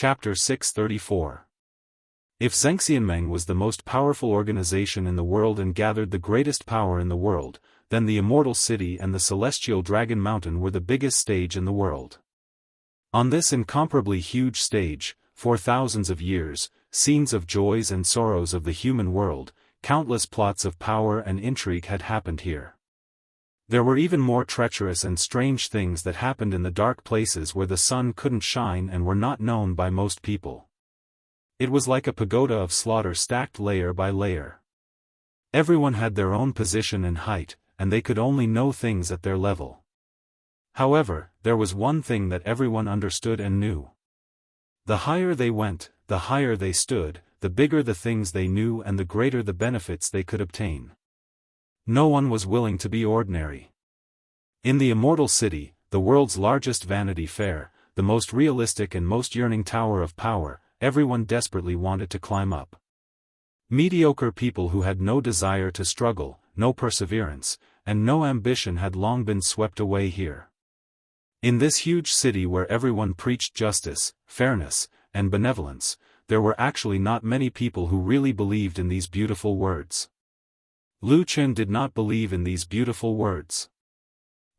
Chapter 634. If Xianxia was the most powerful organization in the world and gathered the greatest power in the world, then the Immortal City and the Celestial Dragon Mountain were the biggest stage in the world. On this incomparably huge stage, for thousands of years, scenes of joys and sorrows of the human world, countless plots of power and intrigue had happened here. There were even more treacherous and strange things that happened in the dark places where the sun couldn't shine and were not known by most people. It was like a pagoda of slaughter stacked layer by layer. Everyone had their own position and height, and they could only know things at their level. However, there was one thing that everyone understood and knew. The higher they went, the higher they stood, the bigger the things they knew and the greater the benefits they could obtain. No one was willing to be ordinary. In the Immortal City, the world's largest vanity fair, the most realistic and most yearning tower of power, everyone desperately wanted to climb up. Mediocre people who had no desire to struggle, no perseverance, and no ambition had long been swept away here. In this huge city where everyone preached justice, fairness, and benevolence, there were actually not many people who really believed in these beautiful words. Lu Chen did not believe in these beautiful words.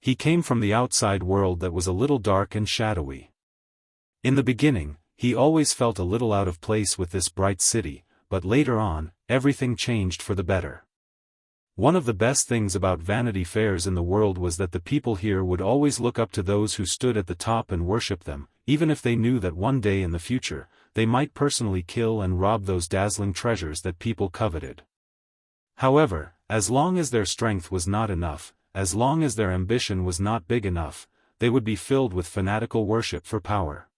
He came from the outside world that was a little dark and shadowy. In the beginning, he always felt a little out of place with this bright city, but later on, everything changed for the better. One of the best things about vanity fairs in the world was that the people here would always look up to those who stood at the top and worship them, even if they knew that one day in the future, they might personally kill and rob those dazzling treasures that people coveted. However, as long as their strength was not enough, as long as their ambition was not big enough, they would be filled with fanatical worship for power.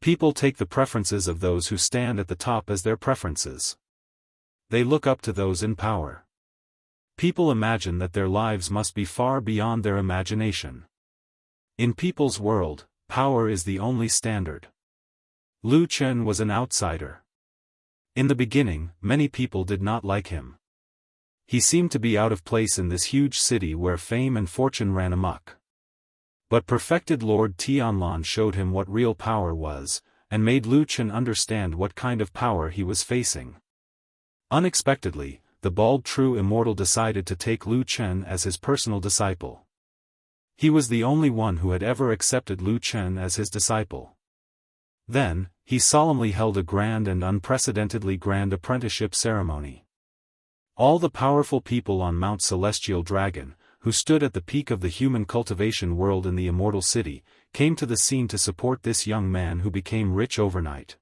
People take the preferences of those who stand at the top as their preferences. They look up to those in power. People imagine that their lives must be far beyond their imagination. In people's world, power is the only standard. Lu Chen was an outsider. In the beginning, many people did not like him. He seemed to be out of place in this huge city where fame and fortune ran amok. But perfected Lord Tianlan showed him what real power was, and made Lu Chen understand what kind of power he was facing. Unexpectedly, the bald true immortal decided to take Lu Chen as his personal disciple. He was the only one who had ever accepted Lu Chen as his disciple. Then, he solemnly held a grand and unprecedentedly grand apprenticeship ceremony. All the powerful people on Mount Celestial Dragon, who stood at the peak of the human cultivation world in the Immortal City, came to the scene to support this young man who became rich overnight.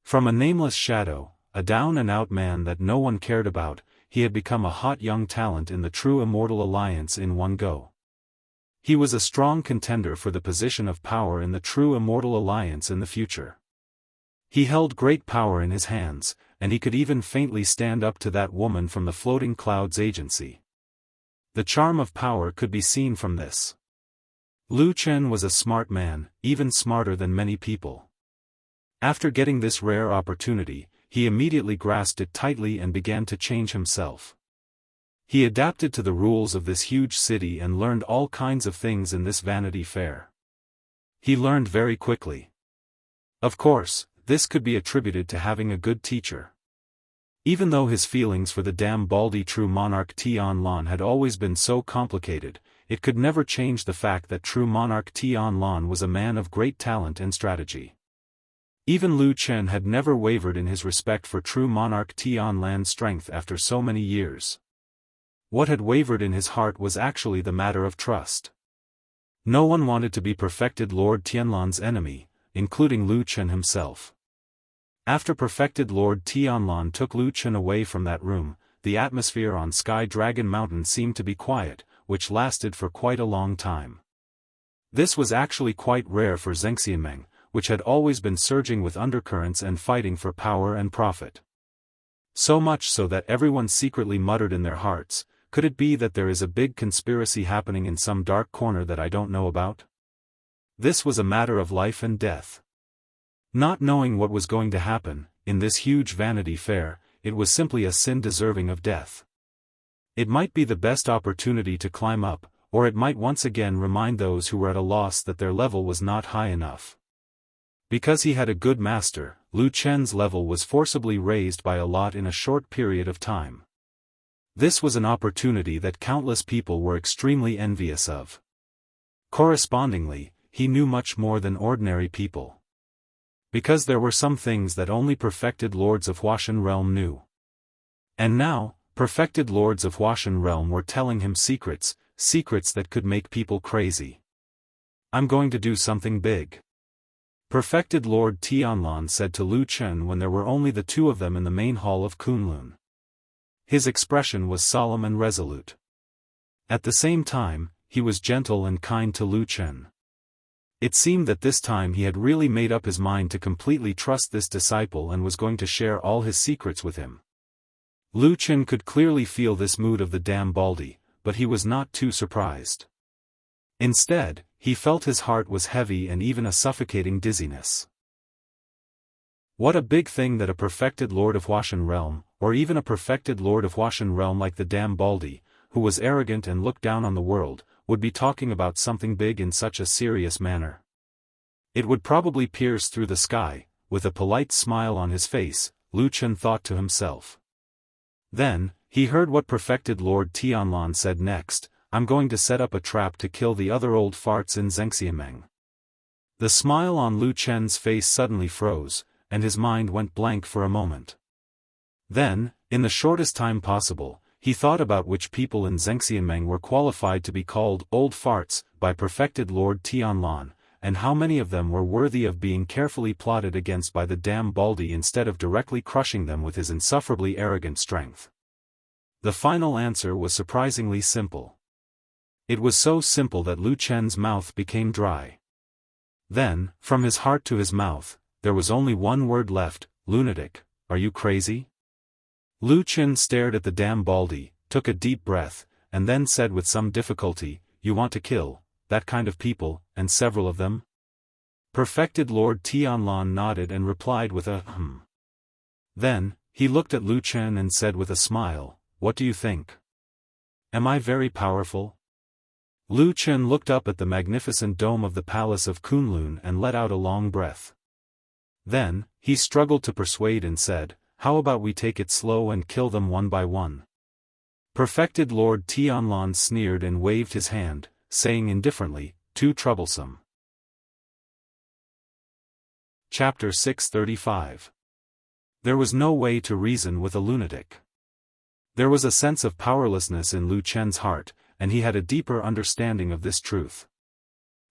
From a nameless shadow, a down-and-out man that no one cared about, he had become a hot young talent in the true Immortal Alliance in one go. He was a strong contender for the position of power in the true Immortal Alliance in the future. He held great power in his hands, and he could even faintly stand up to that woman from the Floating Clouds Agency. The charm of power could be seen from this. Lu Chen was a smart man, even smarter than many people. After getting this rare opportunity, he immediately grasped it tightly and began to change himself. He adapted to the rules of this huge city and learned all kinds of things in this vanity fair. He learned very quickly. Of course, this could be attributed to having a good teacher. Even though his feelings for the damn baldy true monarch Tianlan had always been so complicated, it could never change the fact that true monarch Tianlan was a man of great talent and strategy. Even Lu Chen had never wavered in his respect for true monarch Tianlan's strength after so many years. What had wavered in his heart was actually the matter of trust. No one wanted to be perfected Lord Tianlan's enemy, including Lu Chen himself. After perfected Lord Tianlan took Lu Chen away from that room, the atmosphere on Sky Dragon Mountain seemed to be quiet, which lasted for quite a long time. This was actually quite rare for Xianxia, which had always been surging with undercurrents and fighting for power and profit. So much so that everyone secretly muttered in their hearts, could it be that there is a big conspiracy happening in some dark corner that I don't know about? This was a matter of life and death. Not knowing what was going to happen, in this huge vanity fair, it was simply a sin deserving of death. It might be the best opportunity to climb up, or it might once again remind those who were at a loss that their level was not high enough. Because he had a good master, Lu Chen's level was forcibly raised by a lot in a short period of time. This was an opportunity that countless people were extremely envious of. Correspondingly, he knew much more than ordinary people. Because there were some things that only perfected lords of Huashan realm knew. And now, perfected lords of Huashan realm were telling him secrets that could make people crazy. I'm going to do something big. Perfected Lord Tianlan said to Lu Chen when there were only the two of them in the main hall of Kunlun. His expression was solemn and resolute. At the same time, he was gentle and kind to Lu Chen. It seemed that this time he had really made up his mind to completely trust this disciple and was going to share all his secrets with him. Lu Chen could clearly feel this mood of the damn Baldy, but he was not too surprised. Instead, he felt his heart was heavy and even a suffocating dizziness. What a big thing that a perfected lord of Huashan realm, or even a perfected lord of Huashan realm like the damn Baldy, who was arrogant and looked down on the world, would be talking about something big in such a serious manner. It would probably pierce through the sky. With a polite smile on his face, Lu Chen thought to himself. Then, he heard what perfected Lord Tianlan said next. I'm going to set up a trap to kill the other old farts in Xianxia. The smile on Lu Chen's face suddenly froze, and his mind went blank for a moment. Then, in the shortest time possible, he thought about which people in Xianxia were qualified to be called old farts by perfected Lord Tianlan, and how many of them were worthy of being carefully plotted against by the damn Baldy instead of directly crushing them with his insufferably arrogant strength. The final answer was surprisingly simple. It was so simple that Lu Chen's mouth became dry. Then, from his heart to his mouth, there was only one word left: lunatic. Are you crazy? Lu Chen stared at the damn Baldy, took a deep breath, and then said with some difficulty, you want to kill that kind of people, and several of them? Perfected Lord Tianlan nodded and replied with a Then, he looked at Lu Chen and said with a smile, what do you think? Am I very powerful? Lu Chen looked up at the magnificent dome of the palace of Kunlun and let out a long breath. Then, he struggled to persuade and said, how about we take it slow and kill them one by one? Perfected Lord Tianlan sneered and waved his hand, saying indifferently, too troublesome. Chapter 635. There was no way to reason with a lunatic. There was a sense of powerlessness in Lu Chen's heart, and he had a deeper understanding of this truth.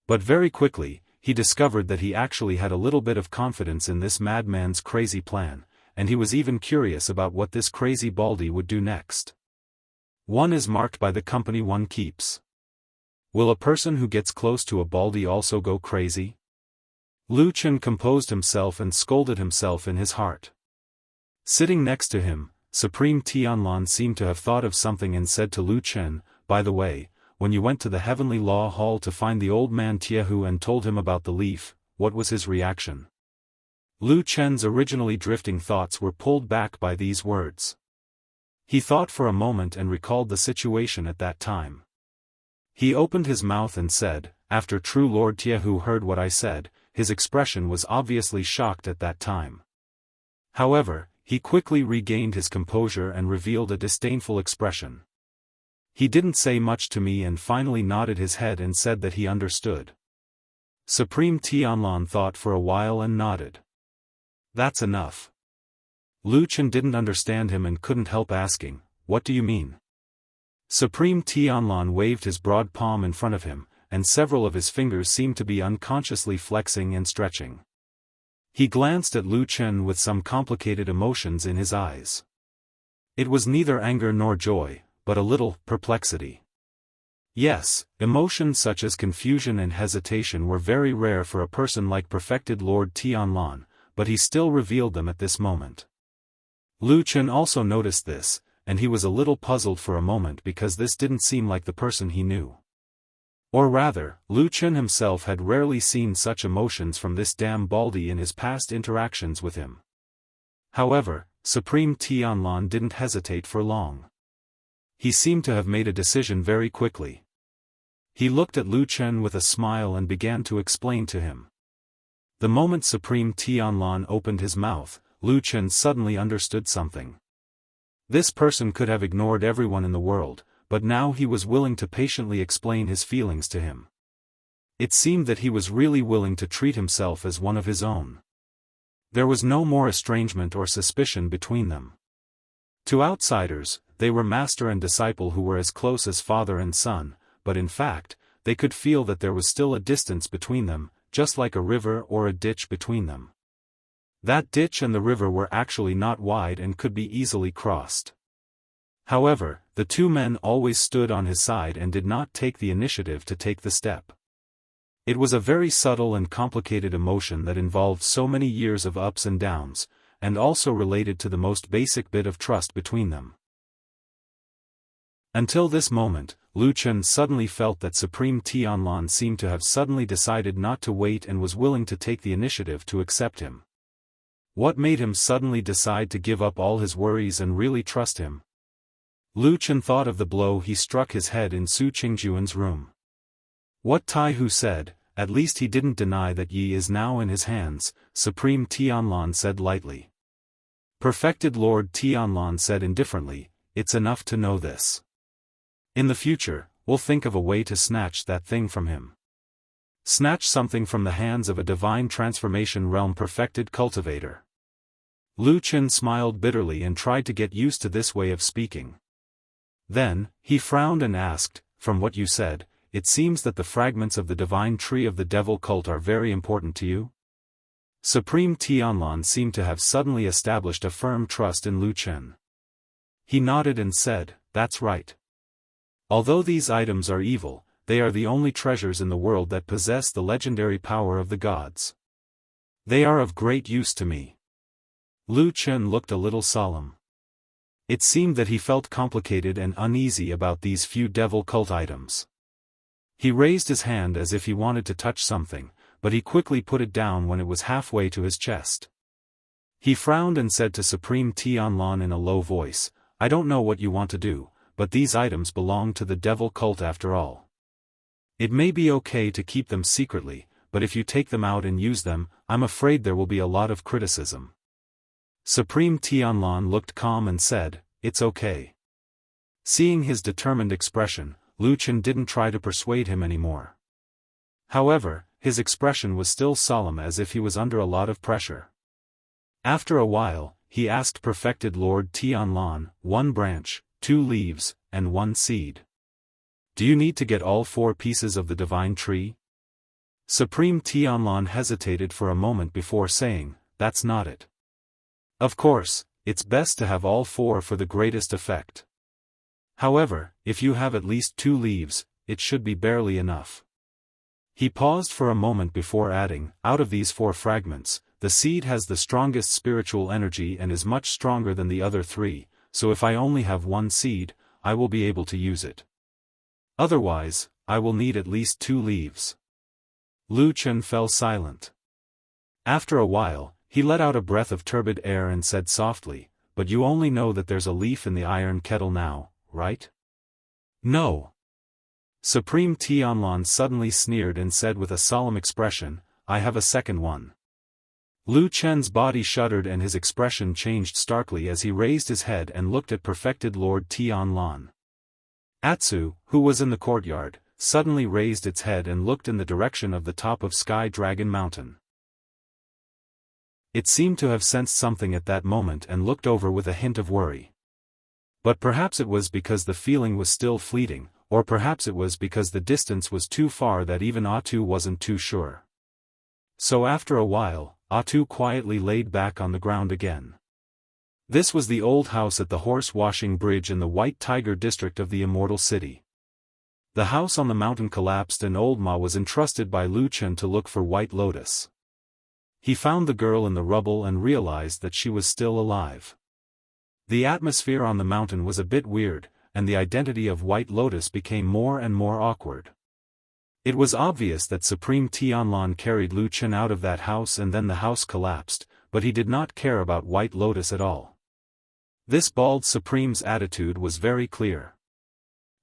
But very quickly, he discovered that he actually had a little bit of confidence in this madman's crazy plan, and he was even curious about what this crazy Baldy would do next. One is marked by the company one keeps. Will a person who gets close to a Baldy also go crazy? Lu Chen composed himself and scolded himself in his heart. Sitting next to him, Supreme Tianlan seemed to have thought of something and said to Lu Chen, by the way, when you went to the Heavenly Law Hall to find the old man Jianghu and told him about the leaf, what was his reaction? Lu Chen's originally drifting thoughts were pulled back by these words. He thought for a moment and recalled the situation at that time. He opened his mouth and said, after true Lord Jianghu heard what I said, his expression was obviously shocked at that time. However, he quickly regained his composure and revealed a disdainful expression. He didn't say much to me and finally nodded his head and said that he understood. Supreme Tianlan thought for a while and nodded. That's enough. Lu Chen didn't understand him and couldn't help asking, what do you mean? Supreme Tianlan waved his broad palm in front of him, and several of his fingers seemed to be unconsciously flexing and stretching. He glanced at Lu Chen with some complicated emotions in his eyes. It was neither anger nor joy, but a little perplexity. Yes, emotions such as confusion and hesitation were very rare for a person like perfected Lord Tianlan, but he still revealed them at this moment. Lu Chen also noticed this, and he was a little puzzled for a moment because this didn't seem like the person he knew. Or rather, Lu Chen himself had rarely seen such emotions from this damn Baldy in his past interactions with him. However, Supreme Tianlan didn't hesitate for long. He seemed to have made a decision very quickly. He looked at Lu Chen with a smile and began to explain to him. The moment Supreme Tianlan opened his mouth, Lu Chen suddenly understood something. This person could have ignored everyone in the world, but now he was willing to patiently explain his feelings to him. It seemed that he was really willing to treat himself as one of his own. There was no more estrangement or suspicion between them. To outsiders, they were master and disciple who were as close as father and son, but in fact, they could feel that there was still a distance between them, just like a river or a ditch between them. That ditch and the river were actually not wide and could be easily crossed. However, the two men always stood on his side and did not take the initiative to take the step. It was a very subtle and complicated emotion that involved so many years of ups and downs, and also related to the most basic bit of trust between them. Until this moment, Lu Chen suddenly felt that Supreme Tianlan seemed to have suddenly decided not to wait and was willing to take the initiative to accept him. What made him suddenly decide to give up all his worries and really trust him? Lu Chen thought of the blow he struck his head in Su Qingjuan's room. What Taihu said, at least he didn't deny that Yi is now in his hands, Supreme Tianlan said lightly. Perfected Lord Tianlan said indifferently, it's enough to know this. In the future, we'll think of a way to snatch that thing from him. Snatch something from the hands of a divine transformation realm perfected cultivator. Lu Chen smiled bitterly and tried to get used to this way of speaking. Then, he frowned and asked, from what you said, it seems that the fragments of the divine tree of the devil cult are very important to you? Supreme Tianlan seemed to have suddenly established a firm trust in Lu Chen. He nodded and said, that's right. Although these items are evil, they are the only treasures in the world that possess the legendary power of the gods. They are of great use to me. Lu Chen looked a little solemn. It seemed that he felt complicated and uneasy about these few devil cult items. He raised his hand as if he wanted to touch something, but he quickly put it down when it was halfway to his chest. He frowned and said to Supreme Tianlan in a low voice, I don't know what you want to do, but these items belong to the devil cult after all. It may be okay to keep them secretly, but if you take them out and use them, I'm afraid there will be a lot of criticism. Supreme Tianlan looked calm and said, it's okay. Seeing his determined expression, Lu Chen didn't try to persuade him anymore. However, his expression was still solemn as if he was under a lot of pressure. After a while, he asked Perfected Lord Tianlan, 1 branch, 2 leaves, and 1 seed. Do you need to get all 4 pieces of the divine tree? Supreme Tianlan hesitated for a moment before saying, that's not it. Of course, it's best to have all 4 for the greatest effect. However, if you have at least 2 leaves, it should be barely enough. He paused for a moment before adding, out of these 4 fragments, the seed has the strongest spiritual energy and is much stronger than the other 3, so if I only have 1 seed, I will be able to use it. Otherwise, I will need at least 2 leaves. Lu Chen fell silent. After a while, he let out a breath of turbid air and said softly, but you only know that there's a leaf in the iron kettle now, right? No. Supreme Tianlan suddenly sneered and said with a solemn expression, I have a second one. Lu Chen's body shuddered and his expression changed starkly as he raised his head and looked at Perfected Lord Tianlan. Atsu, who was in the courtyard, suddenly raised its head and looked in the direction of the top of Sky Dragon Mountain. It seemed to have sensed something at that moment and looked over with a hint of worry. But perhaps it was because the feeling was still fleeting, or perhaps it was because the distance was too far that even Atsu wasn't too sure. So after a while, Atsu quietly laid back on the ground again. This was the old house at the horse-washing bridge in the White Tiger district of the Immortal City. The house on the mountain collapsed and Old Ma was entrusted by Lu Chen to look for White Lotus. He found the girl in the rubble and realized that she was still alive. The atmosphere on the mountain was a bit weird, and the identity of White Lotus became more and more awkward. It was obvious that Supreme Tianlan carried Lu Chen out of that house and then the house collapsed, but he did not care about White Lotus at all. This bald Supreme's attitude was very clear.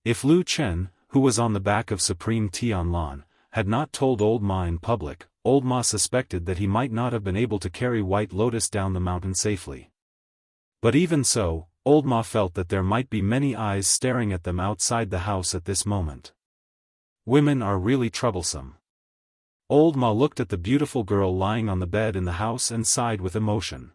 If Lu Chen, who was on the back of Supreme Tianlan, had not told Old Ma in public, Old Ma suspected that he might not have been able to carry White Lotus down the mountain safely. But even so, Old Ma felt that there might be many eyes staring at them outside the house at this moment. Women are really troublesome. Old Ma looked at the beautiful girl lying on the bed in the house and sighed with emotion.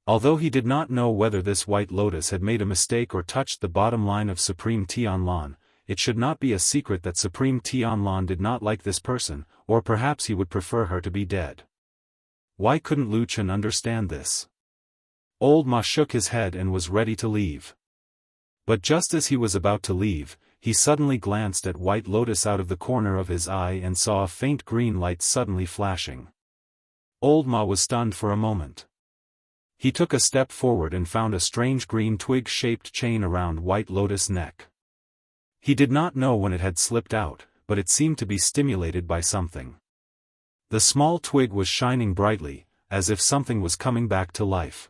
Although he did not know whether this White Lotus had made a mistake or touched the bottom line of Supreme Tianlan, it should not be a secret that Supreme Tianlan did not like this person, or perhaps he would prefer her to be dead. Why couldn't Lu Chen understand this? Old Ma shook his head and was ready to leave. But just as he was about to leave, he suddenly glanced at White Lotus out of the corner of his eye and saw a faint green light suddenly flashing. Old Ma was stunned for a moment. He took a step forward and found a strange green twig-shaped chain around White Lotus' neck. He did not know when it had slipped out, but it seemed to be stimulated by something. The small twig was shining brightly, as if something was coming back to life.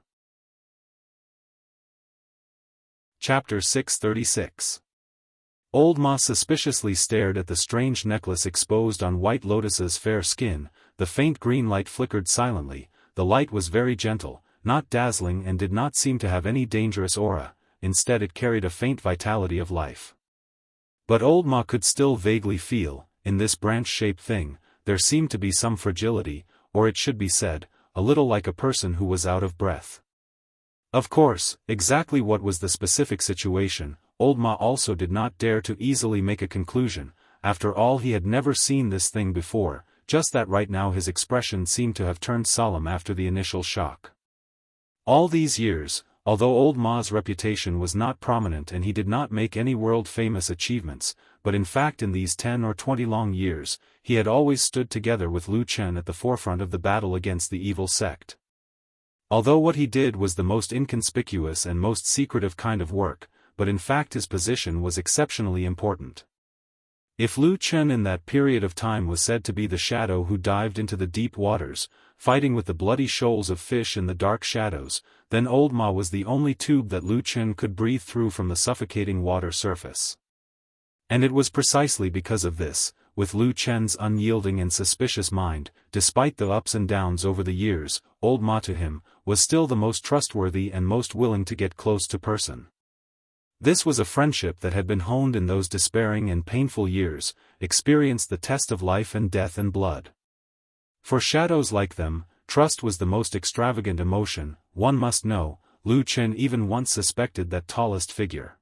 Chapter 636. Old Ma suspiciously stared at the strange necklace exposed on White Lotus's fair skin. The faint green light flickered silently. The light was very gentle, not dazzling, and did not seem to have any dangerous aura. Instead, it carried a faint vitality of life. But Old Ma could still vaguely feel, in this branch-shaped thing, there seemed to be some fragility, or it should be said, a little like a person who was out of breath. Of course, exactly what was the specific situation, Old Ma also did not dare to easily make a conclusion. After all, he had never seen this thing before, just that right now his expression seemed to have turned solemn after the initial shock. All these years, although Old Ma's reputation was not prominent and he did not make any world-famous achievements, but in fact in these 10 or 20 long years, he had always stood together with Lu Chen at the forefront of the battle against the evil sect. Although what he did was the most inconspicuous and most secretive kind of work, but in fact his position was exceptionally important. If Lu Chen in that period of time was said to be the shadow who dived into the deep waters, fighting with the bloody shoals of fish in the dark shadows, then Old Ma was the only tube that Lu Chen could breathe through from the suffocating water surface. And it was precisely because of this, with Lu Chen's unyielding and suspicious mind, despite the ups and downs over the years, Old Ma to him, was still the most trustworthy and most willing to get close to person. This was a friendship that had been honed in those despairing and painful years, experienced the test of life and death and blood. For shadows like them, trust was the most extravagant emotion. One must know, Lu Chen even once suspected that tallest figure.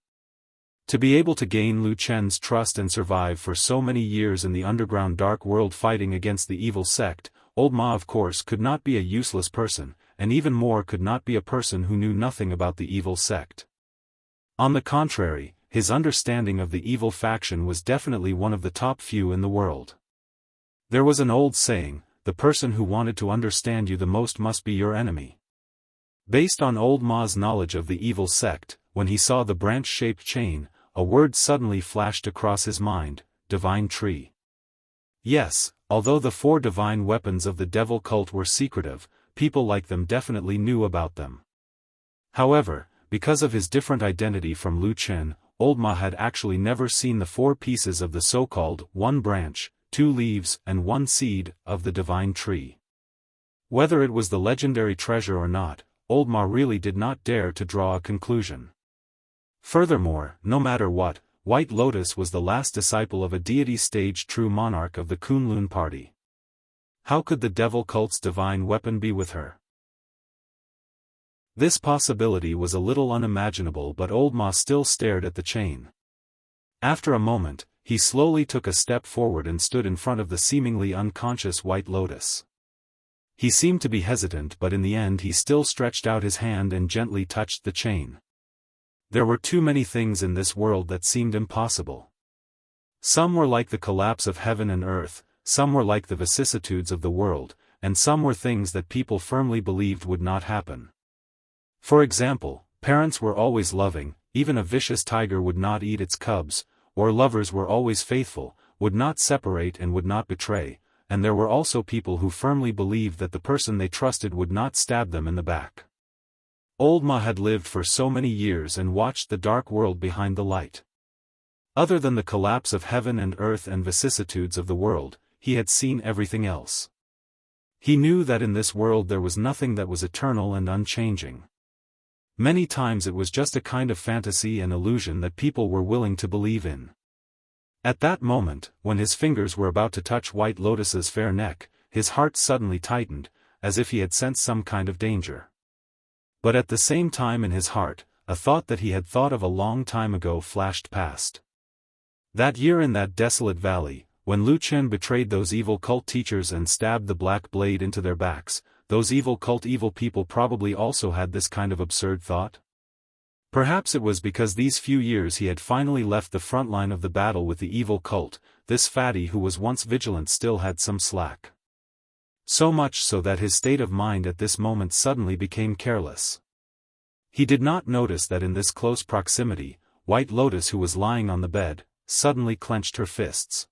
To be able to gain Lu Chen's trust and survive for so many years in the underground dark world fighting against the evil sect, Old Ma of course could not be a useless person, and even more could not be a person who knew nothing about the evil sect. On the contrary, his understanding of the evil faction was definitely one of the top few in the world. There was an old saying, the person who wanted to understand you the most must be your enemy. Based on Old Ma's knowledge of the evil sect, when he saw the branch-shaped chain, a word suddenly flashed across his mind, divine tree. Yes, although the 4 divine weapons of the devil cult were secretive, people like them definitely knew about them. However, because of his different identity from Lu Chen, Old Ma had actually never seen the 4 pieces of the so-called 1 branch, 2 leaves and 1 seed of the divine tree. Whether it was the legendary treasure or not, Old Ma really did not dare to draw a conclusion. Furthermore, no matter what, White Lotus was the last disciple of a deity-stage true monarch of the Kunlun party. How could the devil cult's divine weapon be with her? This possibility was a little unimaginable, but Old Ma still stared at the chain. After a moment, he slowly took a step forward and stood in front of the seemingly unconscious White Lotus. He seemed to be hesitant, but in the end he still stretched out his hand and gently touched the chain. There were too many things in this world that seemed impossible. Some were like the collapse of heaven and earth, some were like the vicissitudes of the world, and some were things that people firmly believed would not happen. For example, parents were always loving, even a vicious tiger would not eat its cubs, or lovers were always faithful, would not separate and would not betray, and there were also people who firmly believed that the person they trusted would not stab them in the back. Old Ma had lived for so many years and watched the dark world behind the light. Other than the collapse of heaven and earth and vicissitudes of the world, he had seen everything else. He knew that in this world there was nothing that was eternal and unchanging. Many times it was just a kind of fantasy and illusion that people were willing to believe in. At that moment, when his fingers were about to touch White Lotus's fair neck, his heart suddenly tightened, as if he had sensed some kind of danger. But at the same time in his heart, a thought that he had thought of a long time ago flashed past. That year in that desolate valley, when Lu Chen betrayed those evil cult teachers and stabbed the black blade into their backs, those evil people probably also had this kind of absurd thought. Perhaps it was because these few years he had finally left the front line of the battle with the evil cult, this fatty who was once vigilant still had some slack. So much so that his state of mind at this moment suddenly became careless. He did not notice that in this close proximity, White Lotus, who was lying on the bed, suddenly clenched her fists.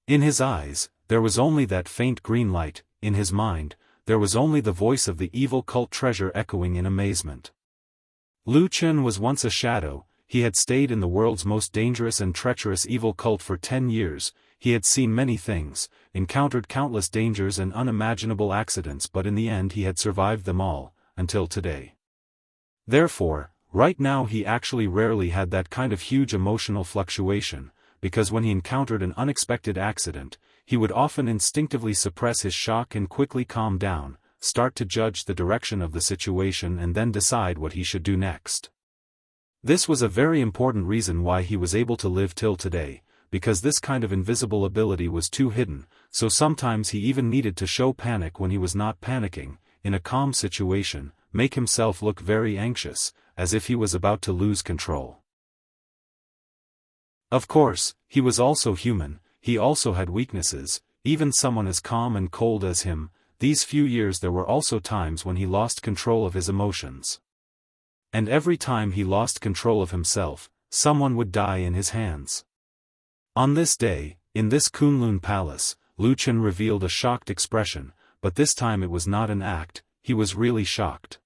In his eyes, there was only that faint green light; in his mind, there was only the voice of the evil cult treasure echoing in amazement. Lu Chen was once a shadow. He had stayed in the world's most dangerous and treacherous evil cult for 10 years, he had seen many things, encountered countless dangers and unimaginable accidents, but in the end he had survived them all, until today. Therefore, right now he actually rarely had that kind of huge emotional fluctuation, because when he encountered an unexpected accident, he would often instinctively suppress his shock and quickly calm down, start to judge the direction of the situation and then decide what he should do next. This was a very important reason why he was able to live till today, because this kind of invisible ability was too hidden, so sometimes he even needed to show panic when he was not panicking, in a calm situation, make himself look very anxious, as if he was about to lose control. Of course, he was also human, he also had weaknesses, even someone as calm and cold as him. These few years there were also times when he lost control of his emotions. And every time he lost control of himself, someone would die in his hands. On this day, in this Kunlun palace, Lu Chen revealed a shocked expression, but this time it was not an act, he was really shocked.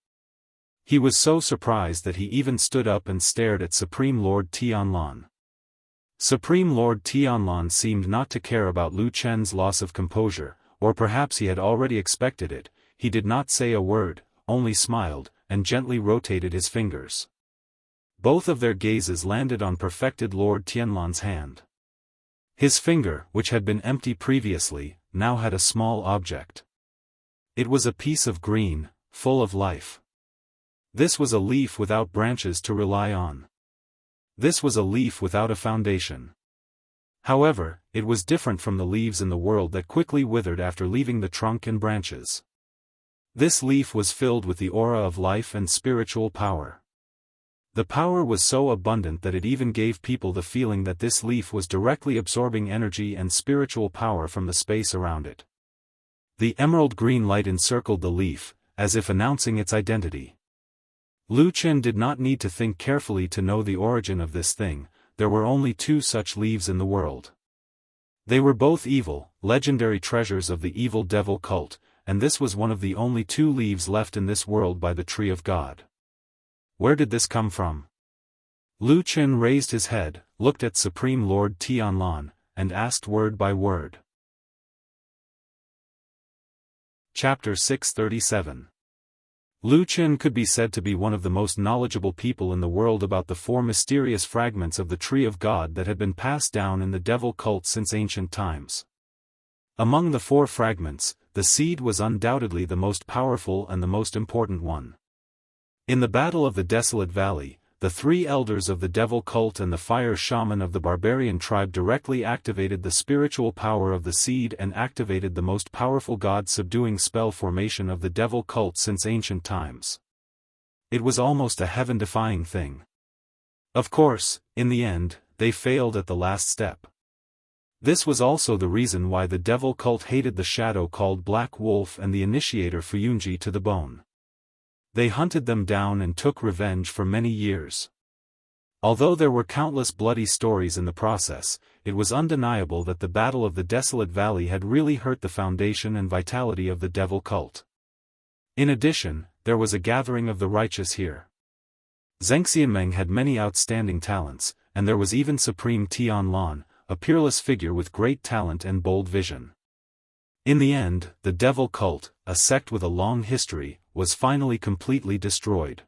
He was so surprised that he even stood up and stared at Supreme Lord Tianlan. Supreme Lord Tianlan seemed not to care about Lu Chen's loss of composure, or perhaps he had already expected it. He did not say a word, only smiled, and gently rotated his fingers. Both of their gazes landed on perfected Lord Tianlan's hand. His finger, which had been empty previously, now had a small object. It was a piece of green, full of life. This was a leaf without branches to rely on. This was a leaf without a foundation. However, it was different from the leaves in the world that quickly withered after leaving the trunk and branches. This leaf was filled with the aura of life and spiritual power. The power was so abundant that it even gave people the feeling that this leaf was directly absorbing energy and spiritual power from the space around it. The emerald green light encircled the leaf, as if announcing its identity. Lu Chen did not need to think carefully to know the origin of this thing. There were only 2 such leaves in the world. They were both evil, legendary treasures of the evil devil cult, and this was one of the only 2 leaves left in this world by the Tree of God. Where did this come from? Lu Chen raised his head, looked at Supreme Lord Tianlan, and asked word by word. Chapter 637. Lu Chen could be said to be one of the most knowledgeable people in the world about the 4 mysterious fragments of the Tree of God that had been passed down in the devil cult since ancient times. Among the 4 fragments, the seed was undoubtedly the most powerful and the most important one. In the Battle of the Desolate Valley, the 3 elders of the devil cult and the fire shaman of the barbarian tribe directly activated the spiritual power of the seed and activated the most powerful god-subduing spell formation of the devil cult since ancient times. It was almost a heaven-defying thing. Of course, in the end, they failed at the last step. This was also the reason why the devil cult hated the shadow called Black Wolf and the initiator Fuyunji to the bone. They hunted them down and took revenge for many years. Although there were countless bloody stories in the process, it was undeniable that the Battle of the Desolate Valley had really hurt the foundation and vitality of the devil cult. In addition, there was a gathering of the righteous here. Xianxia had many outstanding talents, and there was even Supreme Tianlan, a peerless figure with great talent and bold vision. In the end, the devil cult, a sect with a long history, was finally completely destroyed.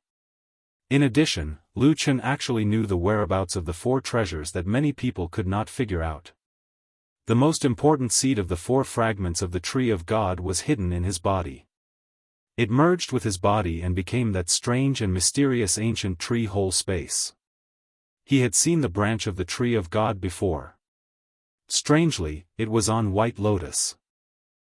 In addition, Lu Chen actually knew the whereabouts of the 4 treasures that many people could not figure out. The most important seed of the 4 fragments of the Tree of God was hidden in his body. It merged with his body and became that strange and mysterious ancient tree hole space. He had seen the branch of the Tree of God before. Strangely, it was on White Lotus.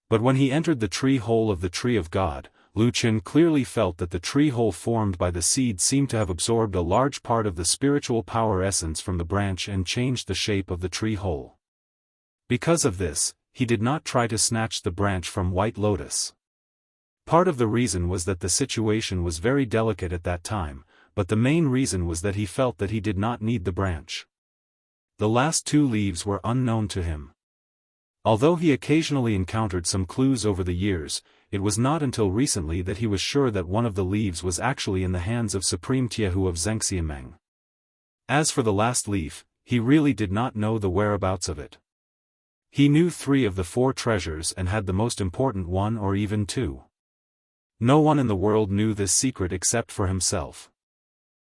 But when he entered the tree hole of the Tree of God, Lu Chen clearly felt that the tree hole formed by the seed seemed to have absorbed a large part of the spiritual power essence from the branch and changed the shape of the tree hole. Because of this, he did not try to snatch the branch from White Lotus. Part of the reason was that the situation was very delicate at that time, but the main reason was that he felt that he did not need the branch. The last 2 leaves were unknown to him. Although he occasionally encountered some clues over the years, it was not until recently that he was sure that one of the leaves was actually in the hands of Supreme Jianghu of Xianxia. As for the last leaf, he really did not know the whereabouts of it. He knew 3 of the 4 treasures and had the most important one or even 2. No one in the world knew this secret except for himself.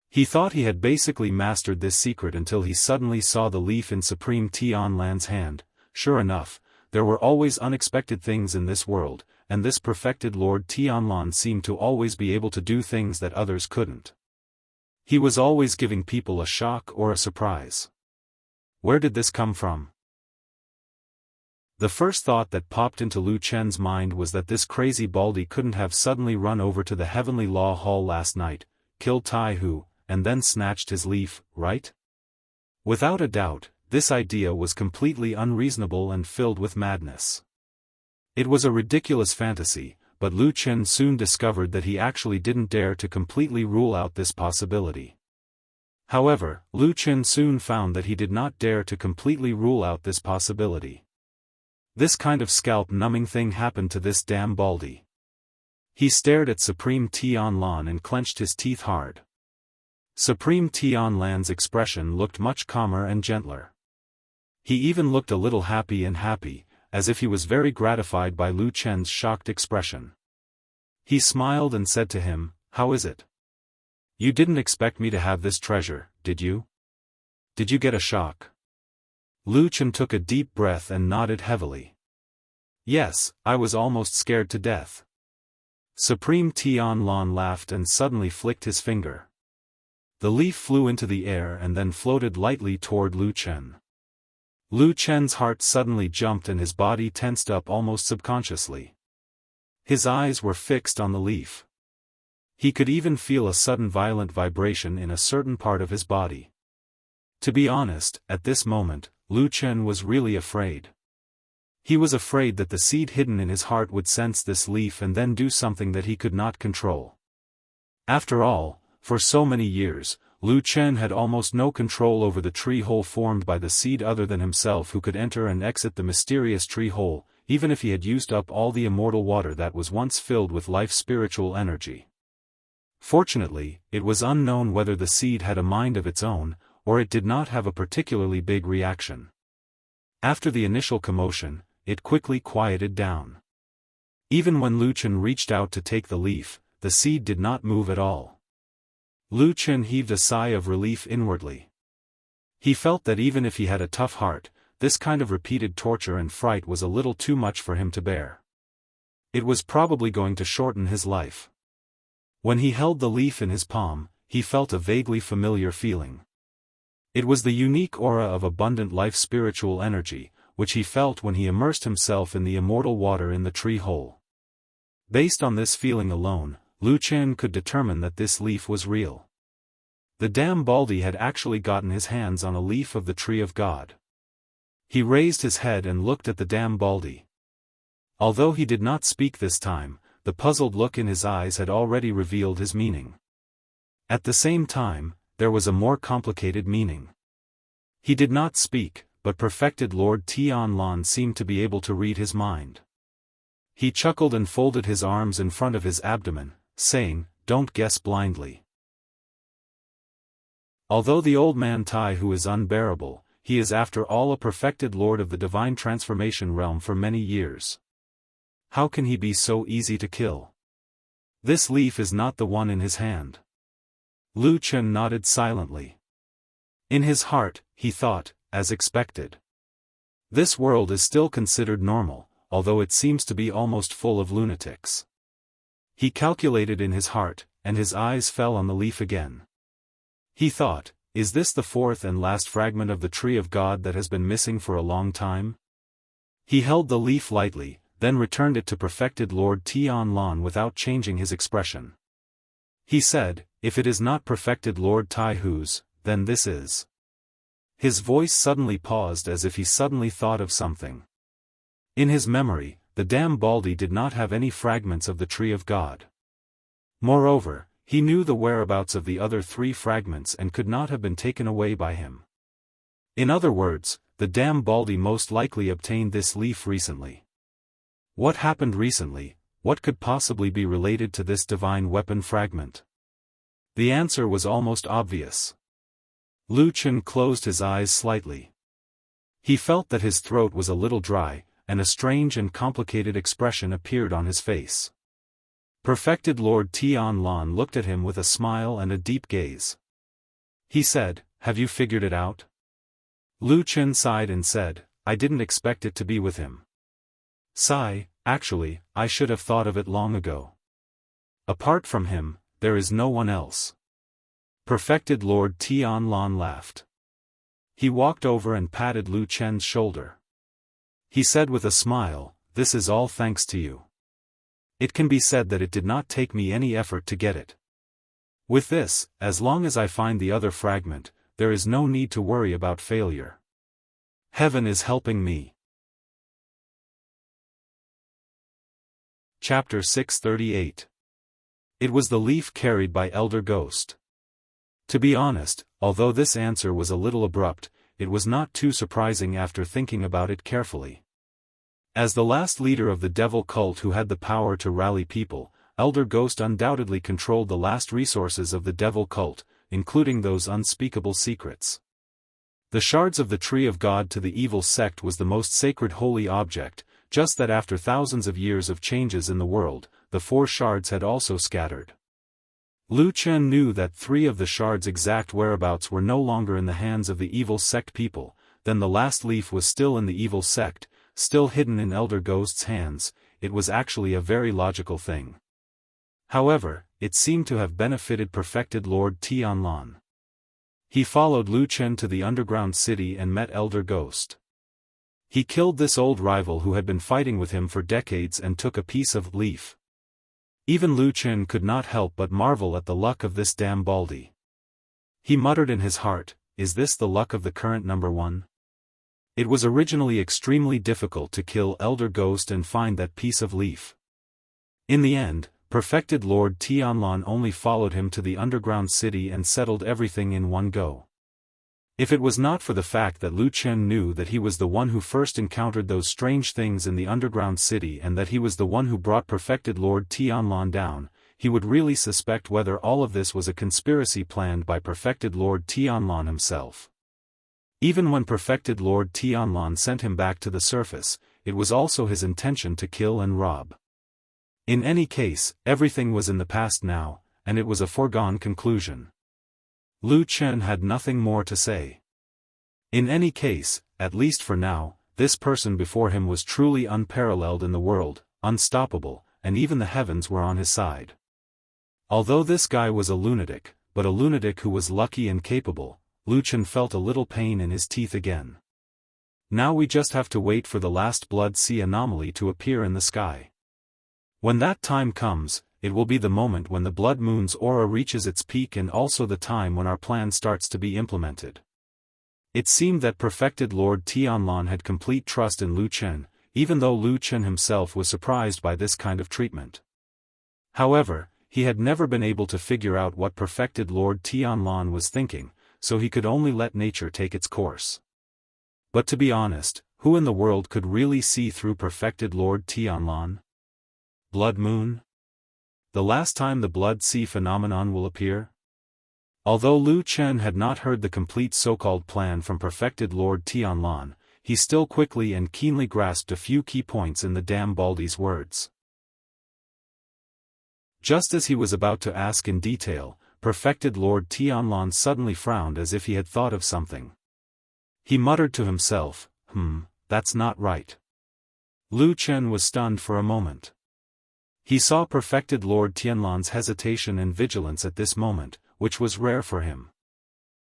He thought he had basically mastered this secret until he suddenly saw the leaf in Supreme Tianlan's hand. Sure enough, there were always unexpected things in this world, and this perfected Lord Tianlan seemed to always be able to do things that others couldn't. He was always giving people a shock or a surprise. Where did this come from? The first thought that popped into Lu Chen's mind was that this crazy baldy couldn't have suddenly run over to the Heavenly Law Hall last night, killed Tai Hu, and then snatched his leaf, right? Without a doubt, this idea was completely unreasonable and filled with madness. It was a ridiculous fantasy, but Lu Chen soon discovered that he actually didn't dare to completely rule out this possibility. However, Lu Chen soon found that he did not dare to completely rule out this possibility. This kind of scalp-numbing thing happened to this damn baldy. He stared at Supreme Tianlan and clenched his teeth hard. Supreme Tianlan's expression looked much calmer and gentler. He even looked a little happy, as if he was very gratified by Lu Chen's shocked expression. He smiled and said to him, "How is it? You didn't expect me to have this treasure, did you? Did you get a shock?" Lu Chen took a deep breath and nodded heavily. "Yes, I was almost scared to death." Supreme Tianlan laughed and suddenly flicked his finger. The leaf flew into the air and then floated lightly toward Lu Chen. Lu Chen's heart suddenly jumped and his body tensed up almost subconsciously. His eyes were fixed on the leaf. He could even feel a sudden violent vibration in a certain part of his body. To be honest, at this moment, Lu Chen was really afraid. He was afraid that the seed hidden in his heart would sense this leaf and then do something that he could not control. After all, for so many years, Lu Chen had almost no control over the tree hole formed by the seed other than himself, who could enter and exit the mysterious tree hole, even if he had used up all the immortal water that was once filled with life's spiritual energy. Fortunately, it was unknown whether the seed had a mind of its own, or it did not have a particularly big reaction. After the initial commotion, it quickly quieted down. Even when Lu Chen reached out to take the leaf, the seed did not move at all. Lu Chen heaved a sigh of relief inwardly. He felt that even if he had a tough heart, this kind of repeated torture and fright was a little too much for him to bear. It was probably going to shorten his life. When he held the leaf in his palm, he felt a vaguely familiar feeling. It was the unique aura of abundant life spiritual energy, which he felt when he immersed himself in the immortal water in the tree hole. Based on this feeling alone, Lu Chen could determine that this leaf was real. The damn baldy had actually gotten his hands on a leaf of the Tree of God. He raised his head and looked at the damn baldy. Although he did not speak this time, the puzzled look in his eyes had already revealed his meaning. At the same time, there was a more complicated meaning. He did not speak, but perfected Lord Tianlan seemed to be able to read his mind. He chuckled and folded his arms in front of his abdomen, saying, "Don't guess blindly. Although the old man Tai Hu is unbearable, he is after all a perfected lord of the divine transformation realm for many years. How can he be so easy to kill? This leaf is not the one in his hand. Lu Chen nodded silently. In his heart, he thought, as expected. This world is still considered normal, although it seems to be almost full of lunatics. He calculated in his heart, and his eyes fell on the leaf again. He thought, is this the fourth and last fragment of the tree of God that has been missing for a long time? He held the leaf lightly, then returned it to perfected Lord Tianlan without changing his expression. He said, if it is not perfected Lord Taihu's, then this is. His voice suddenly paused as if he suddenly thought of something. In his memory, the Dam Baldi did not have any fragments of the tree of God. Moreover, he knew the whereabouts of the other 3 fragments and could not have been taken away by him. In other words, the Dam Baldi most likely obtained this leaf recently. What happened recently? What could possibly be related to this divine weapon fragment? The answer was almost obvious. Lu Chen closed his eyes slightly. He felt that his throat was a little dry, and a strange and complicated expression appeared on his face. Perfected Lord Tianlan looked at him with a smile and a deep gaze. He said, have you figured it out? Lu Chen sighed and said, I didn't expect it to be with him. Sigh, actually, I should have thought of it long ago. Apart from him, there is no one else. Perfected Lord Tianlan laughed. He walked over and patted Lu Chen's shoulder. He said with a smile, this is all thanks to you. It can be said that it did not take me any effort to get it. With this, as long as I find the other fragment, there is no need to worry about failure. Heaven is helping me. Chapter 638. It was the leaf carried by Elder Ghost. To be honest, although this answer was a little abrupt, it was not too surprising after thinking about it carefully. As the last leader of the devil cult who had the power to rally people, Elder Ghost undoubtedly controlled the last resources of the devil cult, including those unspeakable secrets. The shards of the tree of God to the evil sect was the most sacred holy object, just that after thousands of years of changes in the world, the 4 shards had also scattered. Lu Chen knew that 3 of the shards' exact whereabouts were no longer in the hands of the evil sect people, then the last leaf was still in the evil sect, still hidden in Elder Ghost's hands. It was actually a very logical thing. However, it seemed to have benefited perfected Lord Tianlan. He followed Lu Chen to the underground city and met Elder Ghost. He killed this old rival who had been fighting with him for decades and took a piece of leaf. Even Lu Chen could not help but marvel at the luck of this Dam Baldi. He muttered in his heart, is this the luck of the current number 1? It was originally extremely difficult to kill Elder Ghost and find that piece of leaf. In the end, perfected Lord Tianlan only followed him to the underground city and settled everything in one go. If it was not for the fact that Lu Chen knew that he was the one who first encountered those strange things in the underground city and that he was the one who brought perfected Lord Tianlan down, he would really suspect whether all of this was a conspiracy planned by perfected Lord Tianlan himself. Even when perfected Lord Tianlan sent him back to the surface, it was also his intention to kill and rob. In any case, everything was in the past now, and it was a foregone conclusion. Lu Chen had nothing more to say. In any case, at least for now, this person before him was truly unparalleled in the world, unstoppable, and even the heavens were on his side. Although this guy was a lunatic, but a lunatic who was lucky and capable, Lu Chen felt a little pain in his teeth again. Now we just have to wait for the last blood sea anomaly to appear in the sky. When that time comes, it will be the moment when the blood moon's aura reaches its peak and also the time when our plan starts to be implemented. It seemed that perfected Lord Tianlan had complete trust in Lu Chen, even though Lu Chen himself was surprised by this kind of treatment. However, he had never been able to figure out what perfected Lord Tianlan was thinking, so he could only let nature take its course. But to be honest, who in the world could really see through perfected Lord Tianlan? Blood moon? The last time the blood sea phenomenon will appear? Although Lu Chen had not heard the complete so-called plan from perfected Lord Tianlan, he still quickly and keenly grasped a few key points in the damn Baldy's words. Just as he was about to ask in detail, Perfected Lord Tianlan suddenly frowned as if he had thought of something. He muttered to himself, that's not right. Lu Chen was stunned for a moment. He saw Perfected Lord Tianlan's hesitation and vigilance at this moment, which was rare for him.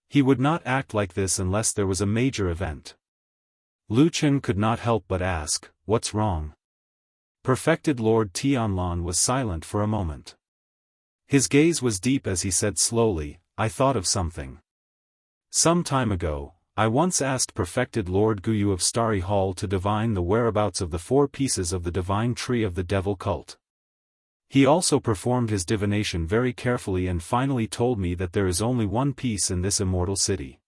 He would not act like this unless there was a major event. Lu Chen could not help but ask, "What's wrong?" Perfected Lord Tianlan was silent for a moment. His gaze was deep as he said slowly, "I thought of something. Some time ago, I once asked Perfected Lord Guyu of Starry Hall to divine the whereabouts of the 4 pieces of the divine tree of the devil cult. He also performed his divination very carefully and finally told me that there is only 1 piece in this immortal city.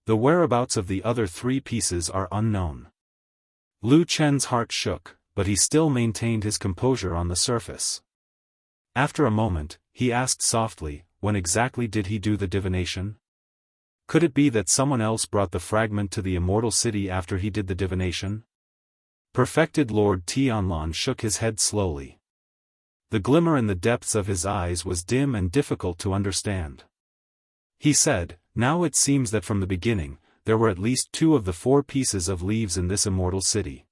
The whereabouts of the other 3 pieces are unknown." Lu Chen's heart shook, but he still maintained his composure on the surface. After a moment, he asked softly, "When exactly did he do the divination? Could it be that someone else brought the fragment to the immortal city after he did the divination?" Perfected Lord Tianlan shook his head slowly. The glimmer in the depths of his eyes was dim and difficult to understand. He said, "Now it seems that from the beginning, there were at least 2 of the 4 pieces of leaves in this immortal city.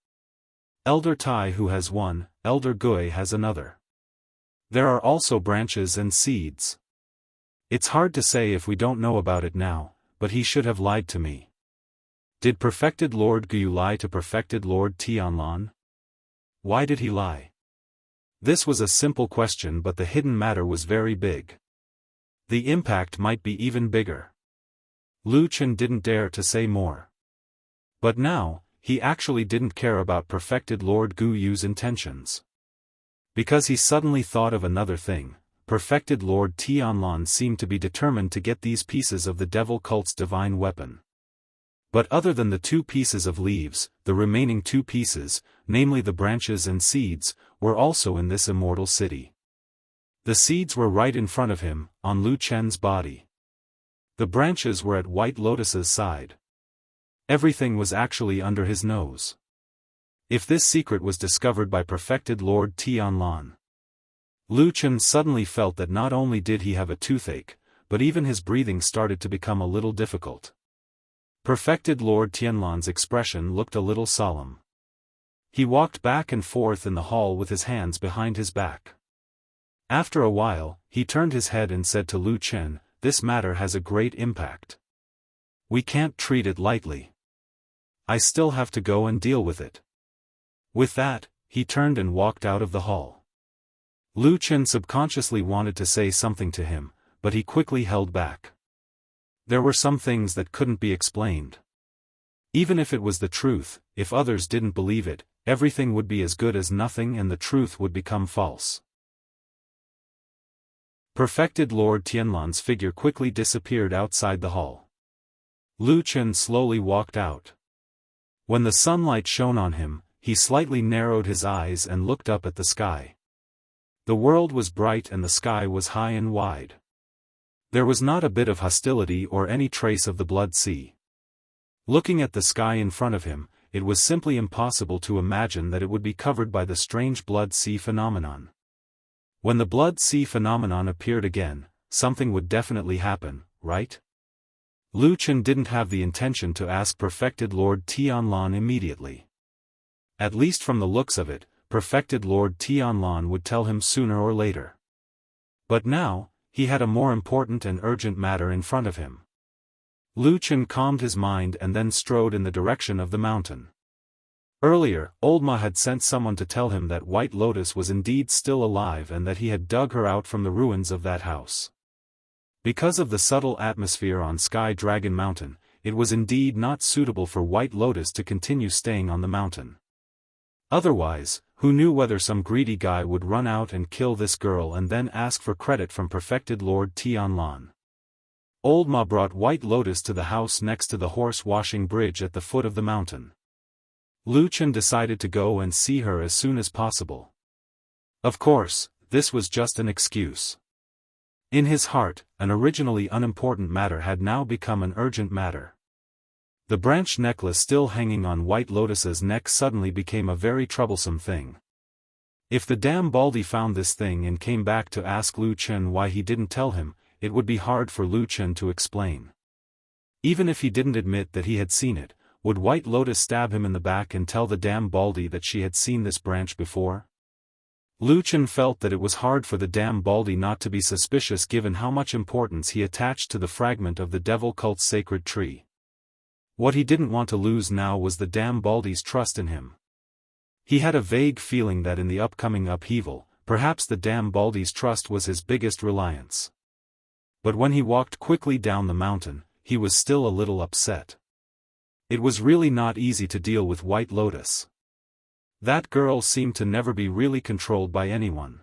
Elder Tai who has one, Elder Gui has another. There are also branches and seeds. It's hard to say if we don't know about it now, but he should have lied to me." Did Perfected Lord Guyu lie to Perfected Lord Tianlan? Why did he lie? This was a simple question, but the hidden matter was very big. The impact might be even bigger. Lu Chen didn't dare to say more. But now, he actually didn't care about Perfected Lord Guyu's intentions. Because he suddenly thought of another thing, Perfected Lord Tianlan seemed to be determined to get these pieces of the devil cult's divine weapon. But other than the 2 pieces of leaves, the remaining 2 pieces, namely the branches and seeds, were also in this immortal city. The seeds were right in front of him, on Lu Chen's body. The branches were at White Lotus's side. Everything was actually under his nose. If this secret was discovered by Perfected Lord Tianlan, Lu Chen suddenly felt that not only did he have a toothache, but even his breathing started to become a little difficult. Perfected Lord Tianlan's expression looked a little solemn. He walked back and forth in the hall with his hands behind his back. After a while, he turned his head and said to Lu Chen, "This matter has a great impact. We can't treat it lightly. I still have to go and deal with it." With that, he turned and walked out of the hall. Lu Chen subconsciously wanted to say something to him, but he quickly held back. There were some things that couldn't be explained. Even if it was the truth, if others didn't believe it, everything would be as good as nothing and the truth would become false. Perfected Lord Tianlan's figure quickly disappeared outside the hall. Lu Chen slowly walked out. When the sunlight shone on him, he slightly narrowed his eyes and looked up at the sky. The world was bright and the sky was high and wide. There was not a bit of hostility or any trace of the Blood Sea. Looking at the sky in front of him, it was simply impossible to imagine that it would be covered by the strange Blood Sea phenomenon. When the Blood Sea phenomenon appeared again, something would definitely happen, right? Lu Chen didn't have the intention to ask Perfected Lord Tianlan immediately. At least from the looks of it, Perfected Lord Tianlan would tell him sooner or later. But now, he had a more important and urgent matter in front of him. Lu Chen calmed his mind and then strode in the direction of the mountain. Earlier, Old Ma had sent someone to tell him that White Lotus was indeed still alive and that he had dug her out from the ruins of that house. Because of the subtle atmosphere on Sky Dragon Mountain, it was indeed not suitable for White Lotus to continue staying on the mountain. Otherwise, who knew whether some greedy guy would run out and kill this girl and then ask for credit from Perfected Lord Tianlan. Old Ma brought White Lotus to the house next to the horse-washing bridge at the foot of the mountain. Lu Chen decided to go and see her as soon as possible. Of course, this was just an excuse. In his heart, an originally unimportant matter had now become an urgent matter. The branch necklace still hanging on White Lotus's neck suddenly became a very troublesome thing. If the damn Baldy found this thing and came back to ask Lu Chen why he didn't tell him, it would be hard for Lu Chen to explain. Even if he didn't admit that he had seen it, would White Lotus stab him in the back and tell the damn Baldy that she had seen this branch before? Lu Chen felt that it was hard for the damn Baldy not to be suspicious given how much importance he attached to the fragment of the devil cult's sacred tree. What he didn't want to lose now was the damn Baldy's trust in him. He had a vague feeling that in the upcoming upheaval, perhaps the damn Baldy's trust was his biggest reliance. But when he walked quickly down the mountain, he was still a little upset. It was really not easy to deal with White Lotus. That girl seemed to never be really controlled by anyone.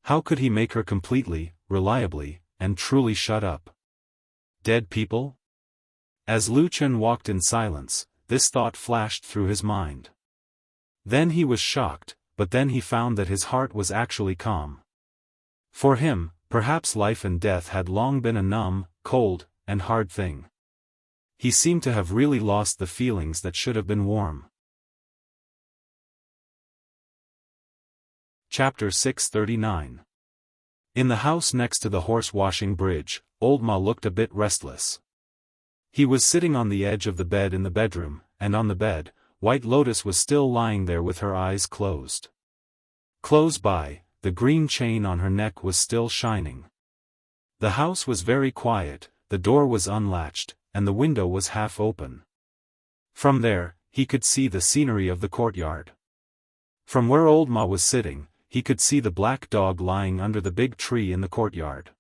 How could he make her completely, reliably, and truly shut up? Dead people? As Lu Chen walked in silence, this thought flashed through his mind. Then he was shocked, but then he found that his heart was actually calm. For him, perhaps life and death had long been a numb, cold, and hard thing. He seemed to have really lost the feelings that should have been warm. Chapter 639. In the house next to the horse-washing bridge, Old Ma looked a bit restless. He was sitting on the edge of the bed in the bedroom, and on the bed, White Lotus was still lying there with her eyes closed. Close by, the green chain on her neck was still shining. The house was very quiet, the door was unlatched, and the window was half open. From there, he could see the scenery of the courtyard. From where Old Ma was sitting, he could see the black dog lying under the big tree in the courtyard.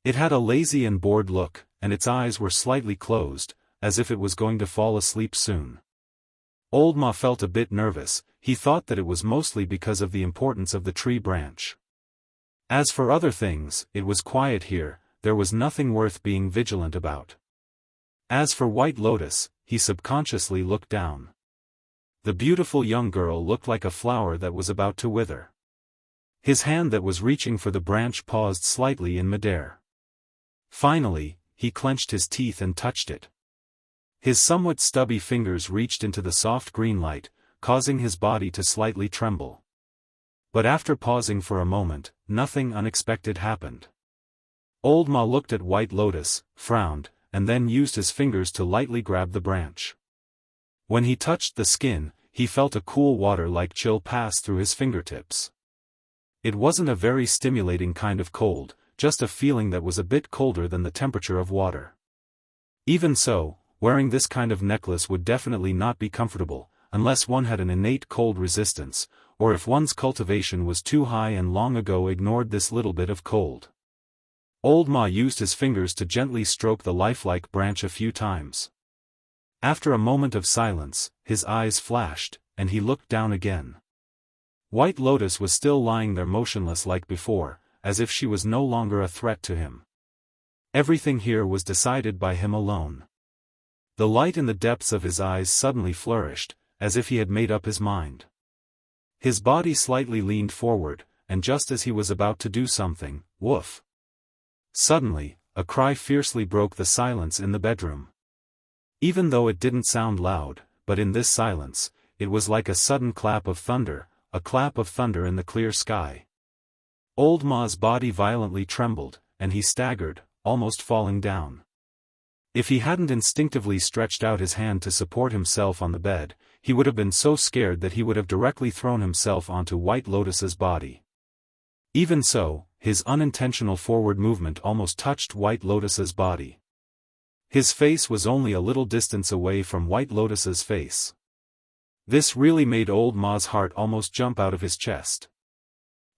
It had a lazy and bored look, and its eyes were slightly closed, as if it was going to fall asleep soon. Old Ma felt a bit nervous. He thought that it was mostly because of the importance of the tree branch. As for other things, it was quiet here, there was nothing worth being vigilant about. As for White Lotus, he subconsciously looked down. The beautiful young girl looked like a flower that was about to wither. His hand that was reaching for the branch paused slightly in midair. Finally, he clenched his teeth and touched it. His somewhat stubby fingers reached into the soft green light, causing his body to slightly tremble. But after pausing for a moment, nothing unexpected happened. Old Ma looked at White Lotus, frowned, and then used his fingers to lightly grab the branch. When he touched the skin, he felt a cool water-like chill pass through his fingertips. It wasn't a very stimulating kind of cold, just a feeling that was a bit colder than the temperature of water. Even so, wearing this kind of necklace would definitely not be comfortable, unless one had an innate cold resistance, or if one's cultivation was too high and long ago ignored this little bit of cold. Old Ma used his fingers to gently stroke the lifelike branch a few times. After a moment of silence, his eyes flashed, and he looked down again. White Lotus was still lying there motionless like before, as if she was no longer a threat to him. Everything here was decided by him alone. The light in the depths of his eyes suddenly flourished, as if he had made up his mind. His body slightly leaned forward, and just as he was about to do something, woof! Suddenly, a cry fiercely broke the silence in the bedroom. Even though it didn't sound loud, but in this silence, it was like a sudden clap of thunder, a clap of thunder in the clear sky. Old Ma's body violently trembled, and he staggered, almost falling down. If he hadn't instinctively stretched out his hand to support himself on the bed, he would have been so scared that he would have directly thrown himself onto White Lotus's body. Even so, his unintentional forward movement almost touched White Lotus's body. His face was only a little distance away from White Lotus's face. This really made Old Ma's heart almost jump out of his chest.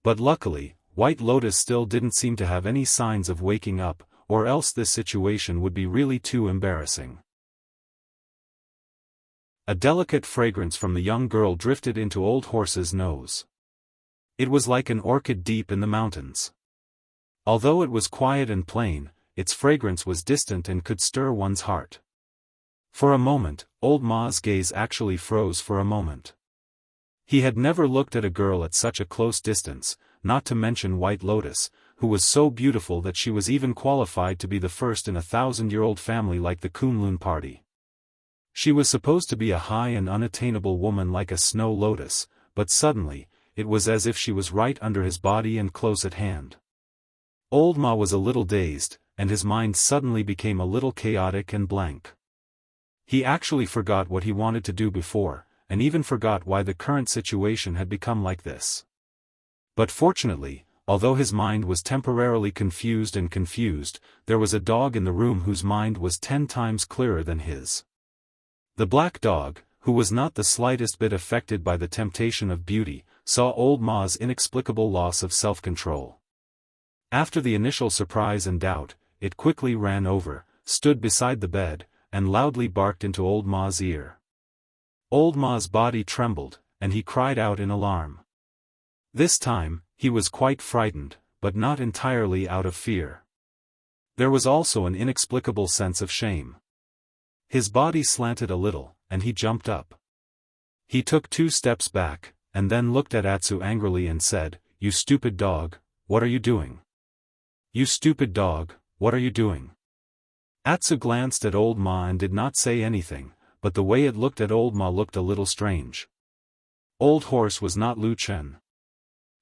But luckily, White Lotus still didn't seem to have any signs of waking up, or else this situation would be really too embarrassing. A delicate fragrance from the young girl drifted into Old Horse's nose. It was like an orchid deep in the mountains. Although it was quiet and plain, its fragrance was distant and could stir one's heart. For a moment, Old Ma's gaze actually froze for a moment. He had never looked at a girl at such a close distance, not to mention White Lotus, who was so beautiful that she was even qualified to be the first in a 1,000-year-old family like the Kunlun party. She was supposed to be a high and unattainable woman like a snow lotus, but suddenly, it was as if she was right under his body and close at hand. Old Ma was a little dazed, and his mind suddenly became a little chaotic and blank. He actually forgot what he wanted to do before, and even forgot why the current situation had become like this. But fortunately, although his mind was temporarily confused, there was a dog in the room whose mind was 10 times clearer than his. The black dog, who was not the slightest bit affected by the temptation of beauty, saw Old Ma's inexplicable loss of self-control. After the initial surprise and doubt, it quickly ran over, stood beside the bed, and loudly barked into Old Ma's ear. Old Ma's body trembled, and he cried out in alarm. This time, he was quite frightened, but not entirely out of fear. There was also an inexplicable sense of shame. His body slanted a little, and he jumped up. He took 2 steps back, and then looked at Atsu angrily and said, "You stupid dog, what are you doing? You stupid dog, what are you doing?" Atsu glanced at Old Ma and did not say anything, but the way it looked at Old Ma looked a little strange. Old Horse was not Lu Chen.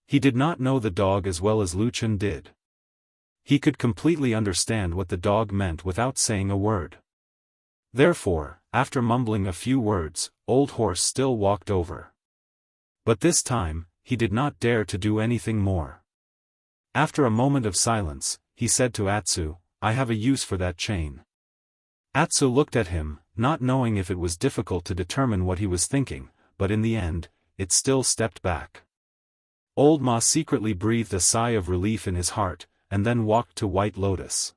He did not know the dog as well as Lu Chen did. He could completely understand what the dog meant without saying a word. Therefore, after mumbling a few words, Old Horse still walked over. But this time, he did not dare to do anything more. After a moment of silence, he said to Atsu, "I have a use for that chain." Atsu looked at him, not knowing if it was difficult to determine what he was thinking, but in the end, it still stepped back. Old Ma secretly breathed a sigh of relief in his heart, and then walked to White Lotus.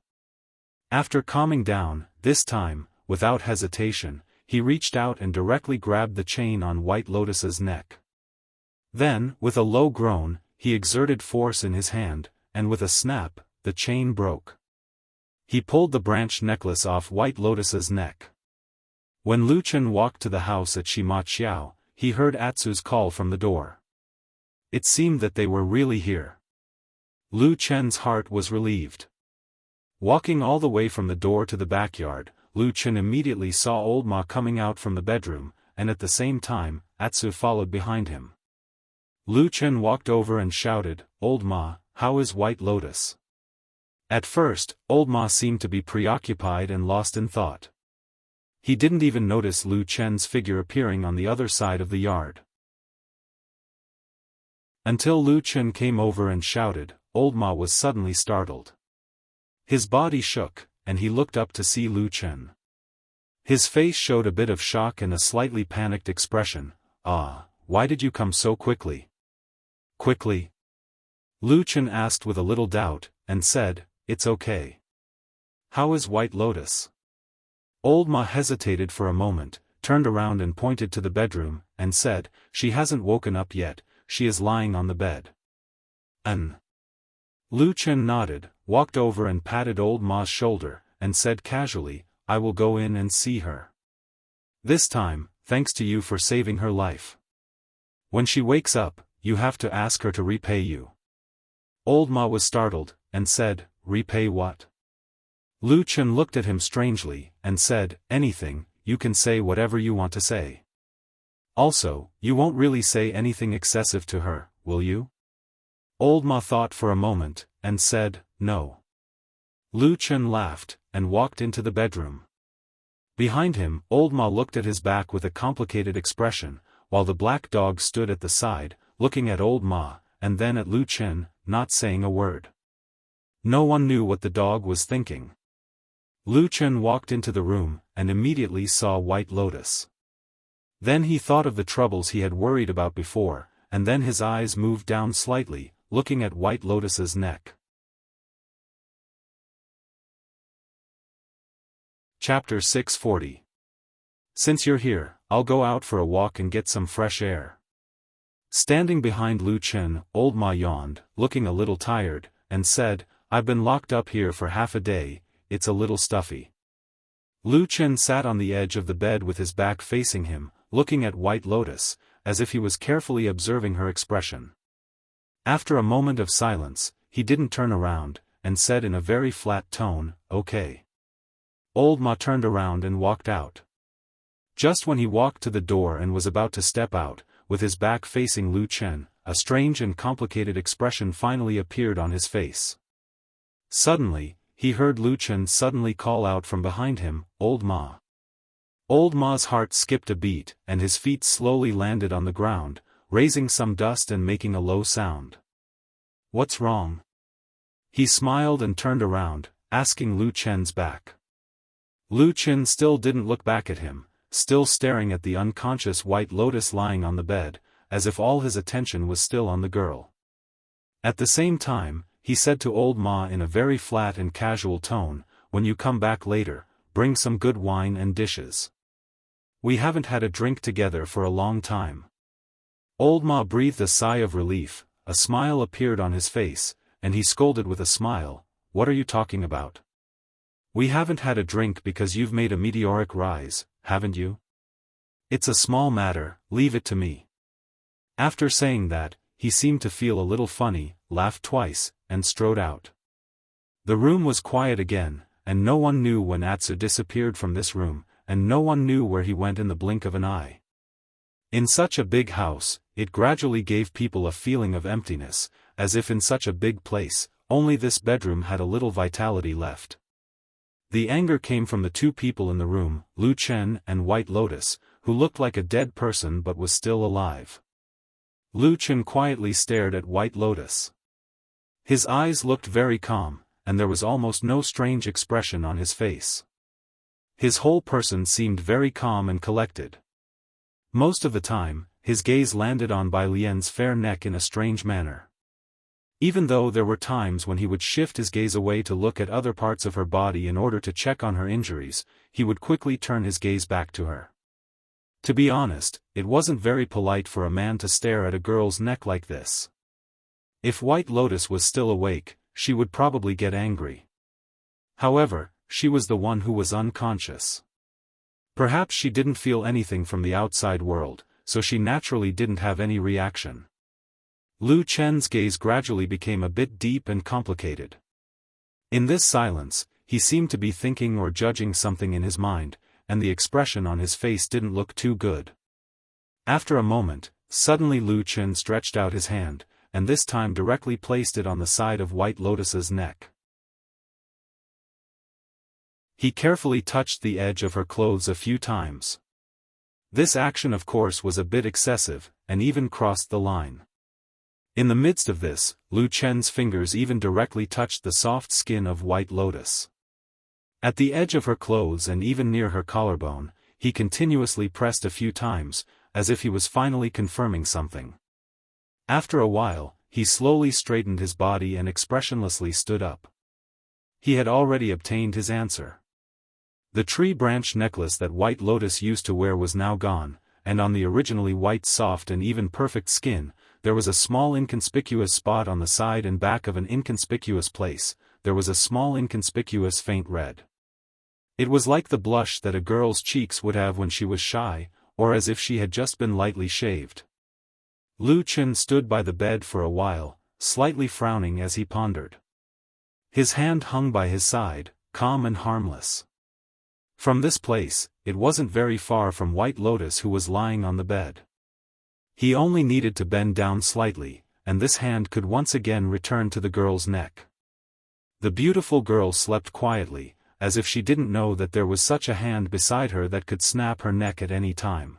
After calming down, this time, without hesitation, he reached out and directly grabbed the chain on White Lotus's neck. Then, with a low groan, he exerted force in his hand, and with a snap, the chain broke. He pulled the branch necklace off White Lotus's neck. When Lu Chen walked to the house at Shimaqiao, he heard Atsu's call from the door. It seemed that they were really here. Lu Chen's heart was relieved. Walking all the way from the door to the backyard, Lu Chen immediately saw Old Ma coming out from the bedroom, and at the same time, Atsu followed behind him. Lu Chen walked over and shouted, "Old Ma, how is White Lotus?" At first, Old Ma seemed to be preoccupied and lost in thought. He didn't even notice Lu Chen's figure appearing on the other side of the yard. Until Lu Chen came over and shouted, Old Ma was suddenly startled. His body shook, and he looked up to see Lu Chen. His face showed a bit of shock and a slightly panicked expression. "Ah, why did you come so quickly?" "Quickly?" Lu Chen asked with a little doubt, and said, "It's okay." "How is White Lotus?" Old Ma hesitated for a moment, turned around and pointed to the bedroom, and said, "She hasn't woken up yet, she is lying on the bed." Lu Chen nodded, walked over and patted Old Ma's shoulder, and said casually, "I will go in and see her. This time, thanks to you for saving her life. When she wakes up, you have to ask her to repay you." Old Ma was startled, and said, "Repay what?" Lu Chen looked at him strangely, and said, "Anything, you can say whatever you want to say. Also, you won't really say anything excessive to her, will you?" Old Ma thought for a moment, and said, "No." Lu Chen laughed, and walked into the bedroom. Behind him, Old Ma looked at his back with a complicated expression, while the black dog stood at the side, looking at Old Ma, and then at Lu Chen, not saying a word. No one knew what the dog was thinking. Lu Chen walked into the room, and immediately saw White Lotus. Then he thought of the troubles he had worried about before, and then his eyes moved down slightly, looking at White Lotus's neck. Chapter 640. Since you're here, I'll go out for a walk and get some fresh air. Standing behind Lu Chen, Old Ma yawned, looking a little tired, and said, "I've been locked up here for half a day, it's a little stuffy." Lu Chen sat on the edge of the bed with his back facing him, looking at White Lotus, as if he was carefully observing her expression. After a moment of silence, he didn't turn around, and said in a very flat tone, "Okay." Old Ma turned around and walked out. Just when he walked to the door and was about to step out, with his back facing Lu Chen, a strange and complicated expression finally appeared on his face. Suddenly, he heard Lu Chen suddenly call out from behind him, "Old Ma." Old Ma's heart skipped a beat, and his feet slowly landed on the ground, raising some dust and making a low sound. "What's wrong?" He smiled and turned around, asking Lu Chen's back. Lu Chen still didn't look back at him, still staring at the unconscious White Lotus lying on the bed, as if all his attention was still on the girl. At the same time, he said to Old Ma in a very flat and casual tone, "When you come back later, bring some good wine and dishes. We haven't had a drink together for a long time." Old Ma breathed a sigh of relief, a smile appeared on his face, and he scolded with a smile, "What are you talking about? We haven't had a drink because you've made a meteoric rise, haven't you? It's a small matter, leave it to me." After saying that, he seemed to feel a little funny, laughed twice, and strode out. The room was quiet again, and no one knew when Atsu disappeared from this room, and no one knew where he went in the blink of an eye. In such a big house, it gradually gave people a feeling of emptiness, as if in such a big place, only this bedroom had a little vitality left. The anger came from the two people in the room, Lu Chen and White Lotus, who looked like a dead person but was still alive. Lu Chen quietly stared at White Lotus. His eyes looked very calm, and there was almost no strange expression on his face. His whole person seemed very calm and collected. Most of the time, his gaze landed on Bai Lian's fair neck in a strange manner. Even though there were times when he would shift his gaze away to look at other parts of her body in order to check on her injuries, he would quickly turn his gaze back to her. To be honest, it wasn't very polite for a man to stare at a girl's neck like this. If White Lotus was still awake, she would probably get angry. However, she was the one who was unconscious. Perhaps she didn't feel anything from the outside world, so she naturally didn't have any reaction. Lu Chen's gaze gradually became a bit deep and complicated. In this silence, he seemed to be thinking or judging something in his mind, and the expression on his face didn't look too good. After a moment, suddenly Lu Chen stretched out his hand, and this time directly placed it on the side of White Lotus's neck. He carefully touched the edge of her clothes a few times. This action of course was a bit excessive, and even crossed the line. In the midst of this, Lu Chen's fingers even directly touched the soft skin of White Lotus. At the edge of her clothes and even near her collarbone, he continuously pressed a few times, as if he was finally confirming something. After a while, he slowly straightened his body and expressionlessly stood up. He had already obtained his answer. The tree branch necklace that White Lotus used to wear was now gone, and on the originally white soft and even perfect skin, there was a small inconspicuous spot on the side and back of an inconspicuous place, there was a small inconspicuous faint red. It was like the blush that a girl's cheeks would have when she was shy, or as if she had just been lightly shaved. Lu Chen stood by the bed for a while, slightly frowning as he pondered. His hand hung by his side, calm and harmless. From this place, it wasn't very far from White Lotus who was lying on the bed. He only needed to bend down slightly, and this hand could once again return to the girl's neck. The beautiful girl slept quietly, as if she didn't know that there was such a hand beside her that could snap her neck at any time.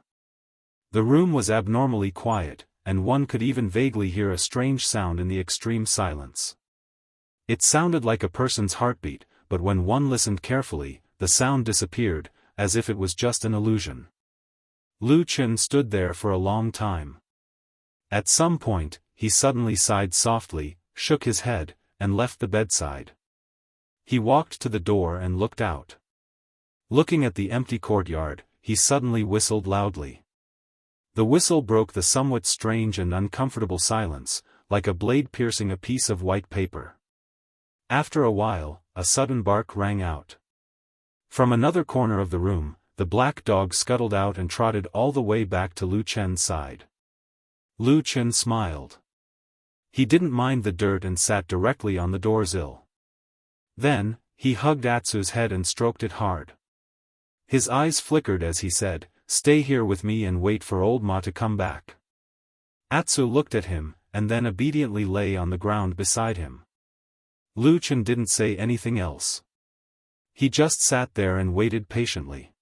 The room was abnormally quiet, and one could even vaguely hear a strange sound in the extreme silence. It sounded like a person's heartbeat, but when one listened carefully, the sound disappeared, as if it was just an illusion. Lu Chen stood there for a long time. At some point, he suddenly sighed softly, shook his head, and left the bedside. He walked to the door and looked out. Looking at the empty courtyard, he suddenly whistled loudly. The whistle broke the somewhat strange and uncomfortable silence, like a blade piercing a piece of white paper. After a while, a sudden bark rang out. From another corner of the room, the black dog scuttled out and trotted all the way back to Lu Chen's side. Lu Chen smiled. He didn't mind the dirt and sat directly on the doorsill. Then, he hugged Atsu's head and stroked it hard. His eyes flickered as he said, stay here with me and wait for old Ma to come back." Atsu looked at him, and then obediently lay on the ground beside him. Lu Chen didn't say anything else. He just sat there and waited patiently.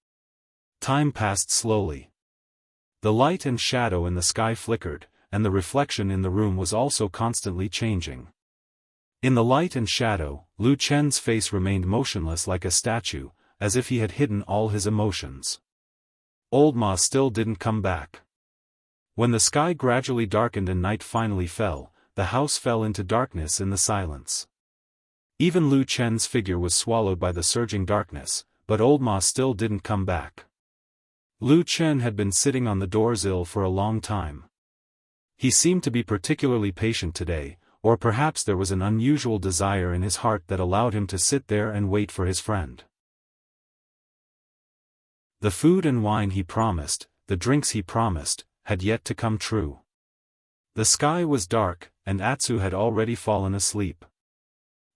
Time passed slowly. The light and shadow in the sky flickered, and the reflection in the room was also constantly changing. In the light and shadow, Lu Chen's face remained motionless like a statue, as if he had hidden all his emotions. Old Ma still didn't come back. When the sky gradually darkened and night finally fell, the house fell into darkness in the silence. Even Lu Chen's figure was swallowed by the surging darkness, but old Ma still didn't come back. Lu Chen had been sitting on the doorsill for a long time. He seemed to be particularly patient today, or perhaps there was an unusual desire in his heart that allowed him to sit there and wait for his friend. The food and wine he promised, the drinks he promised, had yet to come true. The sky was dark, and Atsu had already fallen asleep.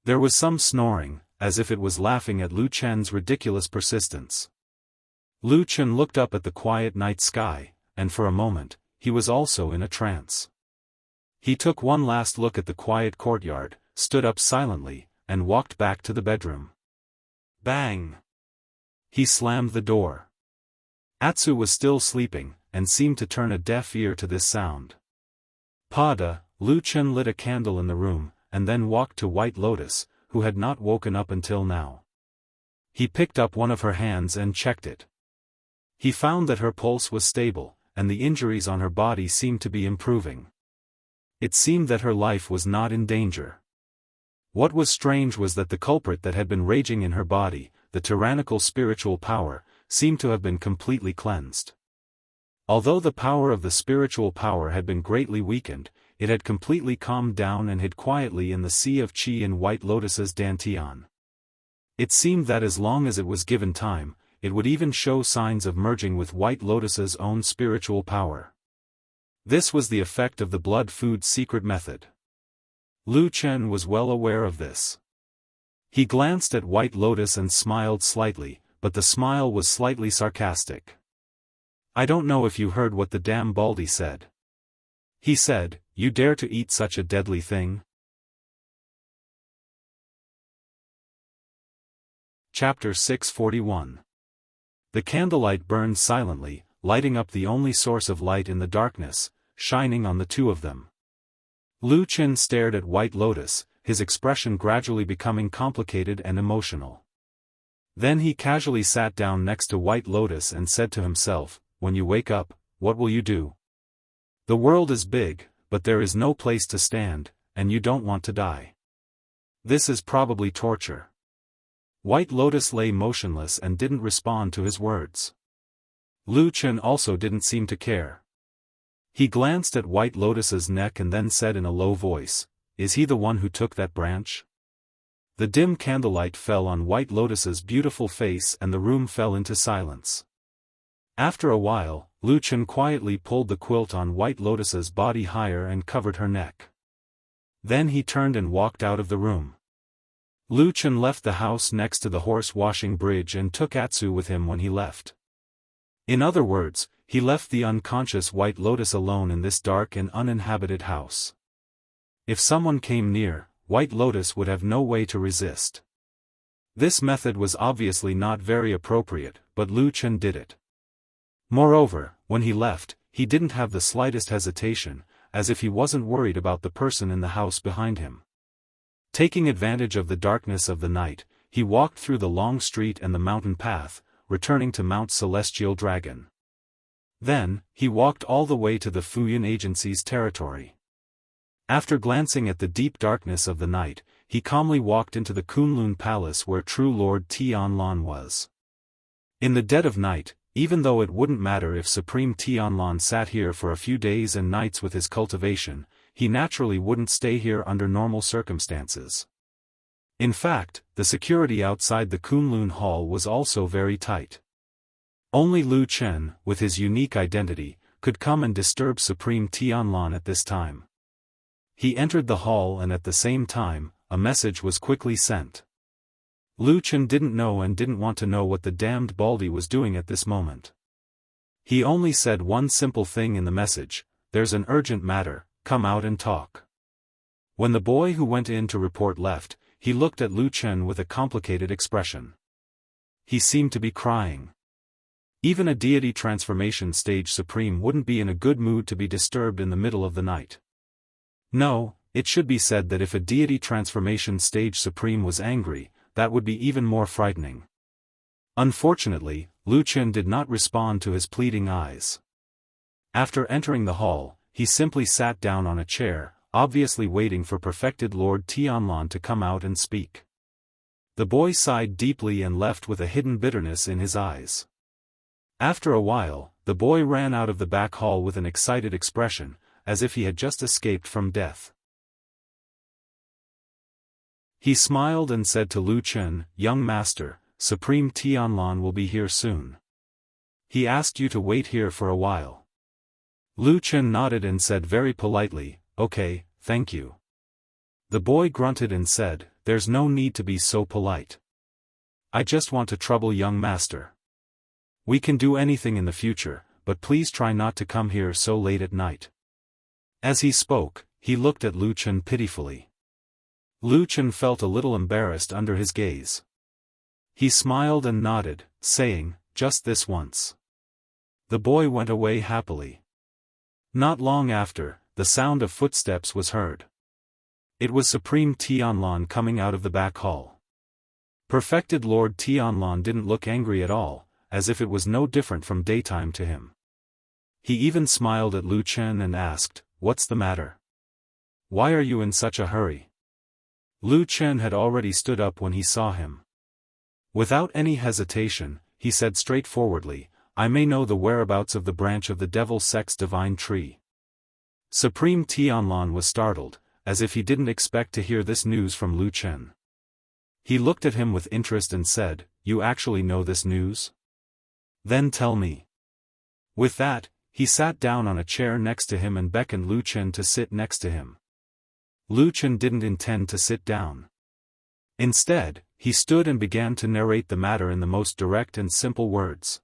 There was some snoring, as if it was laughing at Lu Chen's ridiculous persistence. Lu Chen looked up at the quiet night sky, and for a moment, he was also in a trance. He took one last look at the quiet courtyard, stood up silently, and walked back to the bedroom. Bang! He slammed the door. Atsu was still sleeping, and seemed to turn a deaf ear to this sound. Pada, Lu Chen lit a candle in the room, and then walked to White Lotus, who had not woken up until now. He picked up one of her hands and checked it. He found that her pulse was stable, and the injuries on her body seemed to be improving. It seemed that her life was not in danger. What was strange was that the culprit that had been raging in her body, the tyrannical spiritual power, seemed to have been completely cleansed. Although the power of the spiritual power had been greatly weakened, it had completely calmed down and hid quietly in the sea of qi in White Lotus's dantian. It seemed that as long as it was given time, it would even show signs of merging with White Lotus's own spiritual power. This was the effect of the blood food secret method. Lu Chen was well aware of this. He glanced at White Lotus and smiled slightly, but the smile was slightly sarcastic. "I don't know if you heard what the damn Baldy said. He said, 'You dare to eat such a deadly thing?'" Chapter 641. The candlelight burned silently, lighting up the only source of light in the darkness, shining on the two of them. Lu Chen stared at White Lotus, his expression gradually becoming complicated and emotional. Then he casually sat down next to White Lotus and said to himself, "When you wake up, what will you do? The world is big, but there is no place to stand, and you don't want to die. This is probably torture." White Lotus lay motionless and didn't respond to his words. Lu Chen also didn't seem to care. He glanced at White Lotus's neck and then said in a low voice, "Is he the one who took that branch?" The dim candlelight fell on White Lotus's beautiful face and the room fell into silence. After a while, Lu Chen quietly pulled the quilt on White Lotus's body higher and covered her neck. Then he turned and walked out of the room. Lu Chen left the house next to the horse-washing bridge and took Atsu with him when he left. In other words, he left the unconscious White Lotus alone in this dark and uninhabited house. If someone came near, White Lotus would have no way to resist. This method was obviously not very appropriate, but Lu Chen did it. Moreover, when he left, he didn't have the slightest hesitation, as if he wasn't worried about the person in the house behind him. Taking advantage of the darkness of the night, he walked through the long street and the mountain path, returning to Mount Celestial Dragon. Then, he walked all the way to the Fuyan Agency's territory. After glancing at the deep darkness of the night, he calmly walked into the Kunlun Palace where true Lord Tianlan was. In the dead of night, even though it wouldn't matter if Supreme Tianlan sat here for a few days and nights with his cultivation, he naturally wouldn't stay here under normal circumstances. In fact, the security outside the Kunlun Hall was also very tight. Only Lu Chen, with his unique identity, could come and disturb Supreme Tianlan at this time. He entered the hall and at the same time, a message was quickly sent. Lu Chen didn't know and didn't want to know what the damned Baldy was doing at this moment. He only said one simple thing in the message: "There's an urgent matter, come out and talk." When the boy who went in to report left, he looked at Lu Chen with a complicated expression. He seemed to be crying. Even a deity transformation stage supreme wouldn't be in a good mood to be disturbed in the middle of the night. No, it should be said that if a deity transformation stage supreme was angry, that would be even more frightening. Unfortunately, Lu Chen did not respond to his pleading eyes. After entering the hall, he simply sat down on a chair, obviously waiting for perfected Lord Tianlan to come out and speak. The boy sighed deeply and left with a hidden bitterness in his eyes. After a while, the boy ran out of the back hall with an excited expression, as if he had just escaped from death. He smiled and said to Lu Chen, "Young master, Supreme Tianlan will be here soon. He asked you to wait here for a while." Lu Chen nodded and said very politely, "Okay, thank you." The boy grunted and said, "There's no need to be so polite. I just want to trouble young master. We can do anything in the future, but please try not to come here so late at night." As he spoke, he looked at Lu Chen pitifully. Lu Chen felt a little embarrassed under his gaze. He smiled and nodded, saying, "Just this once." The boy went away happily. Not long after, the sound of footsteps was heard. It was Supreme Tianlan coming out of the back hall. Perfected Lord Tianlan didn't look angry at all, as if it was no different from daytime to him. He even smiled at Lu Chen and asked, "What's the matter? Why are you in such a hurry?" Lu Chen had already stood up when he saw him. Without any hesitation, he said straightforwardly, "I may know the whereabouts of the branch of the devil sect's divine tree." Supreme Tianlan was startled, as if he didn't expect to hear this news from Lu Chen. He looked at him with interest and said, "You actually know this news? Then tell me." With that, he sat down on a chair next to him and beckoned Lu Chen to sit next to him. Lu Chen didn't intend to sit down. Instead, he stood and began to narrate the matter in the most direct and simple words.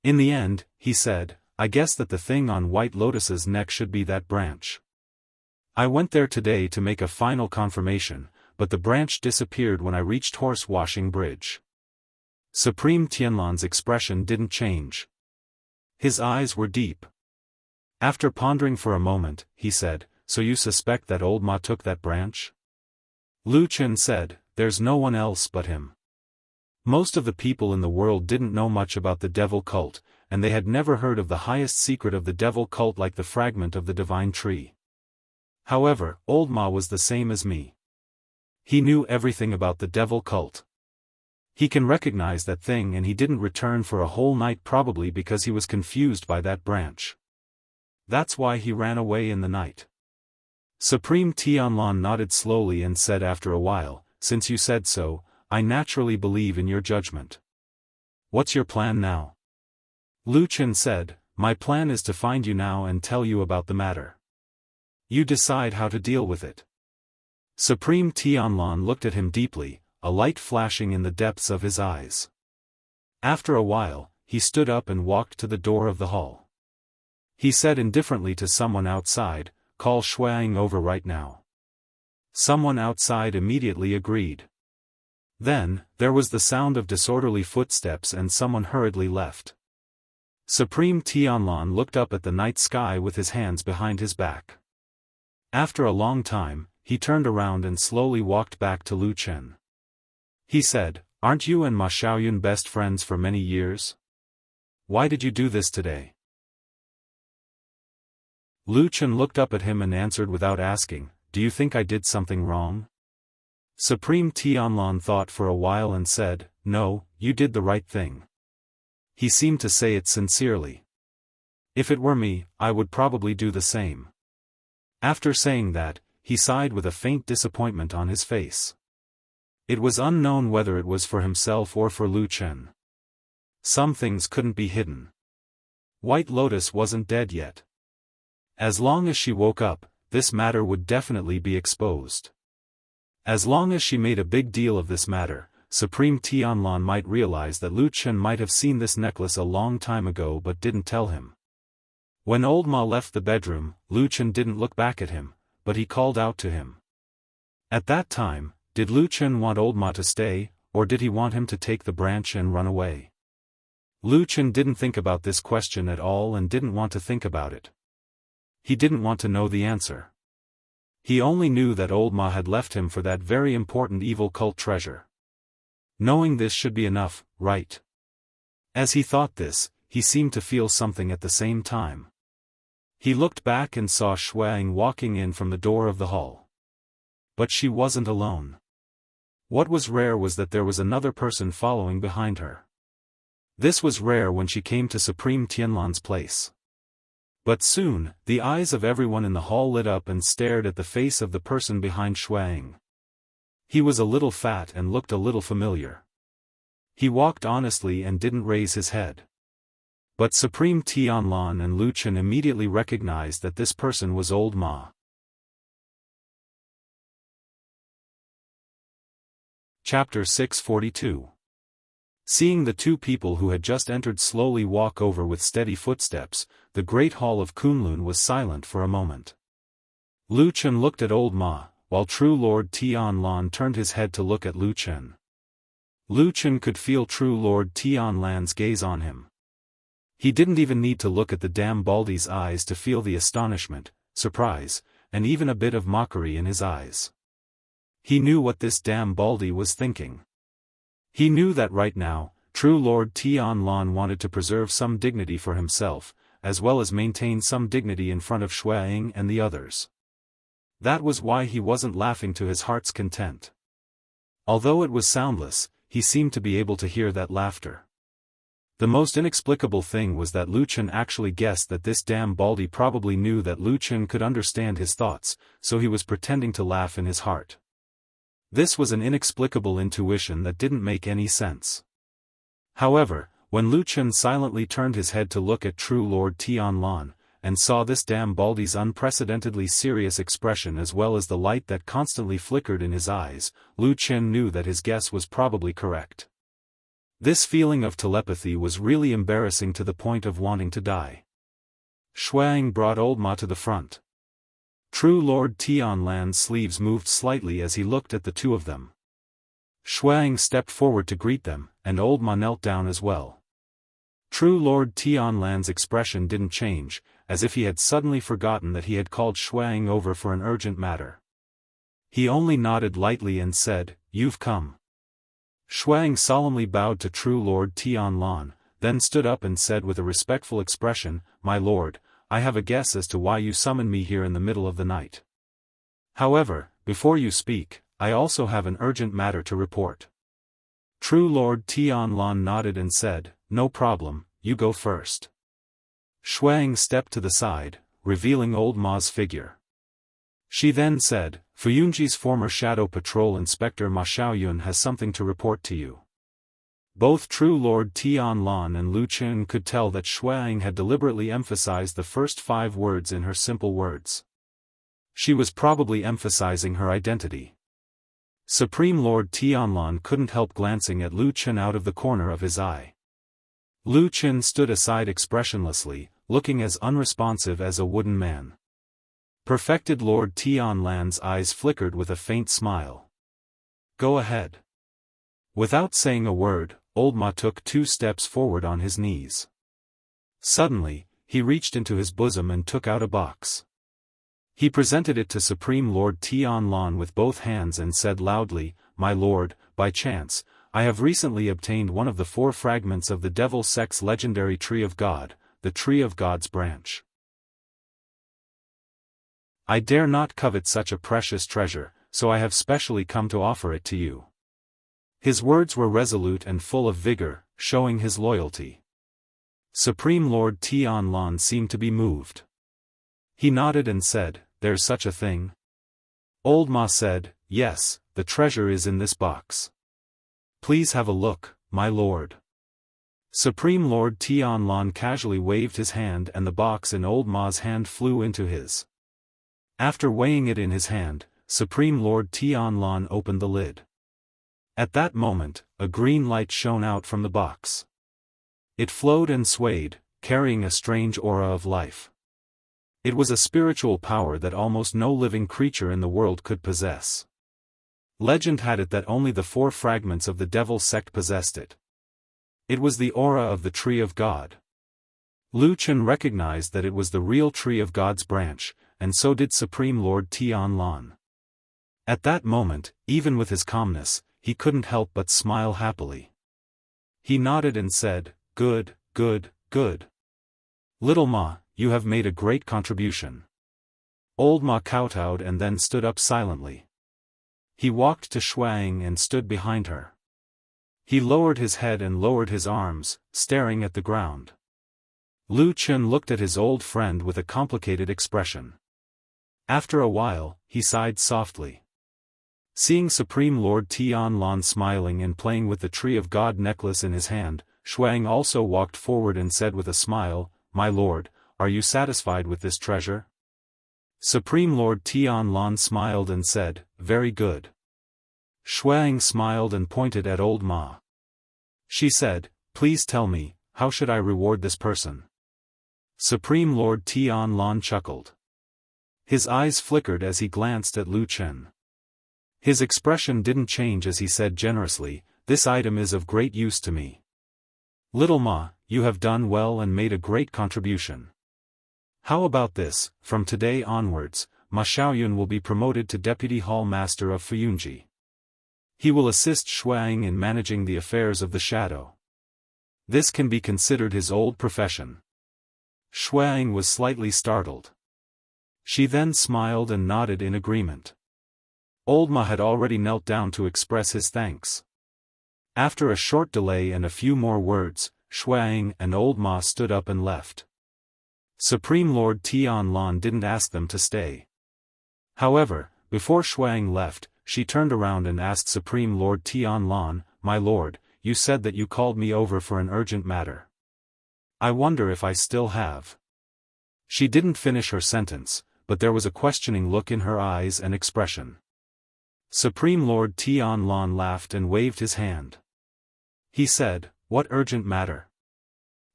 In the end, he said, "I guess that the thing on White Lotus's neck should be that branch. I went there today to make a final confirmation, but the branch disappeared when I reached Horse Washing Bridge." Supreme Tianlan's expression didn't change. His eyes were deep. After pondering for a moment, he said, "So you suspect that old Ma took that branch?" Lu Chen said, "There's no one else but him. Most of the people in the world didn't know much about the devil cult, and they had never heard of the highest secret of the devil cult like the fragment of the divine tree. However, old Ma was the same as me. He knew everything about the devil cult. He can recognize that thing, and he didn't return for a whole night, probably because he was confused by that branch. That's why he ran away in the night." Supreme Tianlan nodded slowly and said after a while, "Since you said so, I naturally believe in your judgment. What's your plan now?" Lu Chen said, "My plan is to find you now and tell you about the matter. You decide how to deal with it." Supreme Tianlan looked at him deeply, a light flashing in the depths of his eyes. After a while, he stood up and walked to the door of the hall. He said indifferently to someone outside, "Call Shuang over right now." Someone outside immediately agreed. Then, there was the sound of disorderly footsteps and someone hurriedly left. Supreme Tianlan looked up at the night sky with his hands behind his back. After a long time, he turned around and slowly walked back to Lu Chen. He said, "Aren't you and Ma Xiaoyun best friends for many years? Why did you do this today?" Lu Chen looked up at him and answered without asking, "Do you think I did something wrong?" Supreme Tianlan thought for a while and said, "No, you did the right thing." He seemed to say it sincerely. "If it were me, I would probably do the same." After saying that, he sighed with a faint disappointment on his face. It was unknown whether it was for himself or for Lu Chen. Some things couldn't be hidden. White Lotus wasn't dead yet. As long as she woke up, this matter would definitely be exposed. As long as she made a big deal of this matter, Supreme Tianlan might realize that Lu Chen might have seen this necklace a long time ago but didn't tell him. When old Ma left the bedroom, Lu Chen didn't look back at him, but he called out to him. At that time, did Lu Chen want old Ma to stay, or did he want him to take the branch and run away? Lu Chen didn't think about this question at all and didn't want to think about it. He didn't want to know the answer. He only knew that old Ma had left him for that very important evil cult treasure. Knowing this should be enough, right? As he thought this, he seemed to feel something at the same time. He looked back and saw Xuang walking in from the door of the hall. But she wasn't alone. What was rare was that there was another person following behind her. This was rare when she came to Supreme Tianlan's place. But soon, the eyes of everyone in the hall lit up and stared at the face of the person behind Xuang. He was a little fat and looked a little familiar. He walked honestly and didn't raise his head. But Supreme Tianlan and Lu Chen immediately recognized that this person was old Ma. Chapter 642. Seeing the two people who had just entered slowly walk over with steady footsteps, the great hall of Kunlun was silent for a moment. Lu Chen looked at old Ma, while True Lord Tianlan turned his head to look at Lu Chen. Lu Chen could feel True Lord Tianlan's gaze on him. He didn't even need to look at the damn Baldy's eyes to feel the astonishment, surprise, and even a bit of mockery in his eyes. He knew what this damn Baldy was thinking. He knew that right now, True Lord Tianlan wanted to preserve some dignity for himself, as well as maintain some dignity in front of Xuang and the others. That was why he wasn't laughing to his heart's content. Although it was soundless, he seemed to be able to hear that laughter. The most inexplicable thing was that Lu Chen actually guessed that this damn Baldy probably knew that Lu Chen could understand his thoughts, so he was pretending to laugh in his heart. This was an inexplicable intuition that didn't make any sense. However, when Lu Chen silently turned his head to look at True Lord Tianlan, and saw this damn Baldy's unprecedentedly serious expression as well as the light that constantly flickered in his eyes, Lu Chen knew that his guess was probably correct. This feeling of telepathy was really embarrassing to the point of wanting to die. Xuang brought old Ma to the front. True Lord Tianlan's sleeves moved slightly as he looked at the two of them. Xuang stepped forward to greet them, and old Ma knelt down as well. True Lord Tianlan's expression didn't change, as if he had suddenly forgotten that he had called Xuang over for an urgent matter. He only nodded lightly and said, "You've come." Xuang solemnly bowed to True Lord Tianlan, then stood up and said with a respectful expression, "My lord, I have a guess as to why you summoned me here in the middle of the night. However, before you speak, I also have an urgent matter to report." True Lord Tianlan nodded and said, "No problem, you go first." Xuang stepped to the side, revealing old Ma's figure. She then said, "Fuyunji's former Shadow Patrol Inspector Ma Xiaoyun has something to report to you." Both True Lord Tianlan and Lu Chen could tell that Xuang had deliberately emphasized the first 5 words in her simple words. She was probably emphasizing her identity. Supreme Lord Tianlan couldn't help glancing at Lu Chen out of the corner of his eye. Lu Chen stood aside expressionlessly, looking as unresponsive as a wooden man. Perfected Lord Tianlan's eyes flickered with a faint smile. "Go ahead." Without saying a word, old Ma took 2 steps forward on his knees. Suddenly, he reached into his bosom and took out a box. He presented it to Supreme Lord Tianlan with both hands and said loudly, "My lord, by chance, I have recently obtained one of the 4 fragments of the Devil Sect's legendary Tree of God, the Tree of God's branch. I dare not covet such a precious treasure, so I have specially come to offer it to you." His words were resolute and full of vigor, showing his loyalty. Supreme Lord Tianlan seemed to be moved. He nodded and said, "There's such a thing?" Old Ma said, "Yes, the treasure is in this box. Please have a look, my lord." Supreme Lord Tianlan casually waved his hand and the box in Old Ma's hand flew into his. After weighing it in his hand, Supreme Lord Tianlan opened the lid. At that moment, a green light shone out from the box. It flowed and swayed, carrying a strange aura of life. It was a spiritual power that almost no living creature in the world could possess. Legend had it that only the 4 fragments of the devil sect possessed it. It was the aura of the Tree of God. Lu Chen recognized that it was the real Tree of God's branch, and so did Supreme Lord Tianlan. At that moment, even with his calmness, he couldn't help but smile happily. He nodded and said, "Good, good, good. Little Ma, you have made a great contribution." Old Ma kowtowed and then stood up silently. He walked to Shuang and stood behind her. He lowered his head and lowered his arms, staring at the ground. Lu Chen looked at his old friend with a complicated expression. After a while, he sighed softly. Seeing Supreme Lord Tianlan smiling and playing with the Tree of God necklace in his hand, Shuang also walked forward and said with a smile, "My lord, are you satisfied with this treasure?" Supreme Lord Tianlan smiled and said, "Very good." Shuang smiled and pointed at old Ma. She said, "Please tell me, how should I reward this person?" Supreme Lord Tianlan chuckled. His eyes flickered as he glanced at Lu Chen. His expression didn't change as he said generously, "This item is of great use to me. Little Ma, you have done well and made a great contribution. How about this, from today onwards, Ma Xiaoyun will be promoted to Deputy Hall Master of Fuyunji. He will assist Shuang in managing the affairs of the shadow. This can be considered his old profession." Shuang was slightly startled. She then smiled and nodded in agreement. Old Ma had already knelt down to express his thanks. After a short delay and a few more words, Shuang and Old Ma stood up and left. Supreme Lord Tianlan didn't ask them to stay. However, before Shuang left, she turned around and asked Supreme Lord Tianlan, "My lord, you said that you called me over for an urgent matter. I wonder if I still have." She didn't finish her sentence, but there was a questioning look in her eyes and expression. Supreme Lord Tianlan laughed and waved his hand. He said, "What urgent matter?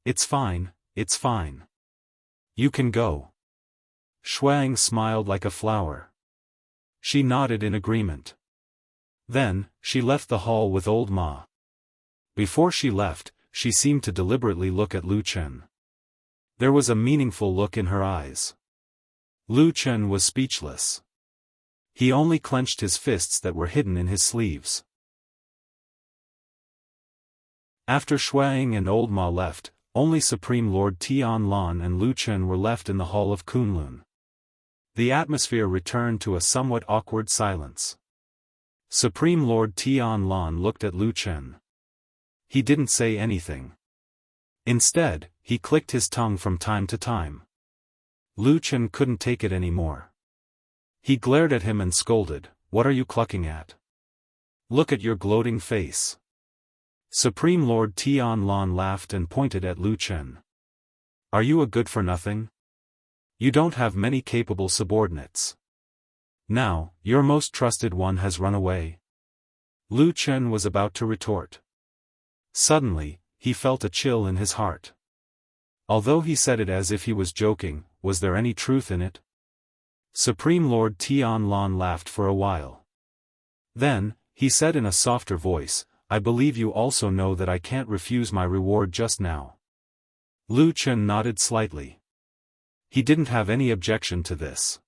It's fine, it's fine. You can go." Shuang smiled like a flower. She nodded in agreement. Then, she left the hall with old Ma. Before she left, she seemed to deliberately look at Lu Chen. There was a meaningful look in her eyes. Lu Chen was speechless. He only clenched his fists that were hidden in his sleeves. After Shuang and old Ma left, only Supreme Lord Tianlan and Lu Chen were left in the hall of Kunlun. The atmosphere returned to a somewhat awkward silence. Supreme Lord Tianlan looked at Lu Chen. He didn't say anything. Instead, he clicked his tongue from time to time. Lu Chen couldn't take it anymore. He glared at him and scolded, "What are you clucking at? Look at your gloating face." Supreme Lord Tianlan laughed and pointed at Lu Chen. "Are you a good-for-nothing? You don't have many capable subordinates. Now, your most trusted one has run away." Lu Chen was about to retort. Suddenly, he felt a chill in his heart. Although he said it as if he was joking, was there any truth in it? Supreme Lord Tianlan laughed for a while. Then, he said in a softer voice, "I believe you also know that I can't refuse my reward just now." Lu Chen nodded slightly. He didn't have any objection to this.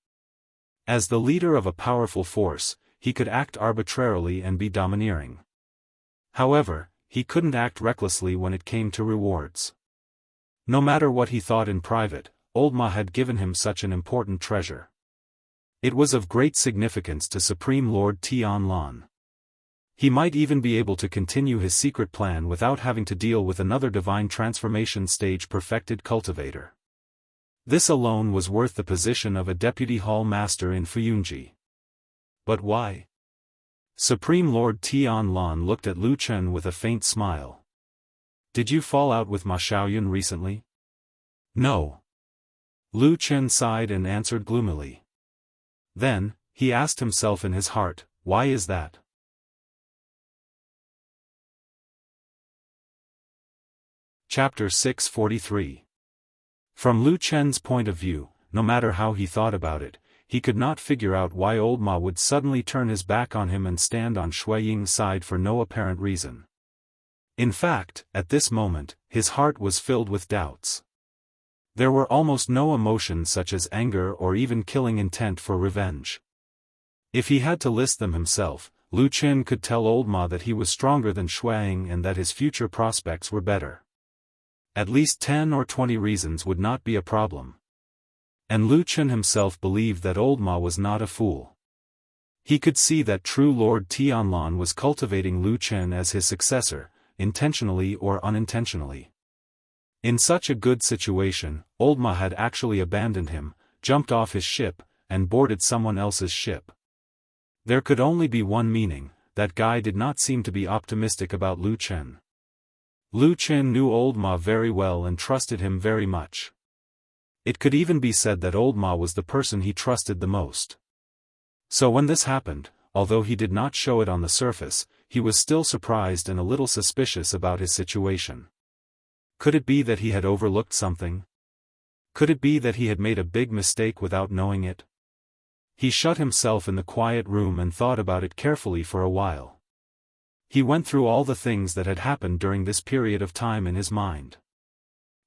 As the leader of a powerful force, he could act arbitrarily and be domineering. However, he couldn't act recklessly when it came to rewards. No matter what he thought in private, old Ma had given him such an important treasure. It was of great significance to Supreme Lord Tianlan. He might even be able to continue his secret plan without having to deal with another divine transformation stage perfected cultivator. This alone was worth the position of a deputy hall master in Fuyunji. But why? Supreme Lord Tianlan looked at Lu Chen with a faint smile. "Did you fall out with Ma Xiaoyun recently?" "No." Lu Chen sighed and answered gloomily. Then, he asked himself in his heart, "Why is that?" Chapter 643. From Lu Chen's point of view, no matter how he thought about it, he could not figure out why old Ma would suddenly turn his back on him and stand on Shui Ying's side for no apparent reason. In fact, at this moment, his heart was filled with doubts. There were almost no emotions such as anger or even killing intent for revenge. If he had to list them himself, Lu Chen could tell old Ma that he was stronger than Shui Ying and that his future prospects were better. At least 10 or 20 reasons would not be a problem. And Lu Chen himself believed that old Ma was not a fool. He could see that true Lord Tianlan was cultivating Lu Chen as his successor, intentionally or unintentionally. In such a good situation, old Ma had actually abandoned him, jumped off his ship, and boarded someone else's ship. There could only be one meaning: that guy did not seem to be optimistic about Lu Chen. Lu Chen knew old Ma very well and trusted him very much. It could even be said that old Ma was the person he trusted the most. So when this happened, although he did not show it on the surface, he was still surprised and a little suspicious about his situation. Could it be that he had overlooked something? Could it be that he had made a big mistake without knowing it? He shut himself in the quiet room and thought about it carefully for a while. He went through all the things that had happened during this period of time in his mind.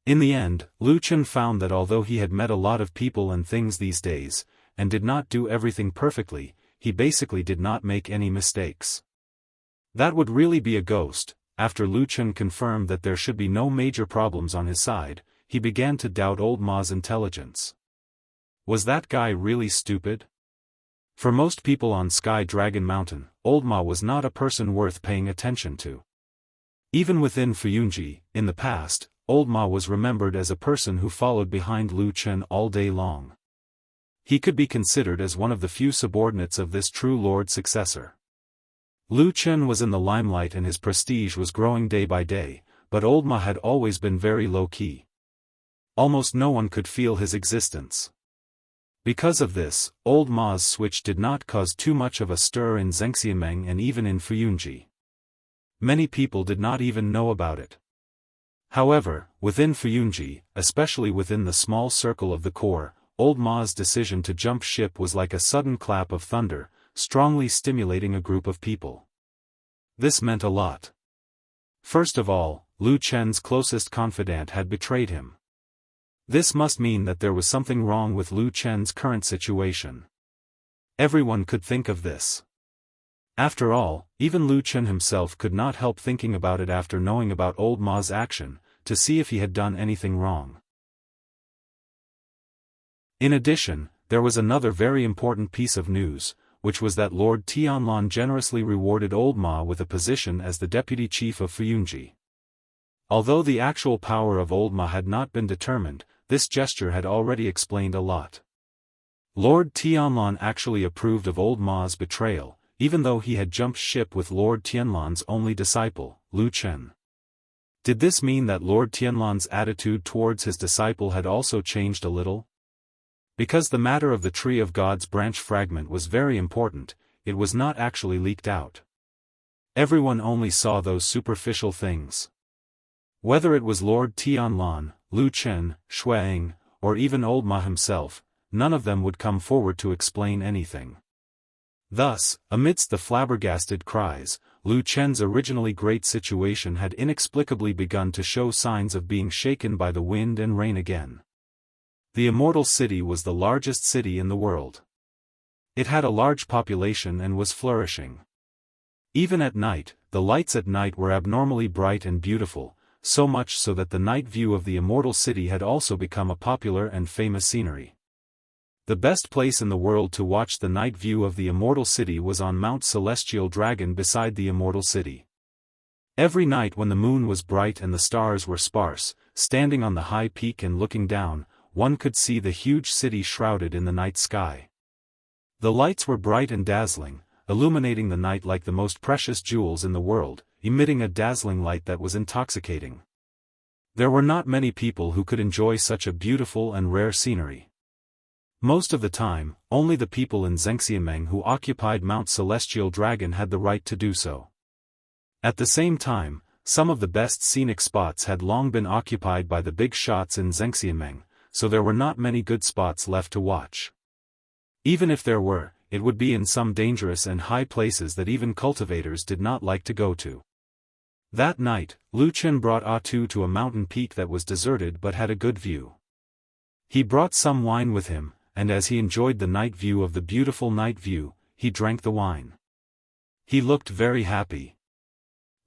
In the end, Lu Chen found that although he had met a lot of people and things these days, and did not do everything perfectly, he basically did not make any mistakes. That would really be a ghost. After Lu Chen confirmed that there should be no major problems on his side, he began to doubt old Ma's intelligence. Was that guy really stupid? For most people on Sky Dragon Mountain, old Ma was not a person worth paying attention to. Even within Fuyunji, in the past, old Ma was remembered as a person who followed behind Lu Chen all day long. He could be considered as one of the few subordinates of this true lord successor. Lu Chen was in the limelight and his prestige was growing day by day, but old Ma had always been very low-key. Almost no one could feel his existence. Because of this, old Ma's switch did not cause too much of a stir in Zhengxianmeng and even in Fuyunji. Many people did not even know about it. However, within Fuyunji, especially within the small circle of the core, old Ma's decision to jump ship was like a sudden clap of thunder, strongly stimulating a group of people. This meant a lot. First of all, Lu Chen's closest confidant had betrayed him. This must mean that there was something wrong with Lu Chen's current situation. Everyone could think of this. After all, even Lu Chen himself could not help thinking about it after knowing about old Ma's action, to see if he had done anything wrong. In addition, there was another very important piece of news, which was that Lord Tianlan generously rewarded old Ma with a position as the deputy chief of Fuyunji. Although the actual power of old Ma had not been determined, this gesture had already explained a lot. Lord Tianlan actually approved of old Ma's betrayal, even though he had jumped ship with Lord Tianlan's only disciple, Lu Chen. Did this mean that Lord Tianlan's attitude towards his disciple had also changed a little? Because the matter of the Tree of God's branch fragment was very important, it was not actually leaked out. Everyone only saw those superficial things. Whether it was Lord Tianlan, Lu Chen, Shui Ying, or even old Ma himself, none of them would come forward to explain anything. Thus, amidst the flabbergasted cries, Lu Chen's originally great situation had inexplicably begun to show signs of being shaken by the wind and rain again. The Immortal City was the largest city in the world. It had a large population and was flourishing. Even at night, the lights at night were abnormally bright and beautiful, so much so that the night view of the Immortal City had also become a popular and famous scenery. The best place in the world to watch the night view of the Immortal City was on Mount Celestial Dragon beside the Immortal City. Every night when the moon was bright and the stars were sparse, standing on the high peak and looking down, one could see the huge city shrouded in the night sky. The lights were bright and dazzling, illuminating the night like the most precious jewels in the world, emitting a dazzling light that was intoxicating. There were not many people who could enjoy such a beautiful and rare scenery. Most of the time, only the people in Zhengxianmeng who occupied Mount Celestial Dragon had the right to do so. At the same time, some of the best scenic spots had long been occupied by the big shots in Xianxia, so there were not many good spots left to watch. Even if there were, it would be in some dangerous and high places that even cultivators did not like to go to. That night, Lu Chen brought Atu to a mountain peak that was deserted but had a good view. He brought some wine with him, and as he enjoyed the night view of the beautiful night view, he drank the wine. He looked very happy.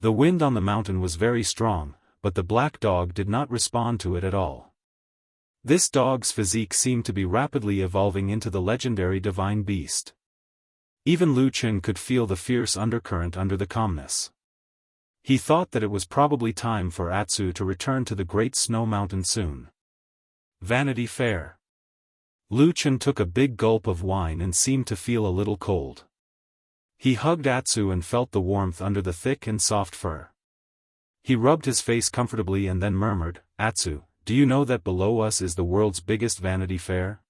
The wind on the mountain was very strong, but the black dog did not respond to it at all. This dog's physique seemed to be rapidly evolving into the legendary divine beast. Even Lu Chen could feel the fierce undercurrent under the calmness. He thought that it was probably time for Atsu to return to the great snow mountain soon. Vanity Fair. Lu Chen took a big gulp of wine and seemed to feel a little cold. He hugged Atsu and felt the warmth under the thick and soft fur. He rubbed his face comfortably and then murmured, "Atsu, do you know that below us is the world's biggest Vanity Fair?"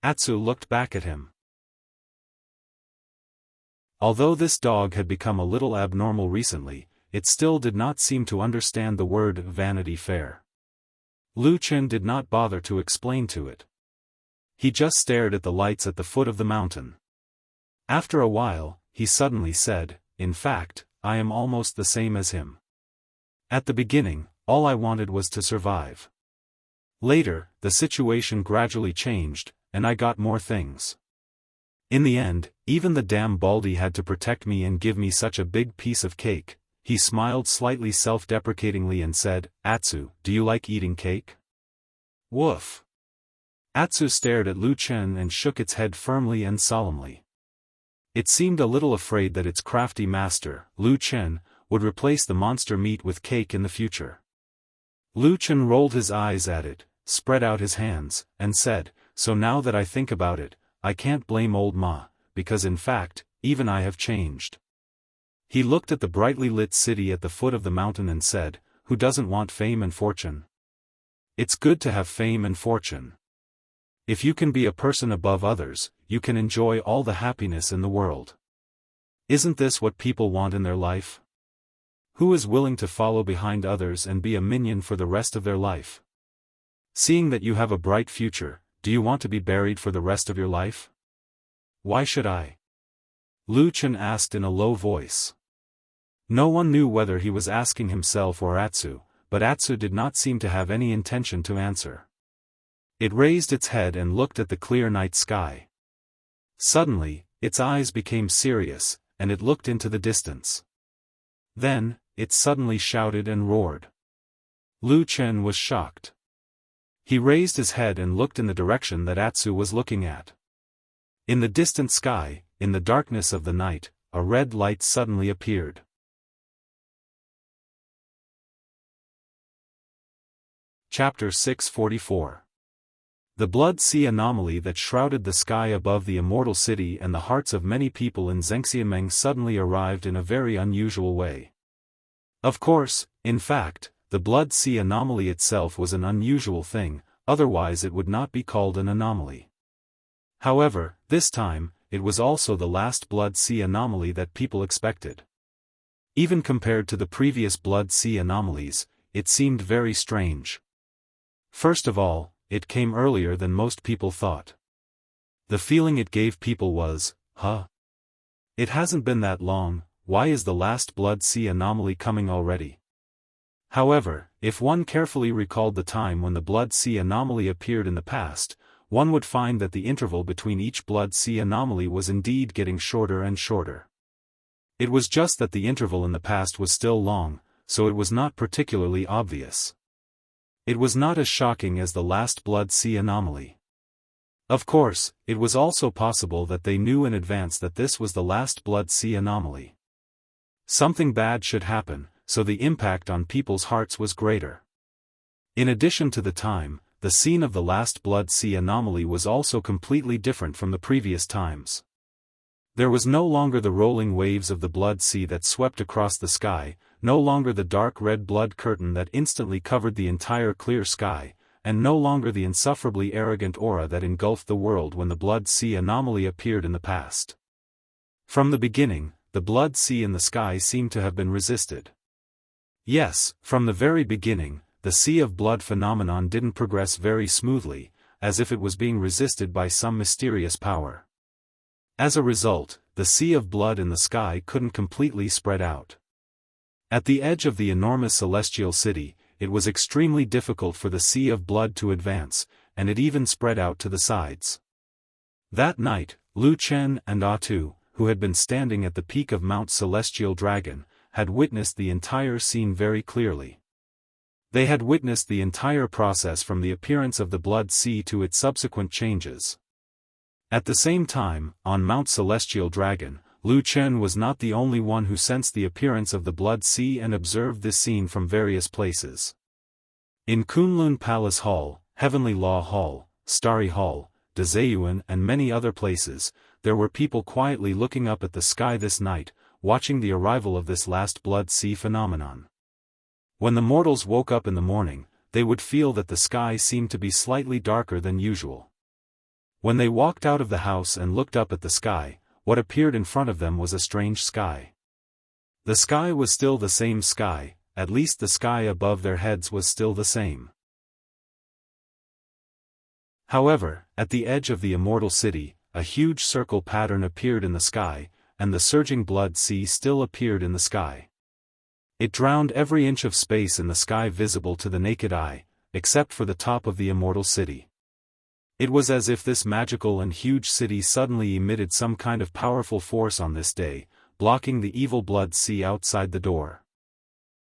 Atsu looked back at him. Although this dog had become a little abnormal recently, it still did not seem to understand the word Vanity Fair. Lu Chen did not bother to explain to it. He just stared at the lights at the foot of the mountain. After a while, he suddenly said, "In fact, I am almost the same as him. At the beginning, all I wanted was to survive. Later, the situation gradually changed, and I got more things. In the end, even the damn Baldy had to protect me and give me such a big piece of cake." He smiled slightly self-deprecatingly and said, "Atsu, do you like eating cake?" Woof. Atsu stared at Lu Chen and shook its head firmly and solemnly. It seemed a little afraid that its crafty master, Lu Chen, would replace the monster meat with cake in the future. Lu Chen rolled his eyes at it, spread out his hands, and said, "So now that I think about it, I can't blame old Ma, because in fact, even I have changed." He looked at the brightly lit city at the foot of the mountain and said, "Who doesn't want fame and fortune? It's good to have fame and fortune. If you can be a person above others, you can enjoy all the happiness in the world. Isn't this what people want in their life? Who is willing to follow behind others and be a minion for the rest of their life? Seeing that you have a bright future, do you want to be buried for the rest of your life?" "Why should I?" Lu Chen asked in a low voice. No one knew whether he was asking himself or Atsu, but Atsu did not seem to have any intention to answer. It raised its head and looked at the clear night sky. Suddenly, its eyes became serious, and it looked into the distance. Then, it suddenly shouted and roared. Lu Chen was shocked. He raised his head and looked in the direction that Atsu was looking at. In the distant sky, in the darkness of the night, a red light suddenly appeared. Chapter 644. The Blood Sea anomaly that shrouded the sky above the Immortal City and the hearts of many people in Xianxia suddenly arrived in a very unusual way. Of course, in fact, the Blood Sea anomaly itself was an unusual thing, otherwise it would not be called an anomaly. However, this time, it was also the last Blood Sea anomaly that people expected. Even compared to the previous Blood Sea anomalies, it seemed very strange. First of all, it came earlier than most people thought. The feeling it gave people was, it hasn't been that long, why is the last Blood Sea anomaly coming already? However, if one carefully recalled the time when the Blood Sea anomaly appeared in the past, one would find that the interval between each Blood Sea anomaly was indeed getting shorter and shorter. It was just that the interval in the past was still long, so it was not particularly obvious. It was not as shocking as the last Blood Sea anomaly. Of course, it was also possible that they knew in advance that this was the last Blood Sea anomaly. Something bad should happen, so the impact on people's hearts was greater. In addition to the time, the scene of the last Blood Sea anomaly was also completely different from the previous times. There was no longer the rolling waves of the Blood Sea that swept across the sky, no longer the dark red blood curtain that instantly covered the entire clear sky, and no longer the insufferably arrogant aura that engulfed the world when the Blood Sea anomaly appeared in the past. From the beginning, the Blood Sea in the sky seemed to have been resisted. Yes, from the very beginning, the Sea of Blood phenomenon didn't progress very smoothly, as if it was being resisted by some mysterious power. As a result, the Sea of Blood in the sky couldn't completely spread out. At the edge of the enormous celestial city, it was extremely difficult for the Sea of Blood to advance, and it even spread out to the sides. That night, Lu Chen and Atu, who had been standing at the peak of Mount Celestial Dragon, had witnessed the entire scene very clearly. They had witnessed the entire process from the appearance of the Blood Sea to its subsequent changes. At the same time, on Mount Celestial Dragon, Lu Chen was not the only one who sensed the appearance of the Blood Sea and observed this scene from various places. In Kunlun Palace Hall, Heavenly Law Hall, Starry Hall, Dezayuan and many other places, there were people quietly looking up at the sky this night, watching the arrival of this last Blood Sea phenomenon. When the mortals woke up in the morning, they would feel that the sky seemed to be slightly darker than usual. When they walked out of the house and looked up at the sky, what appeared in front of them was a strange sky. The sky was still the same sky, at least the sky above their heads was still the same. However, at the edge of the Immortal City, a huge circle pattern appeared in the sky, and the surging Blood Sea still appeared in the sky. It drowned every inch of space in the sky visible to the naked eye, except for the top of the Immortal City. It was as if this magical and huge city suddenly emitted some kind of powerful force on this day, blocking the evil Blood Sea outside the door.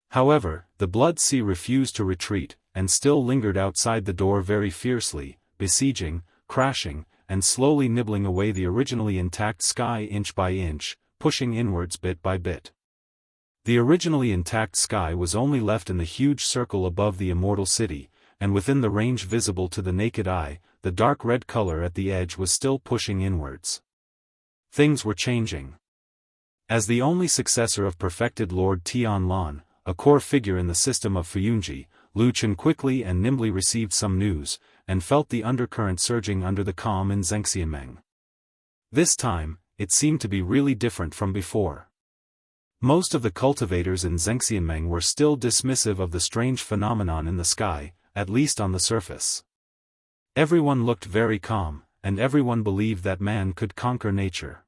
However, the Blood Sea refused to retreat, and still lingered outside the door very fiercely, besieging, crashing, and slowly nibbling away the originally intact sky inch by inch, pushing inwards bit by bit. The originally intact sky was only left in the huge circle above the Immortal City, and within the range visible to the naked eye, the dark red color at the edge was still pushing inwards. Things were changing. As the only successor of perfected Lord Tianlan, a core figure in the system of Fuyunji, Lu Chen quickly and nimbly received some news, and felt the undercurrent surging under the calm in Xianxianmeng. This time, it seemed to be really different from before. Most of the cultivators in Xianxianmeng were still dismissive of the strange phenomenon in the sky, at least on the surface. Everyone looked very calm, and everyone believed that man could conquer nature.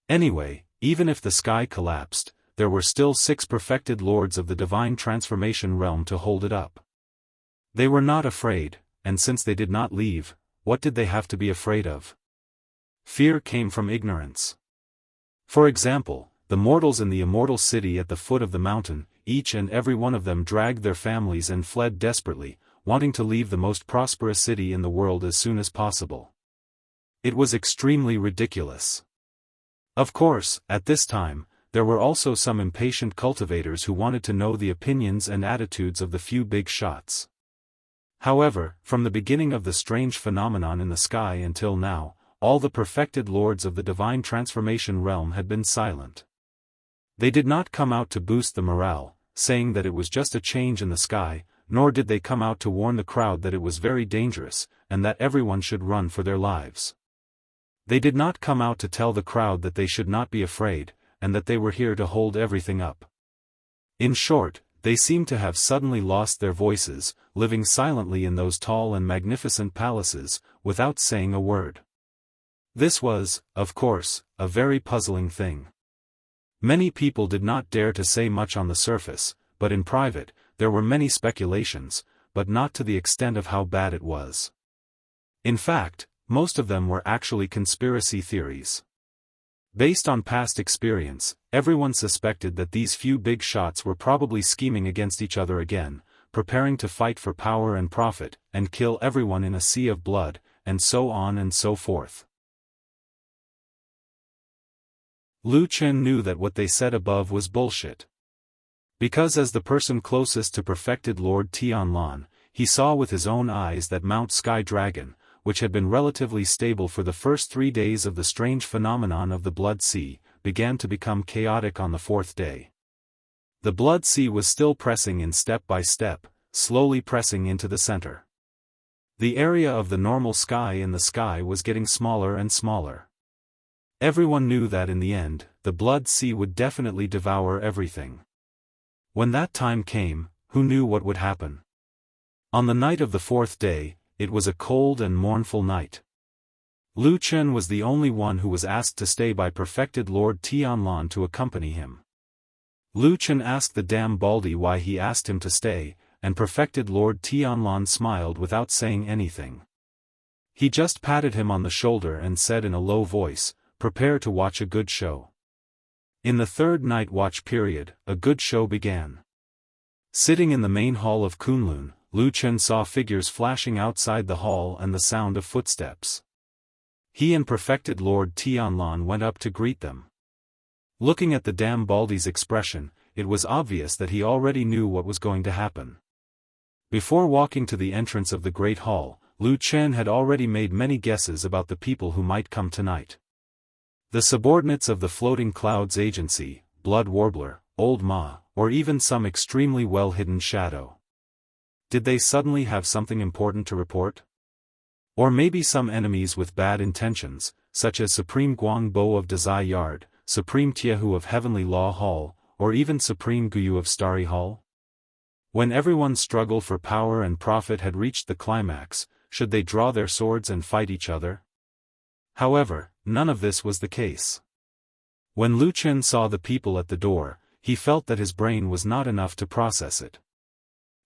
Anyway, even if the sky collapsed, there were still 6 perfected lords of the divine transformation realm to hold it up. They were not afraid, and since they did not leave, what did they have to be afraid of? Fear came from ignorance. For example, the mortals in the Immortal City at the foot of the mountain, each and every one of them dragged their families and fled desperately, wanting to leave the most prosperous city in the world as soon as possible. It was extremely ridiculous. Of course, at this time, there were also some impatient cultivators who wanted to know the opinions and attitudes of the few big shots. However, from the beginning of the strange phenomenon in the sky until now, all the perfected lords of the divine transformation realm had been silent. They did not come out to boost the morale, saying that it was just a change in the sky, nor did they come out to warn the crowd that it was very dangerous, and that everyone should run for their lives. They did not come out to tell the crowd that they should not be afraid, and that they were here to hold everything up. In short, they seemed to have suddenly lost their voices, living silently in those tall and magnificent palaces, without saying a word. This was, of course, a very puzzling thing. Many people did not dare to say much on the surface, but in private, there were many speculations, but not to the extent of how bad it was. In fact, most of them were actually conspiracy theories. Based on past experience, everyone suspected that these few big shots were probably scheming against each other again, preparing to fight for power and profit, and kill everyone in a sea of blood, and so on and so forth. Lu Chen knew that what they said above was bullshit. Because as the person closest to perfected Lord Tianlan, he saw with his own eyes that Mount Sky Dragon, which had been relatively stable for the first 3 days of the strange phenomenon of the Blood Sea, began to become chaotic on the 4th day. The Blood Sea was still pressing in step by step, slowly pressing into the center. The area of the normal sky in the sky was getting smaller and smaller. Everyone knew that in the end, the Blood Sea would definitely devour everything. When that time came, who knew what would happen? On the night of the fourth day, it was a cold and mournful night. Lu Chen was the only one who was asked to stay by perfected Lord Tianlan to accompany him. Lu Chen asked the damn baldy why he asked him to stay, and perfected Lord Tianlan smiled without saying anything. He just patted him on the shoulder and said in a low voice, "Prepare to watch a good show." In the third night watch period, a good show began. Sitting in the main hall of Kunlun, Lu Chen saw figures flashing outside the hall and the sound of footsteps. He and perfected Lord Tianlan went up to greet them. Looking at the damn baldy's expression, it was obvious that he already knew what was going to happen. Before walking to the entrance of the Great Hall, Lu Chen had already made many guesses about the people who might come tonight. The subordinates of the Floating Clouds Agency, Blood Warbler, Old Ma, or even some extremely well-hidden shadow. Did they suddenly have something important to report? Or maybe some enemies with bad intentions, such as Supreme Guangbo of Dazai Yard, Supreme Tiehu of Heavenly Law Hall, or even Supreme Guyu of Starry Hall? When everyone's struggle for power and profit had reached the climax, should they draw their swords and fight each other? However, none of this was the case. When Lu Chen saw the people at the door, he felt that his brain was not enough to process it.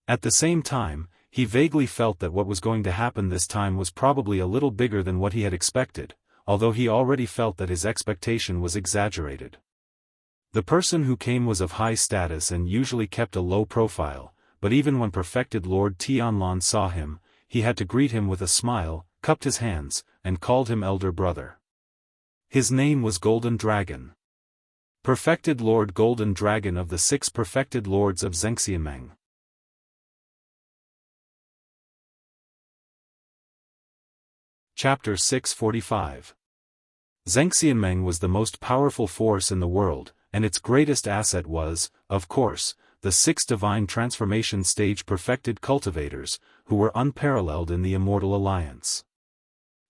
At the same time, he vaguely felt that what was going to happen this time was probably a little bigger than what he had expected, although he already felt that his expectation was exaggerated. The person who came was of high status and usually kept a low profile, but even when perfected Lord Tianlan saw him, he had to greet him with a smile, cupped his hands, and called him elder brother. His name was Golden Dragon. Perfected Lord Golden Dragon of the 6 perfected lords of Xianxia. Chapter 645. Xianxia was the most powerful force in the world, and its greatest asset was, of course, the 6 divine transformation stage perfected cultivators, who were unparalleled in the Immortal Alliance.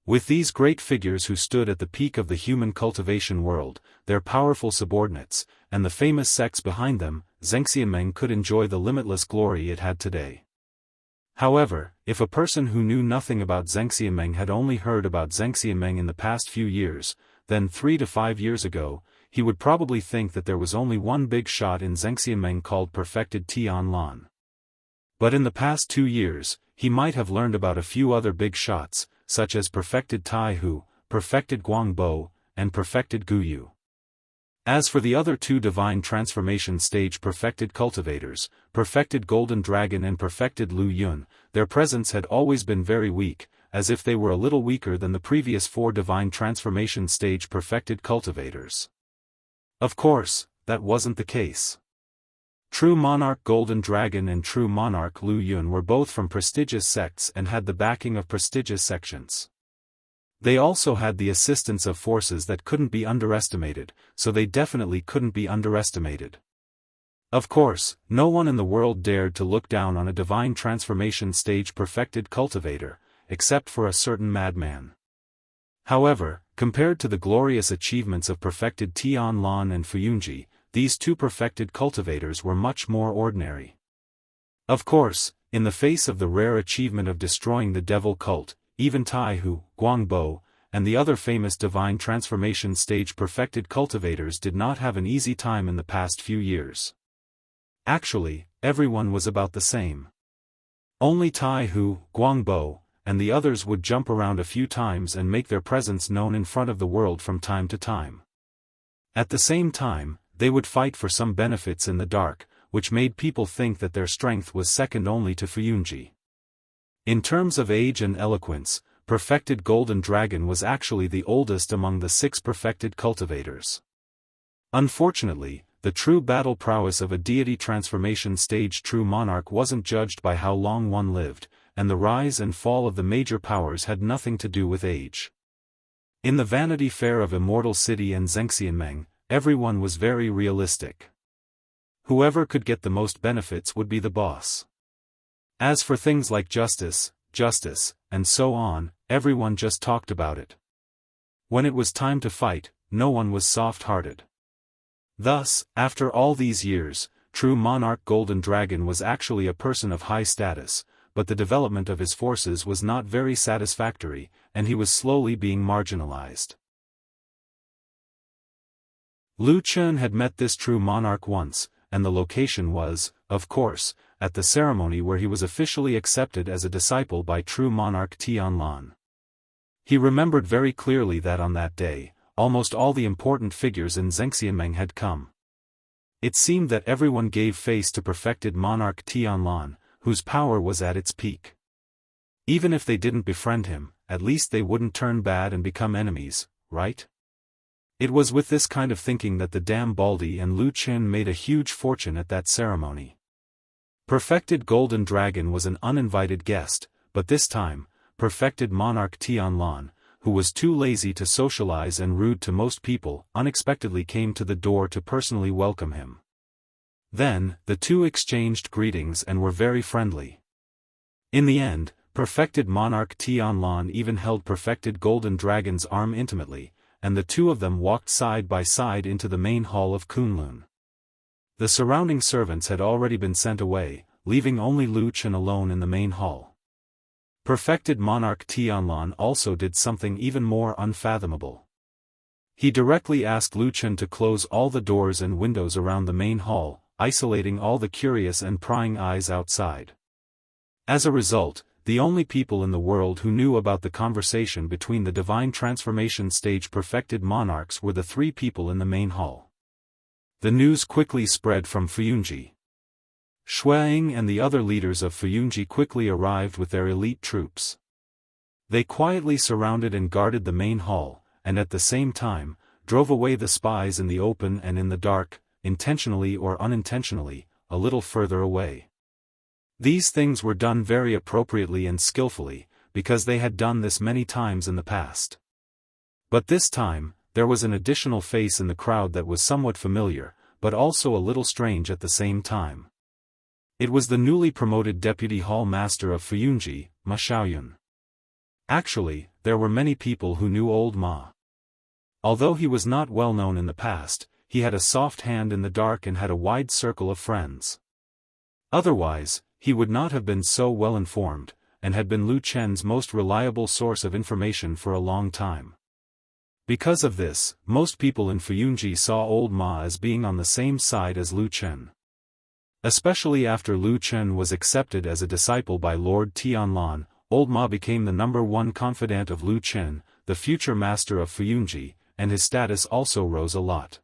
With these great figures who stood at the peak of the human cultivation world, their powerful subordinates, and the famous sects behind them, Xianxia could enjoy the limitless glory it had today. However, if a person who knew nothing about Xianxia had only heard about Xianxia in the past few years, then 3 to 5 years ago, he would probably think that there was only one big shot in Xianxia called perfected Tianlan. But in the past 2 years, he might have learned about a few other big shots, such as perfected Taihu, perfected Guangbo, and perfected Guyu. As for the other 2 divine transformation stage perfected cultivators, perfected Golden Dragon and perfected Lu Yun, their presence had always been very weak, as if they were a little weaker than the previous 4 divine transformation stage perfected cultivators. Of course, that wasn't the case. True Monarch Golden Dragon and True Monarch Lu Yun were both from prestigious sects and had the backing of prestigious sections. They also had the assistance of forces that couldn't be underestimated, so they definitely couldn't be underestimated. Of course, no one in the world dared to look down on a divine transformation stage perfected cultivator, except for a certain madman. However, compared to the glorious achievements of perfected Tianlan and Fuyunji, these 2 perfected cultivators were much more ordinary. Of course, in the face of the rare achievement of destroying the devil cult, even Taihu, Guangbo, and the other famous divine transformation stage perfected cultivators did not have an easy time in the past few years. Actually, everyone was about the same. Only Taihu, Guangbo, and the others would jump around a few times and make their presence known in front of the world from time to time. At the same time, they would fight for some benefits in the dark, which made people think that their strength was second only to Fuyunji. In terms of age and eloquence, perfected Golden Dragon was actually the oldest among the 6 perfected cultivators. Unfortunately, the true battle prowess of a deity transformation stage true monarch wasn't judged by how long one lived, and the rise and fall of the major powers had nothing to do with age. In the Vanity Fair of Immortal City and Xianxia, everyone was very realistic. Whoever could get the most benefits would be the boss. As for things like justice, and so on, everyone just talked about it. When it was time to fight, no one was soft-hearted. Thus, after all these years, true monarch Golden Dragon was actually a person of high status, but the development of his forces was not very satisfactory, and he was slowly being marginalized. Lu Chen had met this true monarch once, and the location was, of course, at the ceremony where he was officially accepted as a disciple by true monarch Tianlan. He remembered very clearly that on that day, almost all the important figures in Xianxia had come. It seemed that everyone gave face to perfected monarch Tianlan, whose power was at its peak. Even if they didn't befriend him, at least they wouldn't turn bad and become enemies, right? It was with this kind of thinking that the Dam Baldi and Lu Chen made a huge fortune at that ceremony. Perfected Golden Dragon was an uninvited guest, but this time, perfected monarch Tianlan, who was too lazy to socialize and rude to most people, unexpectedly came to the door to personally welcome him. Then, the two exchanged greetings and were very friendly. In the end, perfected monarch Tianlan even held perfected Golden Dragon's arm intimately, and the two of them walked side by side into the main hall of Kunlun. The surrounding servants had already been sent away, leaving only Lu Chen alone in the main hall. Perfected monarch Tianlan also did something even more unfathomable. He directly asked Lu Chen to close all the doors and windows around the main hall, isolating all the curious and prying eyes outside. As a result, the only people in the world who knew about the conversation between the divine transformation stage perfected monarchs were the three people in the main hall. The news quickly spread from Fuyunji. Shuang and the other leaders of Fuyunji quickly arrived with their elite troops. They quietly surrounded and guarded the main hall, and at the same time, drove away the spies in the open and in the dark, intentionally or unintentionally, a little further away. These things were done very appropriately and skillfully, because they had done this many times in the past. But this time, there was an additional face in the crowd that was somewhat familiar, but also a little strange at the same time. It was the newly promoted Deputy Hall Master of Fuyunji, Ma Xiaoyun. Actually, there were many people who knew old Ma. Although he was not well known in the past, he had a soft hand in the dark and had a wide circle of friends. Otherwise, he would not have been so well informed, and had been Lu Chen's most reliable source of information for a long time. Because of this, most people in Fuyunji saw old Ma as being on the same side as Lu Chen. Especially after Lu Chen was accepted as a disciple by Lord Tianlan, old Ma became the #1 confidant of Lu Chen, the future master of Fuyunji, and his status also rose a lot.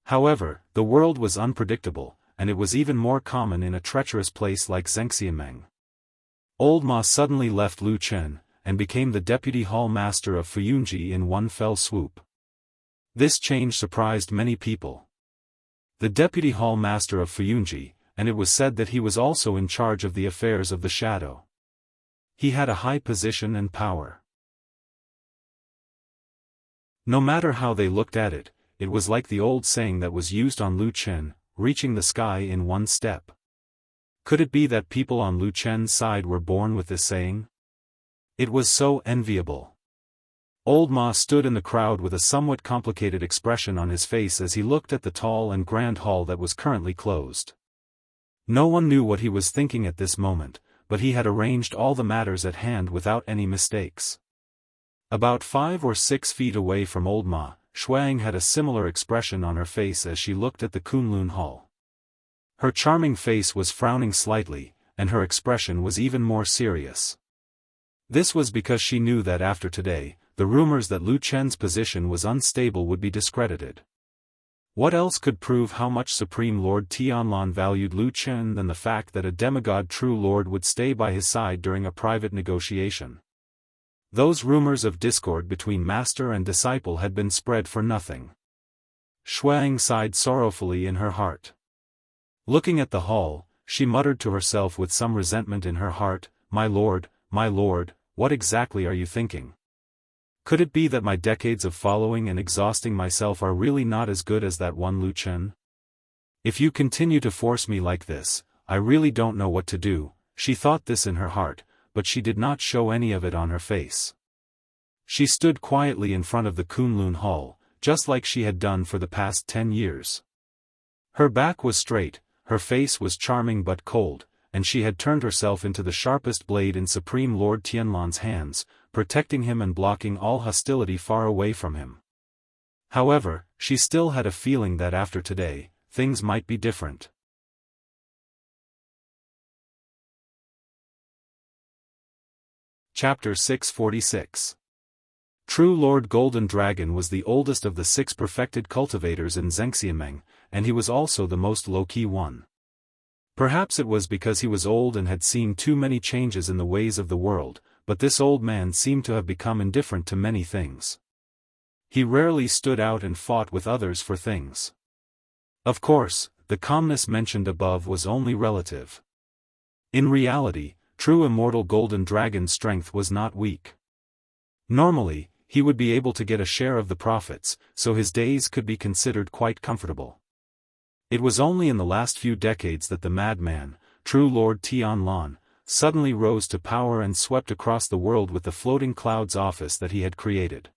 However, the world was unpredictable, and it was even more common in a treacherous place like Xianxia. Old Ma suddenly left Lu Chen, and became the deputy hall master of Fuyunji in one fell swoop. This change surprised many people. The deputy hall master of Fuyunji, and it was said that he was also in charge of the affairs of the shadow. He had a high position and power. No matter how they looked at it, it was like the old saying that was used on Lu Chen, reaching the sky in one step. Could it be that people on Lu Chen's side were born with this saying? It was so enviable. Old Ma stood in the crowd with a somewhat complicated expression on his face as he looked at the tall and grand hall that was currently closed. No one knew what he was thinking at this moment, but he had arranged all the matters at hand without any mistakes. About 5 or 6 feet away from old Ma, Shuang had a similar expression on her face as she looked at the Kunlun Hall. Her charming face was frowning slightly, and her expression was even more serious. This was because she knew that after today, the rumors that Lu Chen's position was unstable would be discredited. What else could prove how much Supreme Lord Tianlan valued Lu Chen than the fact that a demigod true lord would stay by his side during a private negotiation? Those rumors of discord between master and disciple had been spread for nothing. Shuang sighed sorrowfully in her heart. Looking at the hall, she muttered to herself with some resentment in her heart, my lord, what exactly are you thinking? Could it be that my decades of following and exhausting myself are really not as good as that one Lu Chen? If you continue to force me like this, I really don't know what to do. She thought this in her heart, but she did not show any of it on her face. She stood quietly in front of the Kunlun Hall, just like she had done for the past 10 years. Her back was straight, her face was charming but cold, and she had turned herself into the sharpest blade in Supreme Lord Tianlan's hands, protecting him and blocking all hostility far away from him. However, she still had a feeling that after today, things might be different. Chapter 646. True Lord Golden Dragon was the oldest of the 6 perfected cultivators in Xianxia, and he was also the most low-key one. Perhaps it was because he was old and had seen too many changes in the ways of the world, but this old man seemed to have become indifferent to many things. He rarely stood out and fought with others for things. Of course, the calmness mentioned above was only relative. In reality, true Immortal Golden Dragon's strength was not weak. Normally, he would be able to get a share of the profits, so his days could be considered quite comfortable. It was only in the last few decades that the madman, true Lord Tianlan, suddenly rose to power and swept across the world with the floating clouds office that he had created.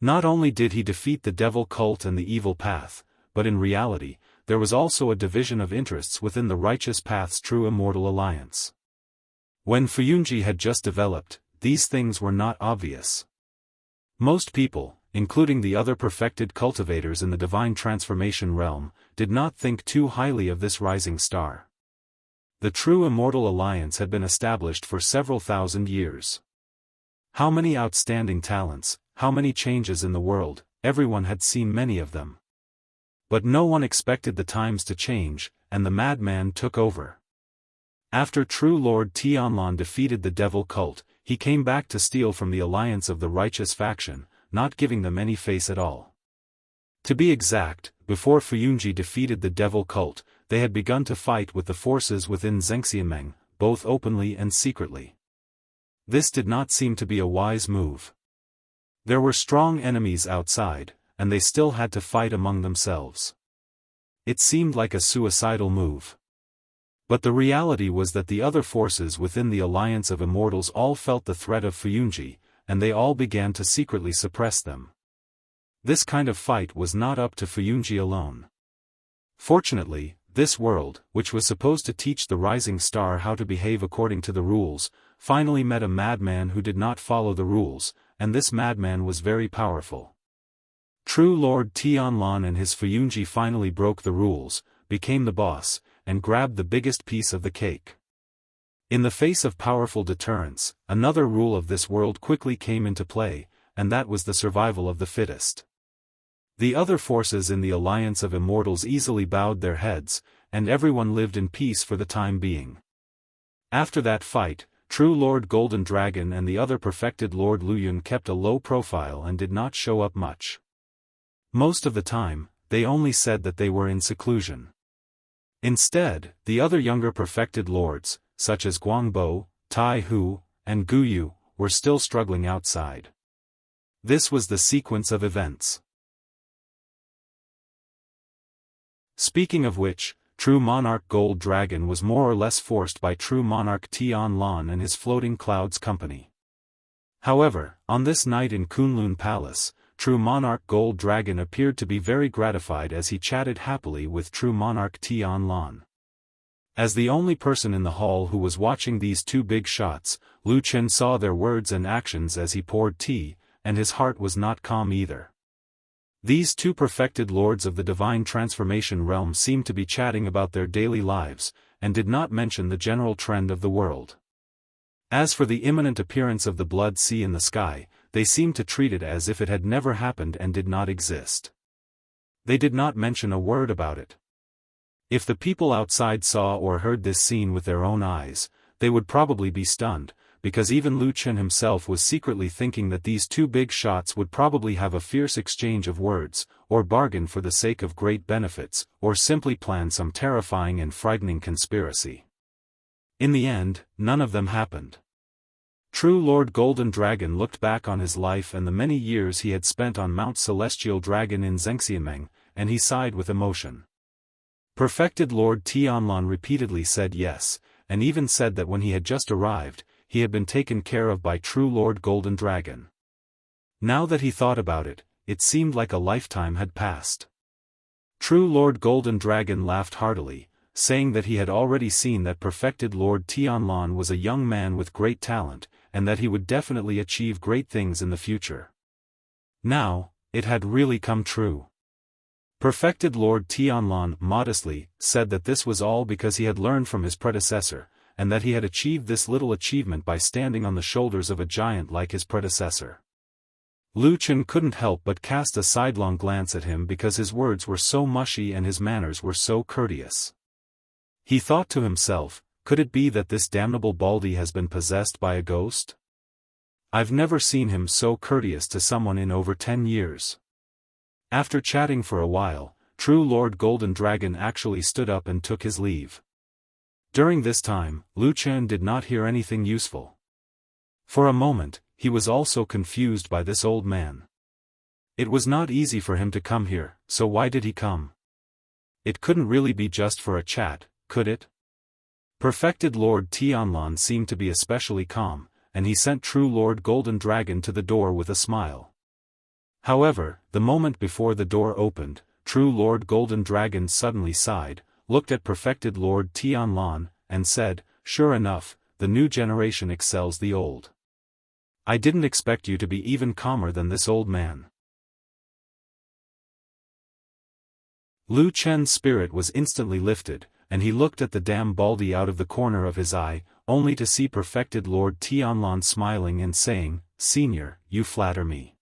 Not only did he defeat the devil cult and the evil path, but in reality, there was also a division of interests within the righteous path's true immortal alliance. When Fuyunji had just developed, these things were not obvious. Most people, including the other perfected cultivators in the divine transformation realm, did not think too highly of this rising star. The true immortal alliance had been established for several thousand years. How many outstanding talents, how many changes in the world, everyone had seen many of them. But no one expected the times to change, and the madman took over. After true Lord Tianlan defeated the devil cult, he came back to steal from the alliance of the righteous faction, not giving them any face at all. To be exact, before Fuyunji defeated the devil cult, they had begun to fight with the forces within Xianxia, both openly and secretly. This did not seem to be a wise move. There were strong enemies outside, and they still had to fight among themselves. It seemed like a suicidal move. But the reality was that the other forces within the Alliance of Immortals all felt the threat of Fuyunji, and they all began to secretly suppress them. This kind of fight was not up to Fuyunji alone. Fortunately, this world, which was supposed to teach the rising star how to behave according to the rules, finally met a madman who did not follow the rules, and this madman was very powerful. True Lord Tianlan and his Fuyunji finally broke the rules, became the boss, and grabbed the biggest piece of the cake. In the face of powerful deterrence, another rule of this world quickly came into play, and that was the survival of the fittest. The other forces in the Alliance of Immortals easily bowed their heads, and everyone lived in peace for the time being. After that fight, true Lord Golden Dragon and the other perfected Lord Luyun kept a low profile and did not show up much. Most of the time, they only said that they were in seclusion. Instead, the other younger perfected lords, such as Guangbo, Tai Hu, and Guyu, were still struggling outside. This was the sequence of events. Speaking of which, true monarch Gold Dragon was more or less forced by true monarch Tianlan and his floating clouds company. However, on this night in Kunlun Palace, true monarch Gold Dragon appeared to be very gratified as he chatted happily with true monarch Tianlan. As the only person in the hall who was watching these two big shots, Lu Chen saw their words and actions as he poured tea, and his heart was not calm either. These two perfected lords of the divine transformation realm seemed to be chatting about their daily lives, and did not mention the general trend of the world. As for the imminent appearance of the blood sea in the sky, they seemed to treat it as if it had never happened and did not exist. They did not mention a word about it. If the people outside saw or heard this scene with their own eyes, they would probably be stunned, because even Lu Chen himself was secretly thinking that these two big shots would probably have a fierce exchange of words, or bargain for the sake of great benefits, or simply plan some terrifying and frightening conspiracy. In the end, none of them happened. True Lord Golden Dragon looked back on his life and the many years he had spent on Mount Celestial Dragon in Xianxia, and he sighed with emotion. Perfected Lord Tianlan repeatedly said yes, and even said that when he had just arrived, he had been taken care of by true Lord Golden Dragon. Now that he thought about it, it seemed like a lifetime had passed. True Lord Golden Dragon laughed heartily, saying that he had already seen that perfected Lord Tianlan was a young man with great talent, and that he would definitely achieve great things in the future. Now, it had really come true. Perfected Lord Tianlan modestly said that this was all because he had learned from his predecessor, and that he had achieved this little achievement by standing on the shoulders of a giant like his predecessor. Lu Chen couldn't help but cast a sidelong glance at him because his words were so mushy and his manners were so courteous. He thought to himself, could it be that this damnable Baldy has been possessed by a ghost? I've never seen him so courteous to someone in over 10 years. After chatting for a while, True Lord Golden Dragon actually stood up and took his leave. During this time, Lu Chen did not hear anything useful. For a moment, he was also confused by this old man. It was not easy for him to come here, so why did he come? It couldn't really be just for a chat, could it? Perfected Lord Tianlan seemed to be especially calm, and he sent True Lord Golden Dragon to the door with a smile. However, the moment before the door opened, True Lord Golden Dragon suddenly sighed, looked at Perfected Lord Tianlan, and said, "Sure enough, the new generation excels the old. I didn't expect you to be even calmer than this old man." Lu Chen's spirit was instantly lifted, and he looked at the damn Baldy out of the corner of his eye, only to see Perfected Lord Tianlan smiling and saying, "Senior, you flatter me.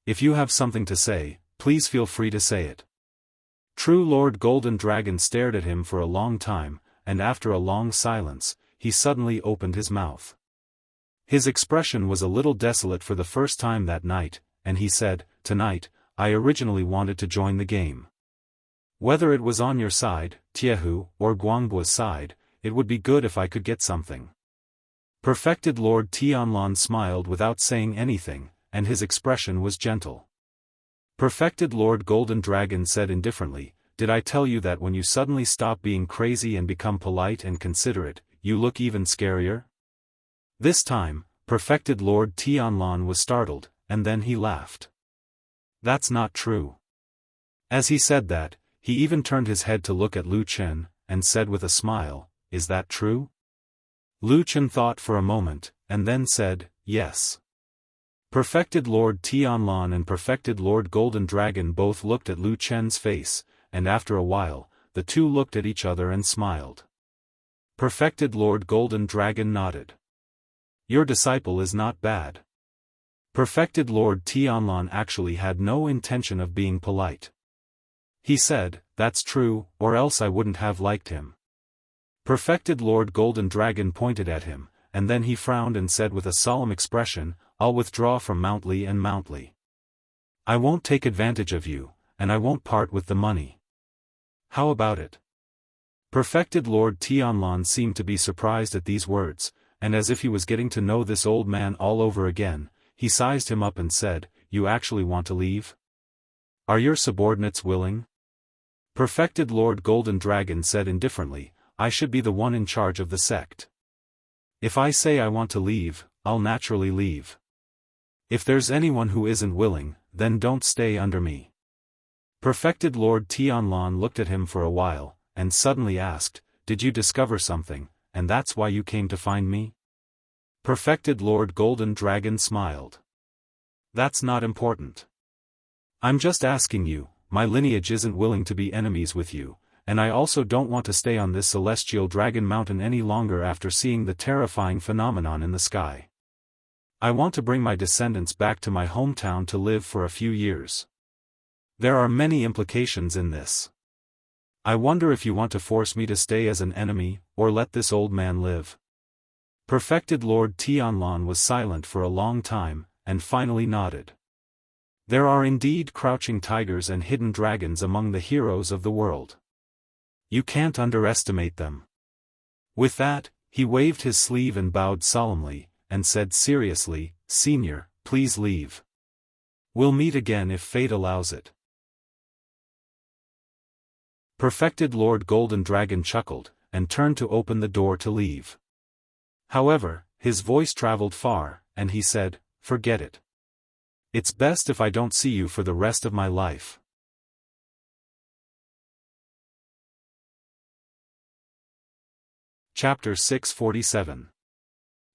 If you have something to say, please feel free to say it." True Lord Golden Dragon stared at him for a long time, and after a long silence, he suddenly opened his mouth. His expression was a little desolate for the first time that night, and he said, "Tonight, I originally wanted to join the game. Whether it was on your side, Tiehu, or Guangbua's side, it would be good if I could get something." Perfected Lord Tianlan smiled without saying anything, and his expression was gentle. Perfected Lord Golden Dragon said indifferently, "Did I tell you that when you suddenly stop being crazy and become polite and considerate, you look even scarier?" This time, Perfected Lord Tianlan was startled, and then he laughed. "That's not true." As he said that, he even turned his head to look at Lu Chen, and said with a smile, "Is that true?" Lu Chen thought for a moment, and then said, "Yes." Perfected Lord Tianlan and Perfected Lord Golden Dragon both looked at Lu Chen's face, and after a while, the two looked at each other and smiled. Perfected Lord Golden Dragon nodded. "Your disciple is not bad." Perfected Lord Tianlan actually had no intention of being polite. He said, "That's true, or else I wouldn't have liked him." Perfected Lord Golden Dragon pointed at him, and then he frowned and said with a solemn expression, "I'll withdraw from Mount Li and Mount Li. I won't take advantage of you, and I won't part with the money. How about it?" Perfected Lord Tianlan seemed to be surprised at these words, and as if he was getting to know this old man all over again, he sized him up and said, "You actually want to leave? Are your subordinates willing?" Perfected Lord Golden Dragon said indifferently, "I should be the one in charge of the sect. If I say I want to leave, I'll naturally leave. If there's anyone who isn't willing, then don't stay under me." Perfected Lord Tianlan looked at him for a while, and suddenly asked, "Did you discover something, and that's why you came to find me?" Perfected Lord Golden Dragon smiled. "That's not important. I'm just asking you, my lineage isn't willing to be enemies with you, and I also don't want to stay on this celestial dragon mountain any longer after seeing the terrifying phenomenon in the sky. I want to bring my descendants back to my hometown to live for a few years. There are many implications in this. I wonder if you want to force me to stay as an enemy, or let this old man live." Perfected Lord Tianlan was silent for a long time, and finally nodded. There are indeed crouching tigers and hidden dragons among the heroes of the world. You can't underestimate them. With that, he waved his sleeve and bowed solemnly, and said seriously, "Senior, please leave. We'll meet again if fate allows it." Perfected Lord Golden Dragon chuckled, and turned to open the door to leave. However, his voice traveled far, and he said, "Forget it. It's best if I don't see you for the rest of my life." Chapter 647.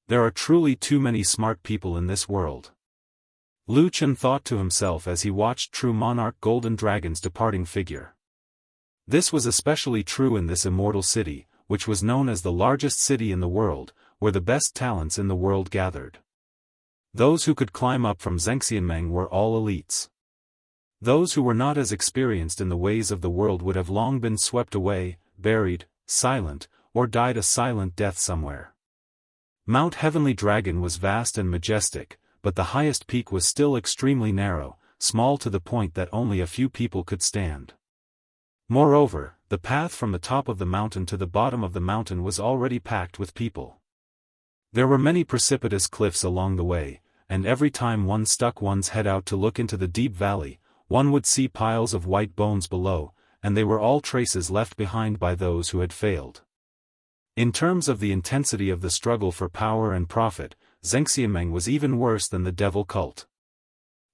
There are truly too many smart people in this world. Lu Chen thought to himself as he watched True Monarch Golden Dragon's departing figure. This was especially true in this immortal city, which was known as the largest city in the world, where the best talents in the world gathered. Those who could climb up from Xianxia were all elites. Those who were not as experienced in the ways of the world would have long been swept away, buried, silent, or died a silent death somewhere. Mount Heavenly Dragon was vast and majestic, but the highest peak was still extremely narrow, small to the point that only a few people could stand. Moreover, the path from the top of the mountain to the bottom of the mountain was already packed with people. There were many precipitous cliffs along the way, and every time one stuck one's head out to look into the deep valley, one would see piles of white bones below, and they were all traces left behind by those who had failed. In terms of the intensity of the struggle for power and profit, Xianxia was even worse than the devil cult.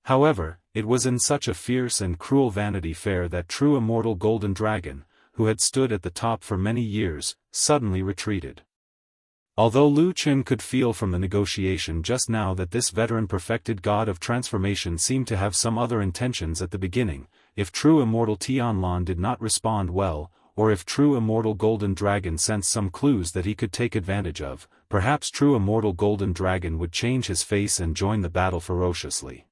However, it was in such a fierce and cruel Vanity Fair that True Immortal Golden Dragon, who had stood at the top for many years, suddenly retreated. Although Lu Chen could feel from the negotiation just now that this veteran perfected god of transformation seemed to have some other intentions at the beginning, if True Immortal Tianlan did not respond well, or if True Immortal Golden Dragon sensed some clues that he could take advantage of, perhaps True Immortal Golden Dragon would change his face and join the battle ferociously.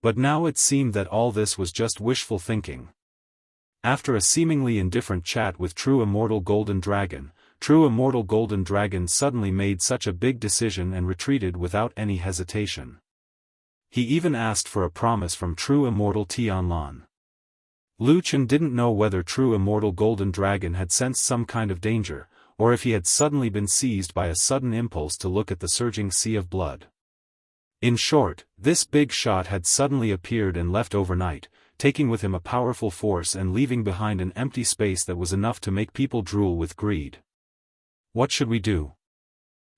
But now it seemed that all this was just wishful thinking. After a seemingly indifferent chat with True Immortal Golden Dragon, True Immortal Golden Dragon suddenly made such a big decision and retreated without any hesitation. He even asked for a promise from True Immortal Tianlan. Lu Chen didn't know whether True Immortal Golden Dragon had sensed some kind of danger, or if he had suddenly been seized by a sudden impulse to look at the surging sea of blood. In short, this big shot had suddenly appeared and left overnight, taking with him a powerful force and leaving behind an empty space that was enough to make people drool with greed. What should we do?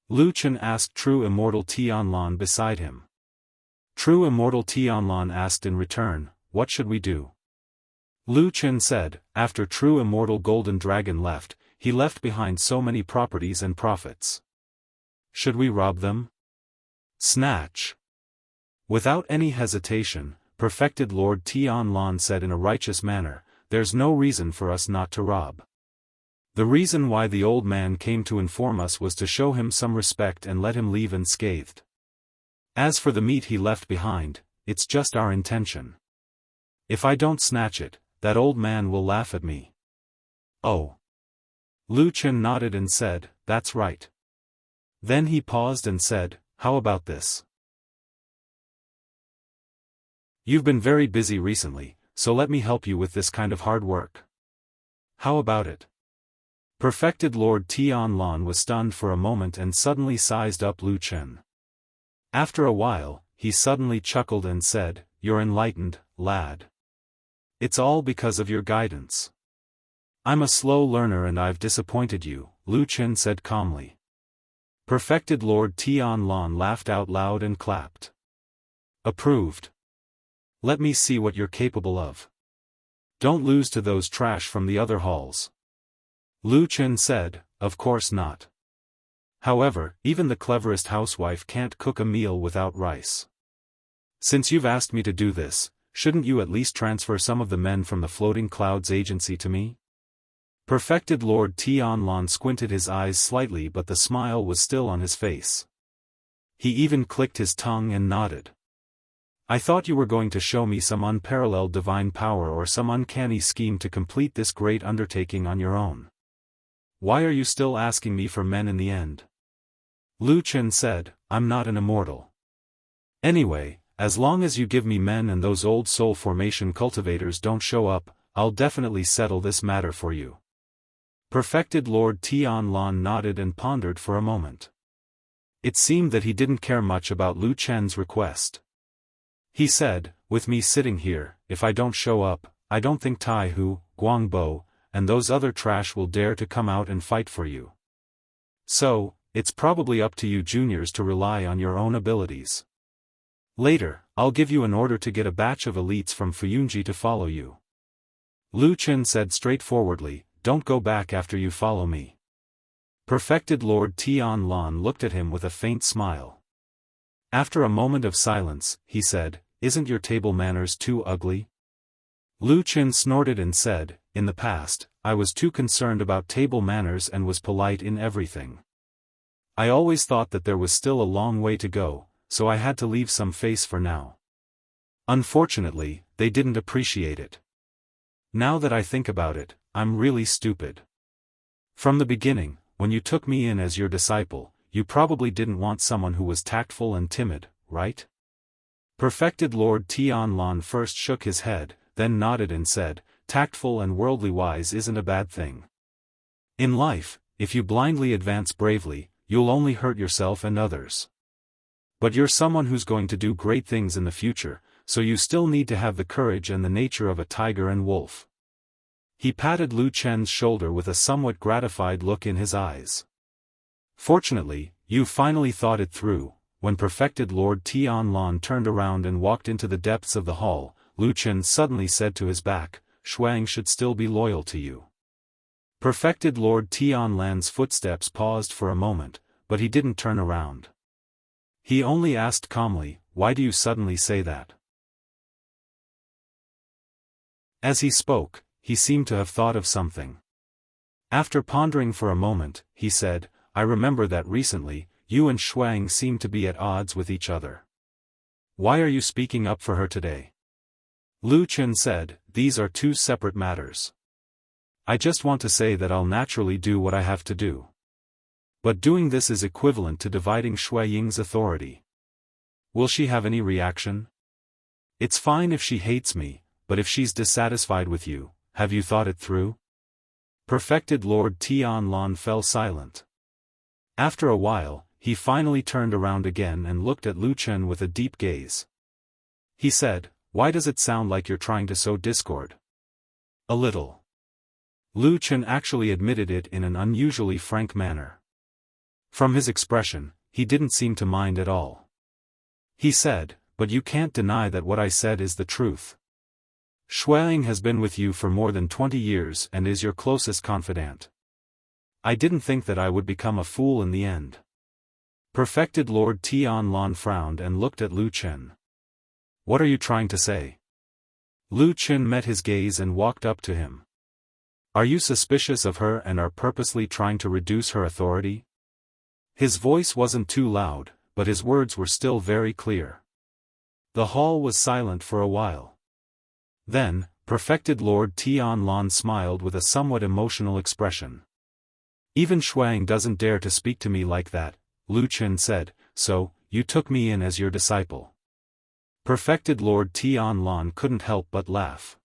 Lu Chen asked True Immortal Tianlan beside him. True Immortal Tianlan asked in return, what should we do? Lu Chen said, after True Immortal Golden Dragon left, he left behind so many properties and profits. Should we rob them? Snatch. Without any hesitation, Perfected Lord Tianlan said in a righteous manner, there's no reason for us not to rob. The reason why the old man came to inform us was to show him some respect and let him leave unscathed. As for the meat he left behind, it's just our intention. If I don't snatch it, that old man will laugh at me. Oh. Lu Chen nodded and said, that's right. Then he paused and said, how about this? You've been very busy recently, so let me help you with this kind of hard work. How about it? Perfected Lord Tianlan was stunned for a moment and suddenly sized up Lu Chen. After a while, he suddenly chuckled and said, you're enlightened, lad. It's all because of your guidance. I'm a slow learner and I've disappointed you, Lu Chen said calmly. Perfected Lord Tianlan laughed out loud and clapped. Approved. Let me see what you're capable of. Don't lose to those trash from the other halls. Lu Chen said, of course not. However, even the cleverest housewife can't cook a meal without rice. Since you've asked me to do this, shouldn't you at least transfer some of the men from the Floating Clouds Agency to me? Perfected Lord Tianlan squinted his eyes slightly but the smile was still on his face. He even clicked his tongue and nodded. I thought you were going to show me some unparalleled divine power or some uncanny scheme to complete this great undertaking on your own. Why are you still asking me for men in the end? Lu Chen said, I'm not an immortal. Anyway, as long as you give me men and those old soul formation cultivators don't show up, I'll definitely settle this matter for you. Perfected Lord Tianlan nodded and pondered for a moment. It seemed that he didn't care much about Lu Chen's request. He said, with me sitting here, if I don't show up, I don't think Tai Hu, Guangbo, and those other trash will dare to come out and fight for you. So, it's probably up to you juniors to rely on your own abilities. Later, I'll give you an order to get a batch of elites from Fuyunji to follow you. Lu Chen said straightforwardly, don't go back after you follow me. Perfected Lord Tianlan looked at him with a faint smile. After a moment of silence, he said, "Isn't your table manners too ugly?" Lu Qin snorted and said, "In the past, I was too concerned about table manners and was polite in everything. I always thought that there was still a long way to go, so I had to leave some face for now. Unfortunately, they didn't appreciate it. Now that I think about it, I'm really stupid. From the beginning, when you took me in as your disciple, you probably didn't want someone who was tactful and timid, right?" Perfected Lord Tianlan first shook his head, then nodded and said, "Tactful and worldly wise isn't a bad thing. In life, if you blindly advance bravely, you'll only hurt yourself and others. But you're someone who's going to do great things in the future, so you still need to have the courage and the nature of a tiger and wolf." He patted Lu Chen's shoulder with a somewhat gratified look in his eyes. "Fortunately, you finally thought it through." When Perfected Lord Tianlan turned around and walked into the depths of the hall, Lu Chen suddenly said to his back, "Shuang should still be loyal to you." Perfected Lord Tianlan's footsteps paused for a moment, but he didn't turn around. He only asked calmly, "Why do you suddenly say that?" As he spoke, he seemed to have thought of something. After pondering for a moment, he said, "I remember that recently, you and Shuang seemed to be at odds with each other. Why are you speaking up for her today?" Lu Chen said, "These are two separate matters. I just want to say that I'll naturally do what I have to do. But doing this is equivalent to dividing Shui Ying's authority. Will she have any reaction? It's fine if she hates me, but if she's dissatisfied with you, have you thought it through?" Perfected Lord Tianlan fell silent. After a while, he finally turned around again and looked at Lu Chen with a deep gaze. He said, "Why does it sound like you're trying to sow discord?" "A little." Lu Chen actually admitted it in an unusually frank manner. From his expression, he didn't seem to mind at all. He said, "But you can't deny that what I said is the truth. Shuang has been with you for more than 20 years and is your closest confidant. I didn't think that I would become a fool in the end." Perfected Lord Tianlan frowned and looked at Lu Chen. "What are you trying to say?" Lu Chen met his gaze and walked up to him. "Are you suspicious of her and are purposely trying to reduce her authority?" His voice wasn't too loud, but his words were still very clear. The hall was silent for a while. Then, Perfected Lord Tianlan smiled with a somewhat emotional expression. "Even Shuang doesn't dare to speak to me like that," Lu Chen said, "so, you took me in as your disciple." Perfected Lord Tianlan couldn't help but laugh.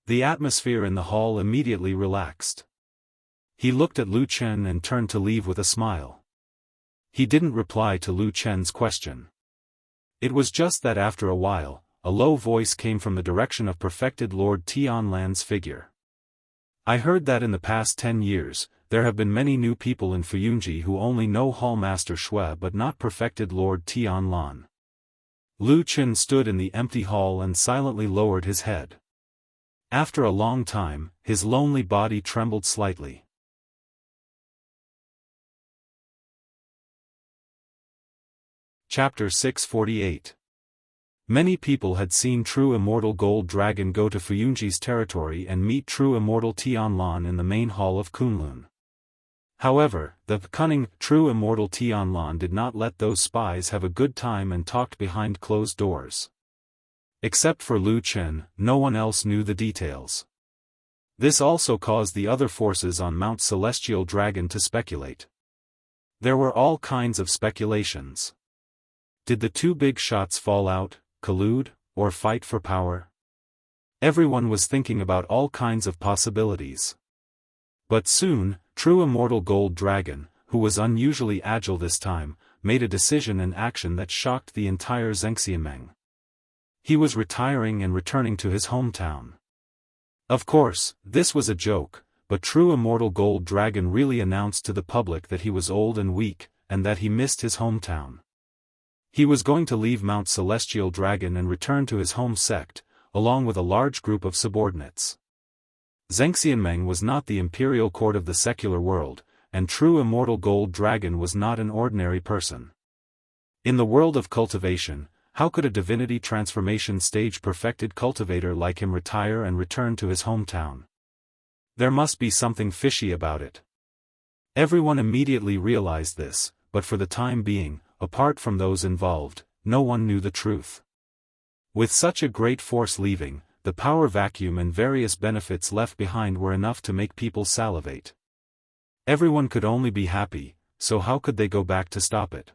The atmosphere in the hall immediately relaxed. He looked at Lu Chen and turned to leave with a smile. He didn't reply to Lu Chen's question. It was just that after a while, a low voice came from the direction of Perfected Lord Tianlan's figure. "I heard that in the past 10 years, there have been many new people in Fuyunji who only know Hallmaster Shui but not Perfected Lord Tianlan." Lu Chen stood in the empty hall and silently lowered his head. After a long time, his lonely body trembled slightly. Chapter 648. Many people had seen true Immortal Gold Dragon go to Fuyunji's territory and meet true Immortal Tianlan in the main hall of Kunlun. However, the cunning, true Immortal Tianlan did not let those spies have a good time and talked behind closed doors. Except for Lu Chen, no one else knew the details. This also caused the other forces on Mount Celestial Dragon to speculate. There were all kinds of speculations. Did the two big shots fall out, collude, or fight for power? Everyone was thinking about all kinds of possibilities. But soon, true Immortal Gold Dragon, who was unusually agile this time, made a decision and action that shocked the entire Xianxia. He was retiring and returning to his hometown. Of course, this was a joke, but true Immortal Gold Dragon really announced to the public that he was old and weak, and that he missed his hometown. He was going to leave Mount Celestial Dragon and return to his home sect, along with a large group of subordinates. Xianxia was not the imperial court of the secular world, and true immortal gold dragon was not an ordinary person. In the world of cultivation, how could a divinity transformation stage perfected cultivator like him retire and return to his hometown? There must be something fishy about it. Everyone immediately realized this, but for the time being, apart from those involved, no one knew the truth. With such a great force leaving, the power vacuum and various benefits left behind were enough to make people salivate. Everyone could only be happy, so how could they go back to stop it?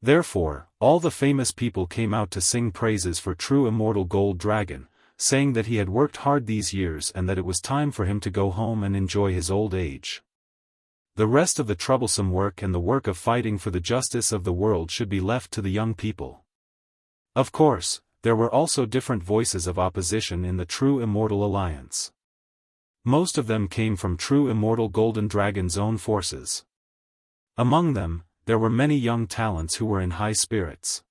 Therefore, all the famous people came out to sing praises for true immortal gold dragon, saying that he had worked hard these years and that it was time for him to go home and enjoy his old age. The rest of the troublesome work and the work of fighting for the justice of the world should be left to the young people. Of course, there were also different voices of opposition in the True Immortal Alliance. Most of them came from True Immortal Golden Dragon's own forces. Among them, there were many young talents who were in high spirits.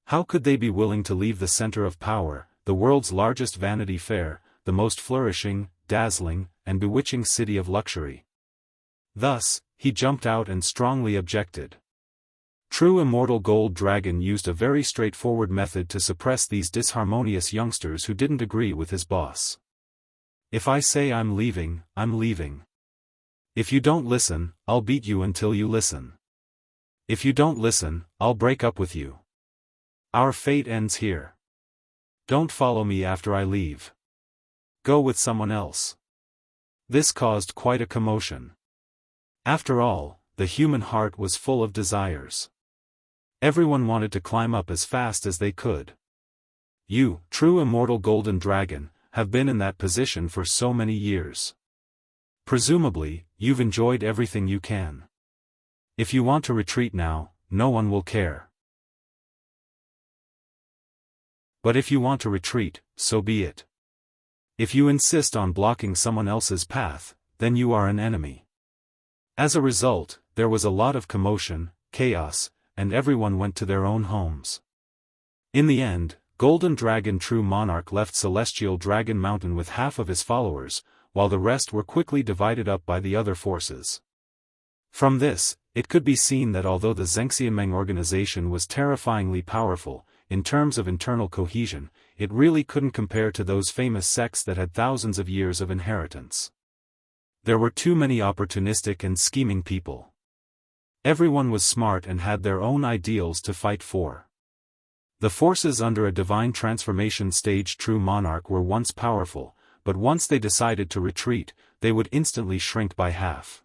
How could they be willing to leave the center of power, the world's largest Vanity Fair, the most flourishing, dazzling, and bewitching city of luxury? Thus, he jumped out and strongly objected. True Immortal Gold Dragon used a very straightforward method to suppress these disharmonious youngsters who didn't agree with his boss. If I say I'm leaving, I'm leaving. If you don't listen, I'll beat you until you listen. If you don't listen, I'll break up with you. Our fate ends here. Don't follow me after I leave. Go with someone else. This caused quite a commotion. After all, the human heart was full of desires. Everyone wanted to climb up as fast as they could. You, True Immortal Golden Dragon, have been in that position for so many years. Presumably, you've enjoyed everything you can. If you want to retreat now, no one will care. But if you want to retreat, so be it. If you insist on blocking someone else's path, then you are an enemy. As a result, there was a lot of commotion, chaos, and everyone went to their own homes. In the end, Golden Dragon True Monarch left Celestial Dragon Mountain with half of his followers, while the rest were quickly divided up by the other forces. From this, it could be seen that although the Xianxia organization was terrifyingly powerful, in terms of internal cohesion, it really couldn't compare to those famous sects that had thousands of years of inheritance. There were too many opportunistic and scheming people. Everyone was smart and had their own ideals to fight for. The forces under a divine transformation stage True Monarch were once powerful, but once they decided to retreat, they would instantly shrink by half.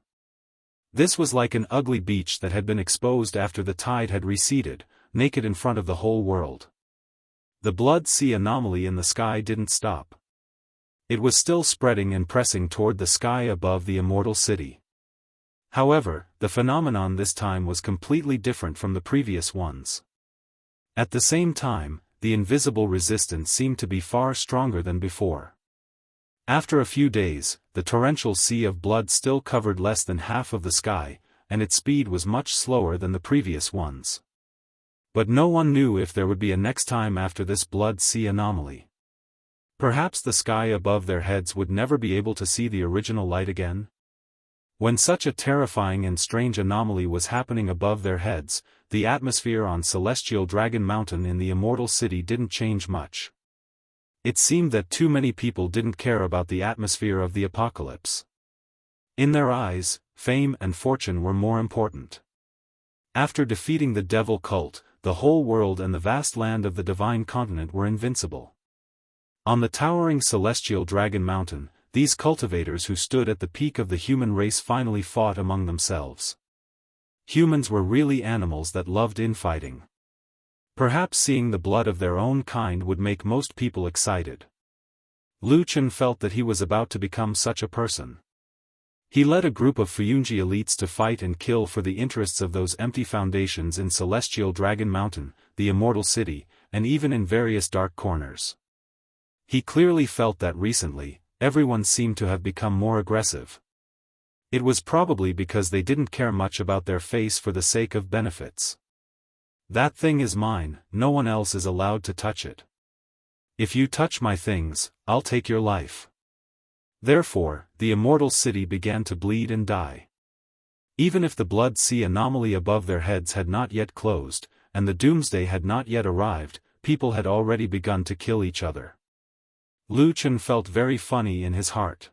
This was like an ugly beach that had been exposed after the tide had receded, naked in front of the whole world. The blood sea anomaly in the sky didn't stop. It was still spreading and pressing toward the sky above the immortal city. However, the phenomenon this time was completely different from the previous ones. At the same time, the invisible resistance seemed to be far stronger than before. After a few days, the torrential sea of blood still covered less than half of the sky, and its speed was much slower than the previous ones. But no one knew if there would be a next time after this blood sea anomaly. Perhaps the sky above their heads would never be able to see the original light again? When such a terrifying and strange anomaly was happening above their heads, the atmosphere on Celestial Dragon Mountain in the Immortal City didn't change much. It seemed that too many people didn't care about the atmosphere of the apocalypse. In their eyes, fame and fortune were more important. After defeating the devil cult, the whole world and the vast land of the divine continent were invincible. On the towering Celestial Dragon Mountain, these cultivators who stood at the peak of the human race finally fought among themselves. Humans were really animals that loved infighting. Perhaps seeing the blood of their own kind would make most people excited. Lu Chen felt that he was about to become such a person. He led a group of Fuyunji elites to fight and kill for the interests of those empty foundations in Celestial Dragon Mountain, the Immortal City, and even in various dark corners. He clearly felt that recently, everyone seemed to have become more aggressive. It was probably because they didn't care much about their face for the sake of benefits. That thing is mine, no one else is allowed to touch it. If you touch my things, I'll take your life. Therefore, the Immortal City began to bleed and die. Even if the blood sea anomaly above their heads had not yet closed, and the doomsday had not yet arrived, people had already begun to kill each other. Lu Chen felt very funny in his heart.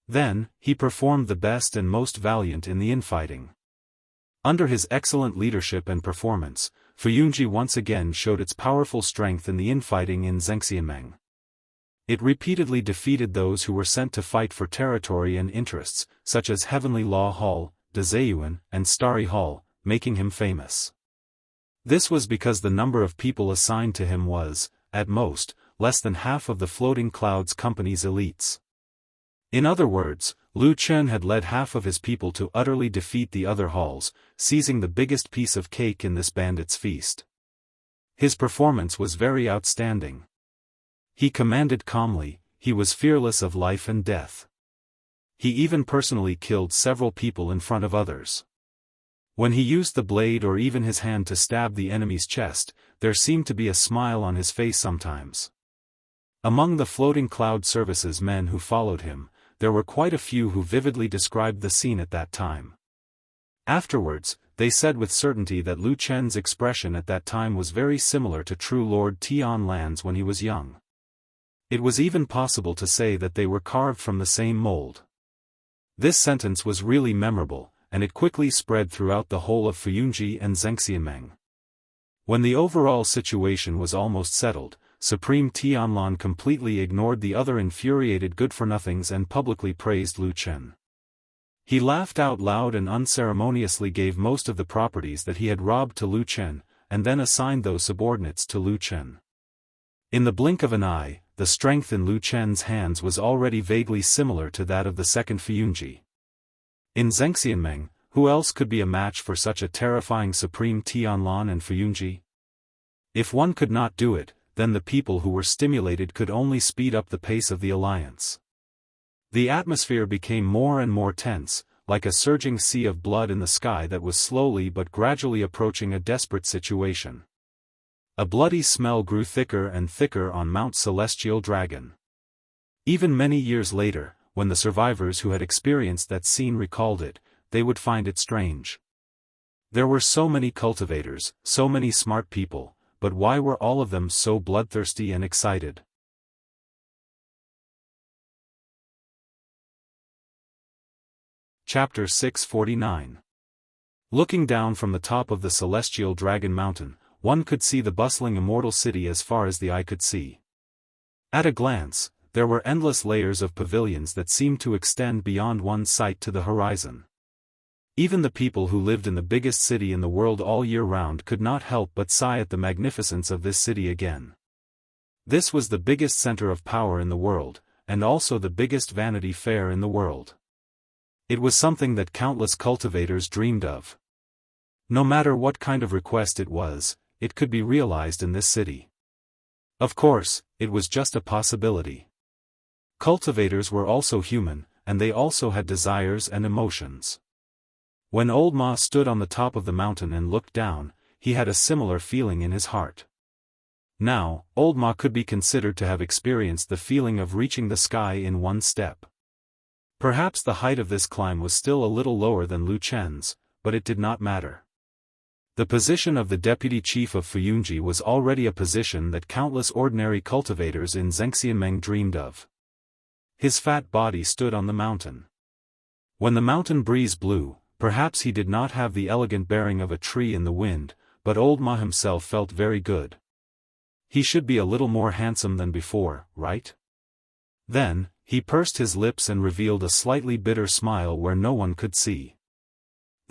Then, he performed the best and most valiant in the infighting. Under his excellent leadership and performance, Fuyunji once again showed its powerful strength in the infighting in Zhengxianmeng. It repeatedly defeated those who were sent to fight for territory and interests, such as Heavenly Law Hall, Dezayuan, and Starry Hall, making him famous. This was because the number of people assigned to him was, at most, less than half of the Floating Clouds Company's elites. In other words, Lu Chen had led half of his people to utterly defeat the other halls, seizing the biggest piece of cake in this bandit's feast. His performance was very outstanding. He commanded calmly, he was fearless of life and death. He even personally killed several people in front of others. When he used the blade or even his hand to stab the enemy's chest, there seemed to be a smile on his face sometimes. Among the Floating Cloud Services men who followed him, there were quite a few who vividly described the scene at that time. Afterwards, they said with certainty that Lu Chen's expression at that time was very similar to true Lord Tian Lan's when he was young. It was even possible to say that they were carved from the same mold. This sentence was really memorable, and it quickly spread throughout the whole of Fuyunji and Zhengxianmeng. When the overall situation was almost settled, Supreme Tianlan completely ignored the other infuriated good-for-nothings and publicly praised Lu Chen. He laughed out loud and unceremoniously gave most of the properties that he had robbed to Lu Chen, and then assigned those subordinates to Lu Chen. In the blink of an eye, the strength in Lu Chen's hands was already vaguely similar to that of the second Fuyunji. In Zhengxianmeng, who else could be a match for such a terrifying Supreme Tianlan and Fuyunji? If one could not do it, then the people who were stimulated could only speed up the pace of the alliance. The atmosphere became more and more tense, like a surging sea of blood in the sky that was slowly but gradually approaching a desperate situation. A bloody smell grew thicker and thicker on Mount Celestial Dragon. Even many years later, when the survivors who had experienced that scene recalled it, they would find it strange. There were so many cultivators, so many smart people, but why were all of them so bloodthirsty and excited? Chapter 649. Looking down from the top of the Celestial Dragon Mountain, one could see the bustling immortal city as far as the eye could see. At a glance, there were endless layers of pavilions that seemed to extend beyond one's sight to the horizon. Even the people who lived in the biggest city in the world all year round could not help but sigh at the magnificence of this city again. This was the biggest center of power in the world, and also the biggest vanity fair in the world. It was something that countless cultivators dreamed of. No matter what kind of request it was, it could be realized in this city. Of course, it was just a possibility. Cultivators were also human, and they also had desires and emotions. When Old Ma stood on the top of the mountain and looked down, he had a similar feeling in his heart. Now, Old Ma could be considered to have experienced the feeling of reaching the sky in one step. Perhaps the height of this climb was still a little lower than Lu Chen's, but it did not matter. The position of the deputy chief of Fuyunji was already a position that countless ordinary cultivators in Zhengxianmeng dreamed of. His fat body stood on the mountain. When the mountain breeze blew, perhaps he did not have the elegant bearing of a tree in the wind, but Old Ma himself felt very good. He should be a little more handsome than before, right? Then, he pursed his lips and revealed a slightly bitter smile where no one could see.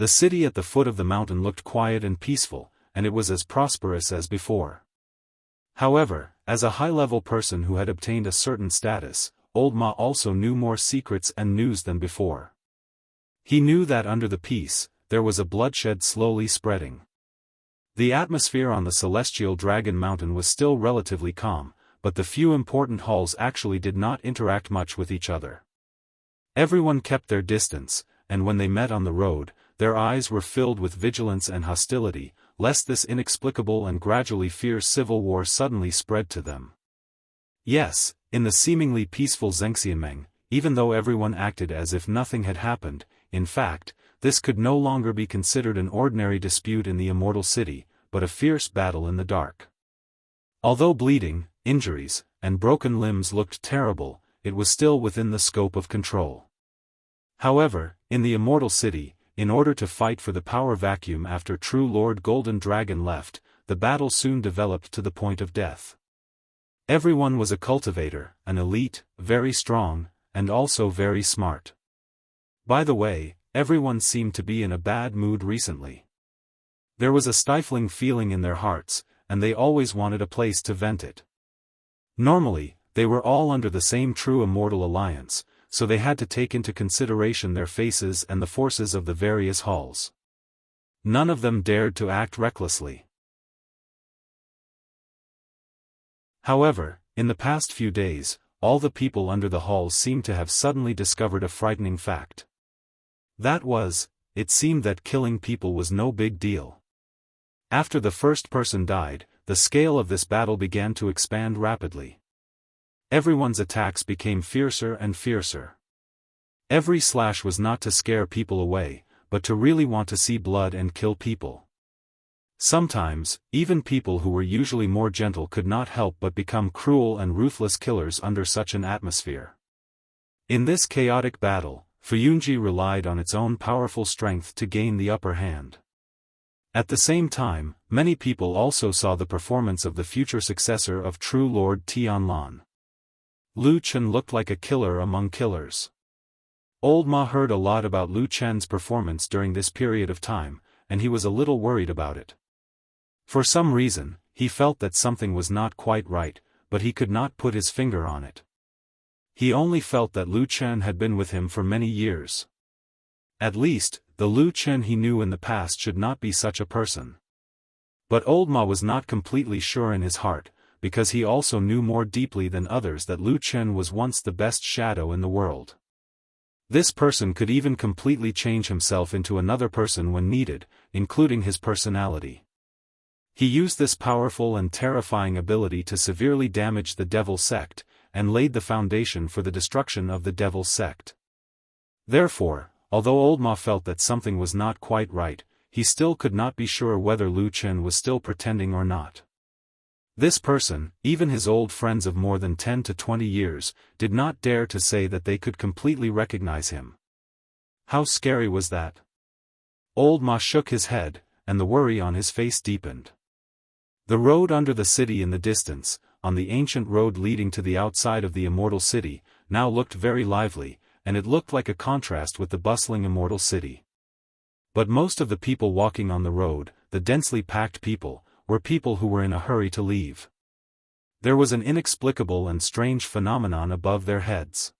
The city at the foot of the mountain looked quiet and peaceful, and it was as prosperous as before. However, as a high-level person who had obtained a certain status, Old Ma also knew more secrets and news than before. He knew that under the peace, there was a bloodshed slowly spreading. The atmosphere on the Celestial Dragon Mountain was still relatively calm, but the few important halls actually did not interact much with each other. Everyone kept their distance, and when they met on the road, their eyes were filled with vigilance and hostility, lest this inexplicable and gradually fierce civil war suddenly spread to them. Yes, in the seemingly peaceful Zhengxianmeng, even though everyone acted as if nothing had happened. In fact, this could no longer be considered an ordinary dispute in the Immortal City, but a fierce battle in the dark. Although bleeding, injuries, and broken limbs looked terrible, it was still within the scope of control. However, in the Immortal City, in order to fight for the power vacuum after True Lord Golden Dragon left, the battle soon developed to the point of death. Everyone was a cultivator, an elite, very strong, and also very smart. By the way, everyone seemed to be in a bad mood recently. There was a stifling feeling in their hearts, and they always wanted a place to vent it. Normally, they were all under the same true immortal alliance, so they had to take into consideration their faces and the forces of the various halls. None of them dared to act recklessly. However, in the past few days, all the people under the halls seemed to have suddenly discovered a frightening fact. That was, it seemed that killing people was no big deal. After the first person died, the scale of this battle began to expand rapidly. Everyone's attacks became fiercer and fiercer. Every slash was not to scare people away, but to really want to see blood and kill people. Sometimes, even people who were usually more gentle could not help but become cruel and ruthless killers under such an atmosphere. In this chaotic battle, Fuyunji relied on its own powerful strength to gain the upper hand. At the same time, many people also saw the performance of the future successor of True Lord Tianlan. Lu Chen looked like a killer among killers. Old Ma heard a lot about Lu Chen's performance during this period of time, and he was a little worried about it. For some reason, he felt that something was not quite right, but he could not put his finger on it. He only felt that Lu Chen had been with him for many years. At least, the Lu Chen he knew in the past should not be such a person. But Old Ma was not completely sure in his heart, because he also knew more deeply than others that Lu Chen was once the best shadow in the world. This person could even completely change himself into another person when needed, including his personality. He used this powerful and terrifying ability to severely damage the Devil Sect, and laid the foundation for the destruction of the Devil Sect. Therefore, although Old Ma felt that something was not quite right, he still could not be sure whether Lu Chen was still pretending or not. This person, even his old friends of more than 10 to 20 years, did not dare to say that they could completely recognize him. How scary was that? Old Ma shook his head, and the worry on his face deepened. The road under the city in the distance, on the ancient road leading to the outside of the Immortal City, now looked very lively, and it looked like a contrast with the bustling Immortal City. But most of the people walking on the road, the densely packed people, were people who were in a hurry to leave. There was an inexplicable and strange phenomenon above their heads.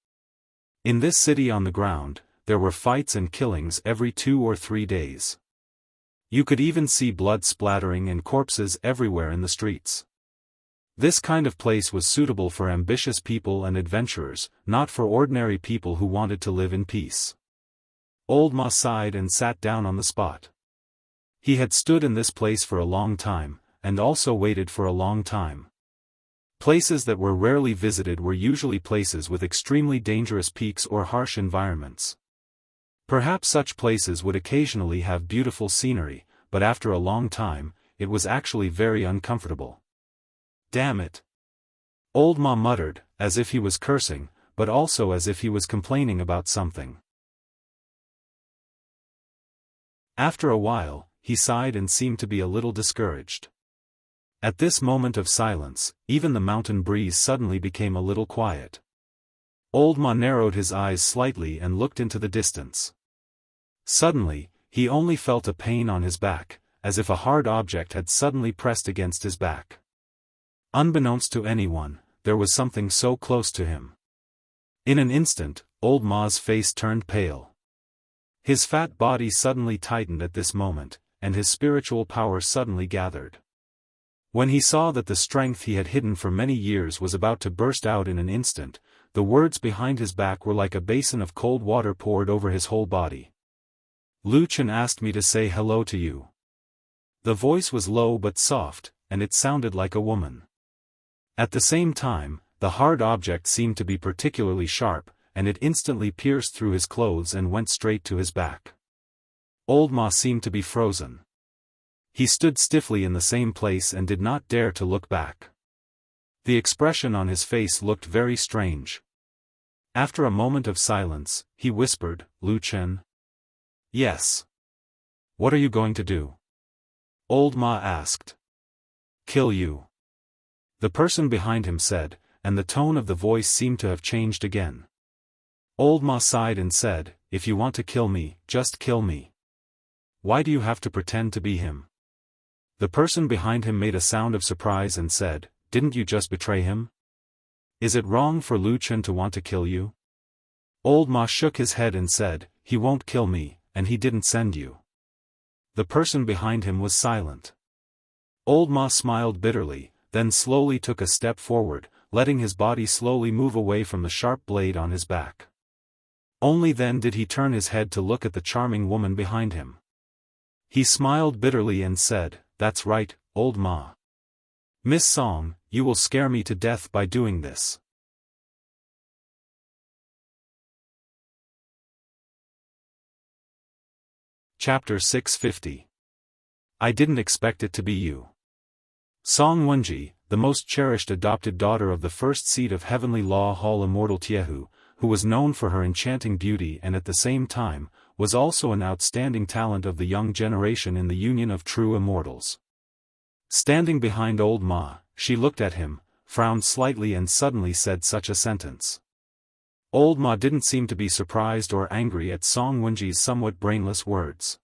In this city on the ground, there were fights and killings every 2 or 3 days. You could even see blood splattering and corpses everywhere in the streets. This kind of place was suitable for ambitious people and adventurers, not for ordinary people who wanted to live in peace. Old Ma sighed and sat down on the spot. He had stood in this place for a long time, and also waited for a long time. Places that were rarely visited were usually places with extremely dangerous peaks or harsh environments. Perhaps such places would occasionally have beautiful scenery, but after a long time, it was actually very uncomfortable. Damn it! Old Ma muttered, as if he was cursing, but also as if he was complaining about something. After a while, he sighed and seemed to be a little discouraged. At this moment of silence, even the mountain breeze suddenly became a little quiet. Old Ma narrowed his eyes slightly and looked into the distance. Suddenly, he only felt a pain on his back, as if a hard object had suddenly pressed against his back. Unbeknownst to anyone, there was something so close to him. In an instant, Old Ma's face turned pale. His fat body suddenly tightened at this moment, and his spiritual power suddenly gathered. When he saw that the strength he had hidden for many years was about to burst out in an instant, the words behind his back were like a basin of cold water poured over his whole body. Lu Chen asked me to say hello to you. The voice was low but soft, and it sounded like a woman. At the same time, the hard object seemed to be particularly sharp, and it instantly pierced through his clothes and went straight to his back. Old Ma seemed to be frozen. He stood stiffly in the same place and did not dare to look back. The expression on his face looked very strange. After a moment of silence, he whispered, "Lu Chen?" "Yes." "What are you going to do?" Old Ma asked. "Kill you," the person behind him said, and the tone of the voice seemed to have changed again. Old Ma sighed and said, "If you want to kill me, just kill me. Why do you have to pretend to be him?" The person behind him made a sound of surprise and said, "Didn't you just betray him? Is it wrong for Lu Chen to want to kill you?" Old Ma shook his head and said, "He won't kill me, and he didn't send you." The person behind him was silent. Old Ma smiled bitterly, then slowly took a step forward, letting his body slowly move away from the sharp blade on his back. Only then did he turn his head to look at the charming woman behind him. He smiled bitterly and said, "That's right, Old Ma. Miss Song, you will scare me to death by doing this." Chapter 650. I didn't expect it to be you. Song Wenji, the most cherished adopted daughter of the first seat of Heavenly Law Hall Immortal Jianghu, who was known for her enchanting beauty and at the same time, was also an outstanding talent of the young generation in the Union of True Immortals. Standing behind Old Ma, she looked at him, frowned slightly and suddenly said such a sentence. Old Ma didn't seem to be surprised or angry at Song Wenji's somewhat brainless words.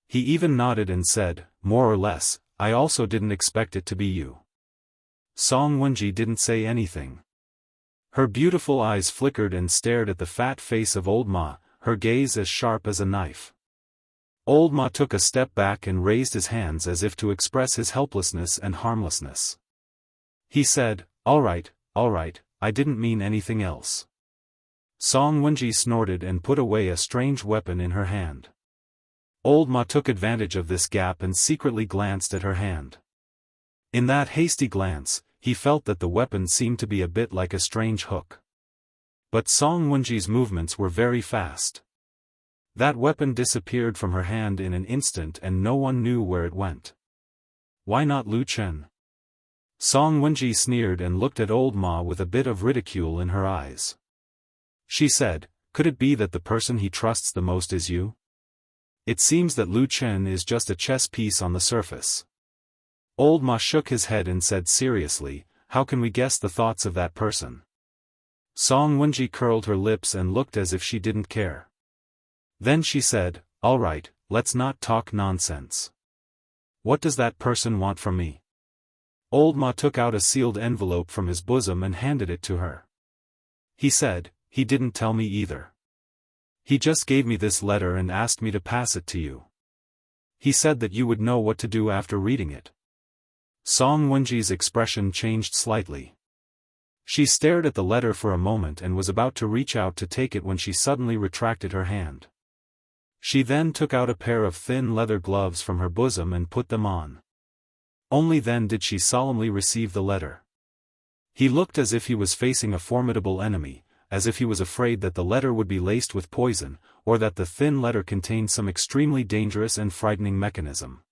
He even nodded and said, "More or less, I also didn't expect it to be you." Song Wenji didn't say anything. Her beautiful eyes flickered and stared at the fat face of Old Ma, her gaze as sharp as a knife. Old Ma took a step back and raised his hands as if to express his helplessness and harmlessness. He said, all right, I didn't mean anything else." Song Wenji snorted and put away a strange weapon in her hand. Old Ma took advantage of this gap and secretly glanced at her hand. In that hasty glance, he felt that the weapon seemed to be a bit like a strange hook. But Song Wenji's movements were very fast. That weapon disappeared from her hand in an instant and no one knew where it went. "Why not Lu Chen?" Song Wenji sneered and looked at Old Ma with a bit of ridicule in her eyes. She said, "Could it be that the person he trusts the most is you? It seems that Lu Chen is just a chess piece on the surface." Old Ma shook his head and said seriously, "How can we guess the thoughts of that person?" Song Wenji curled her lips and looked as if she didn't care. Then she said, "All right, let's not talk nonsense. What does that person want from me?" Old Ma took out a sealed envelope from his bosom and handed it to her. He said, "He didn't tell me either. He just gave me this letter and asked me to pass it to you. He said that you would know what to do after reading it." Song Wenji's expression changed slightly. She stared at the letter for a moment and was about to reach out to take it when she suddenly retracted her hand. She then took out a pair of thin leather gloves from her bosom and put them on. Only then did she solemnly receive the letter. He looked as if he was facing a formidable enemy, as if he was afraid that the letter would be laced with poison, or that the thin letter contained some extremely dangerous and frightening mechanism.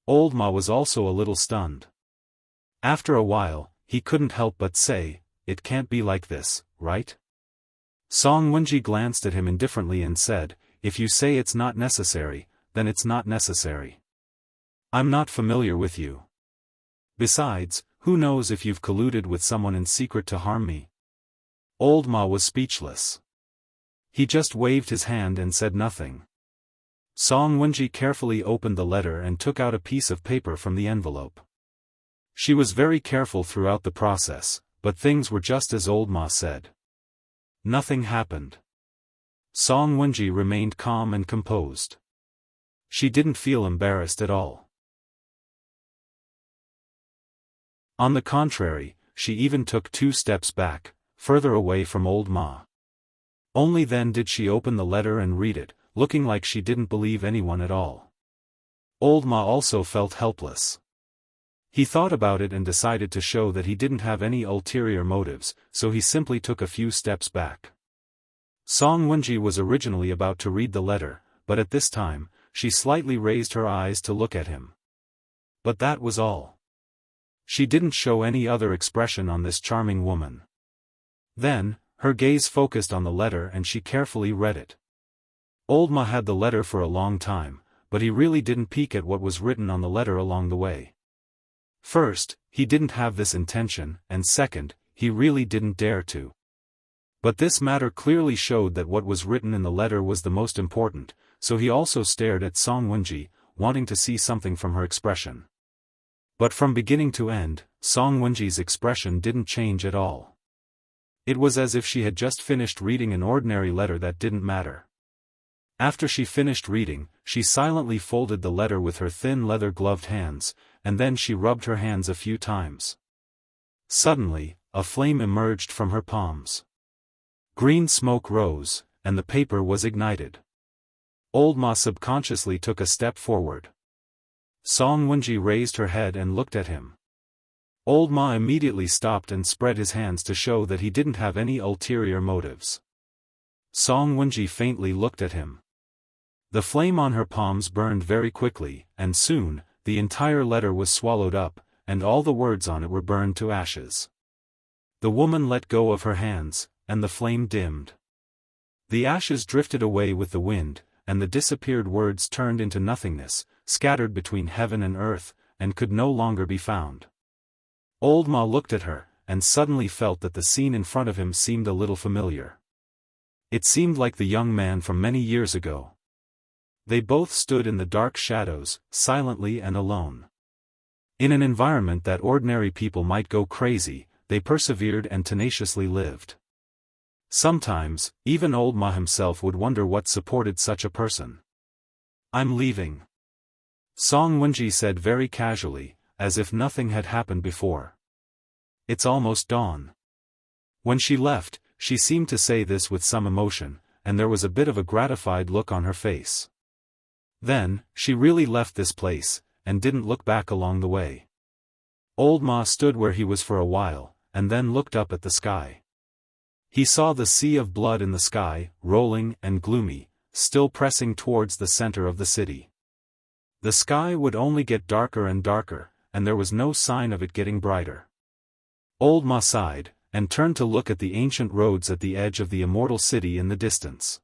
Old Ma was also a little stunned. After a while, he couldn't help but say, "It can't be like this, right?" Song Wenji glanced at him indifferently and said, "If you say it's not necessary, then it's not necessary. I'm not familiar with you. Besides, who knows if you've colluded with someone in secret to harm me?" Old Ma was speechless. He just waved his hand and said nothing. Song Wenji carefully opened the letter and took out a piece of paper from the envelope. She was very careful throughout the process, but things were just as Old Ma said. Nothing happened. Song Wenji remained calm and composed. She didn't feel embarrassed at all. On the contrary, she even took 2 steps back, further away from Old Ma. Only then did she open the letter and read it, looking like she didn't believe anyone at all. Old Ma also felt helpless. He thought about it and decided to show that he didn't have any ulterior motives, so he simply took a few steps back. Song Wenji was originally about to read the letter, but at this time, she slightly raised her eyes to look at him. But that was all. She didn't show any other expression on this charming woman. Then, her gaze focused on the letter and she carefully read it. Old Ma had the letter for a long time, but he really didn't peek at what was written on the letter along the way. First, he didn't have this intention, and second, he really didn't dare to. But this matter clearly showed that what was written in the letter was the most important, so he also stared at Song Wenji, wanting to see something from her expression. But from beginning to end, Song Wenji's expression didn't change at all. It was as if she had just finished reading an ordinary letter that didn't matter. After she finished reading, she silently folded the letter with her thin leather-gloved hands, and then she rubbed her hands a few times. Suddenly, a flame emerged from her palms. Green smoke rose, and the paper was ignited. Old Ma subconsciously took a step forward. Song Wenji raised her head and looked at him. Old Ma immediately stopped and spread his hands to show that he didn't have any ulterior motives. Song Wenji faintly looked at him. The flame on her palms burned very quickly, and soon, the entire letter was swallowed up, and all the words on it were burned to ashes. The woman let go of her hands, and the flame dimmed. The ashes drifted away with the wind, and the disappeared words turned into nothingness, scattered between heaven and earth, and could no longer be found. Old Ma looked at her, and suddenly felt that the scene in front of him seemed a little familiar. It seemed like the young man from many years ago. They both stood in the dark shadows, silently and alone. In an environment that ordinary people might go crazy, they persevered and tenaciously lived. Sometimes, even Old Ma himself would wonder what supported such a person. "I'm leaving," Song Wenji said very casually, as if nothing had happened before. "It's almost dawn." When she left, she seemed to say this with some emotion, and there was a bit of a gratified look on her face. Then, she really left this place, and didn't look back along the way. Old Ma stood where he was for a while, and then looked up at the sky. He saw the sea of blood in the sky, rolling and gloomy, still pressing towards the center of the city. The sky would only get darker and darker, and there was no sign of it getting brighter. Old Ma sighed, and turned to look at the ancient roads at the edge of the immortal city in the distance.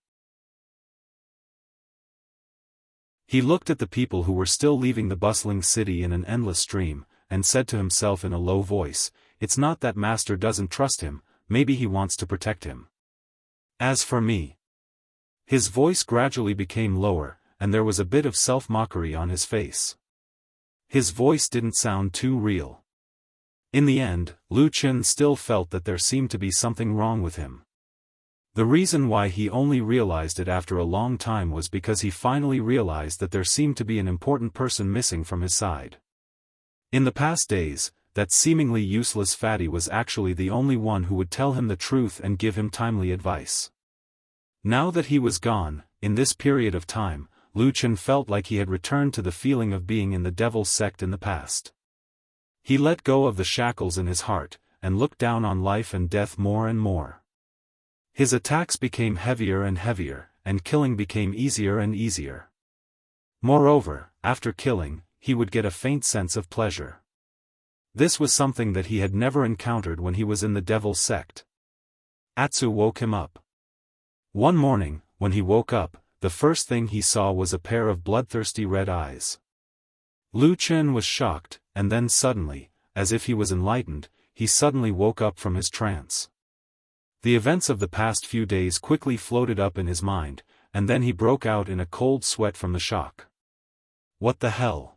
He looked at the people who were still leaving the bustling city in an endless stream, and said to himself in a low voice, "It's not that Master doesn't trust him, maybe he wants to protect him. As for me..." His voice gradually became lower, and there was a bit of self-mockery on his face. His voice didn't sound too real. In the end, Lu Qin still felt that there seemed to be something wrong with him. The reason why he only realized it after a long time was because he finally realized that there seemed to be an important person missing from his side. In the past days, that seemingly useless fatty was actually the only one who would tell him the truth and give him timely advice. Now that he was gone, in this period of time, Lu Qin felt like he had returned to the feeling of being in the devil's sect in the past. He let go of the shackles in his heart, and looked down on life and death more and more. His attacks became heavier and heavier, and killing became easier and easier. Moreover, after killing, he would get a faint sense of pleasure. This was something that he had never encountered when he was in the devil's sect. Atsu woke him up. One morning, when he woke up, the first thing he saw was a pair of bloodthirsty red eyes. Lu Qin was shocked, and then suddenly, as if he was enlightened, he suddenly woke up from his trance. The events of the past few days quickly floated up in his mind, and then he broke out in a cold sweat from the shock. What the hell?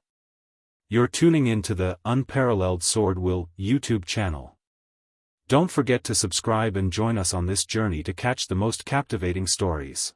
You're tuning in to the Unparalleled SwordWill YouTube channel. Don't forget to subscribe and join us on this journey to catch the most captivating stories.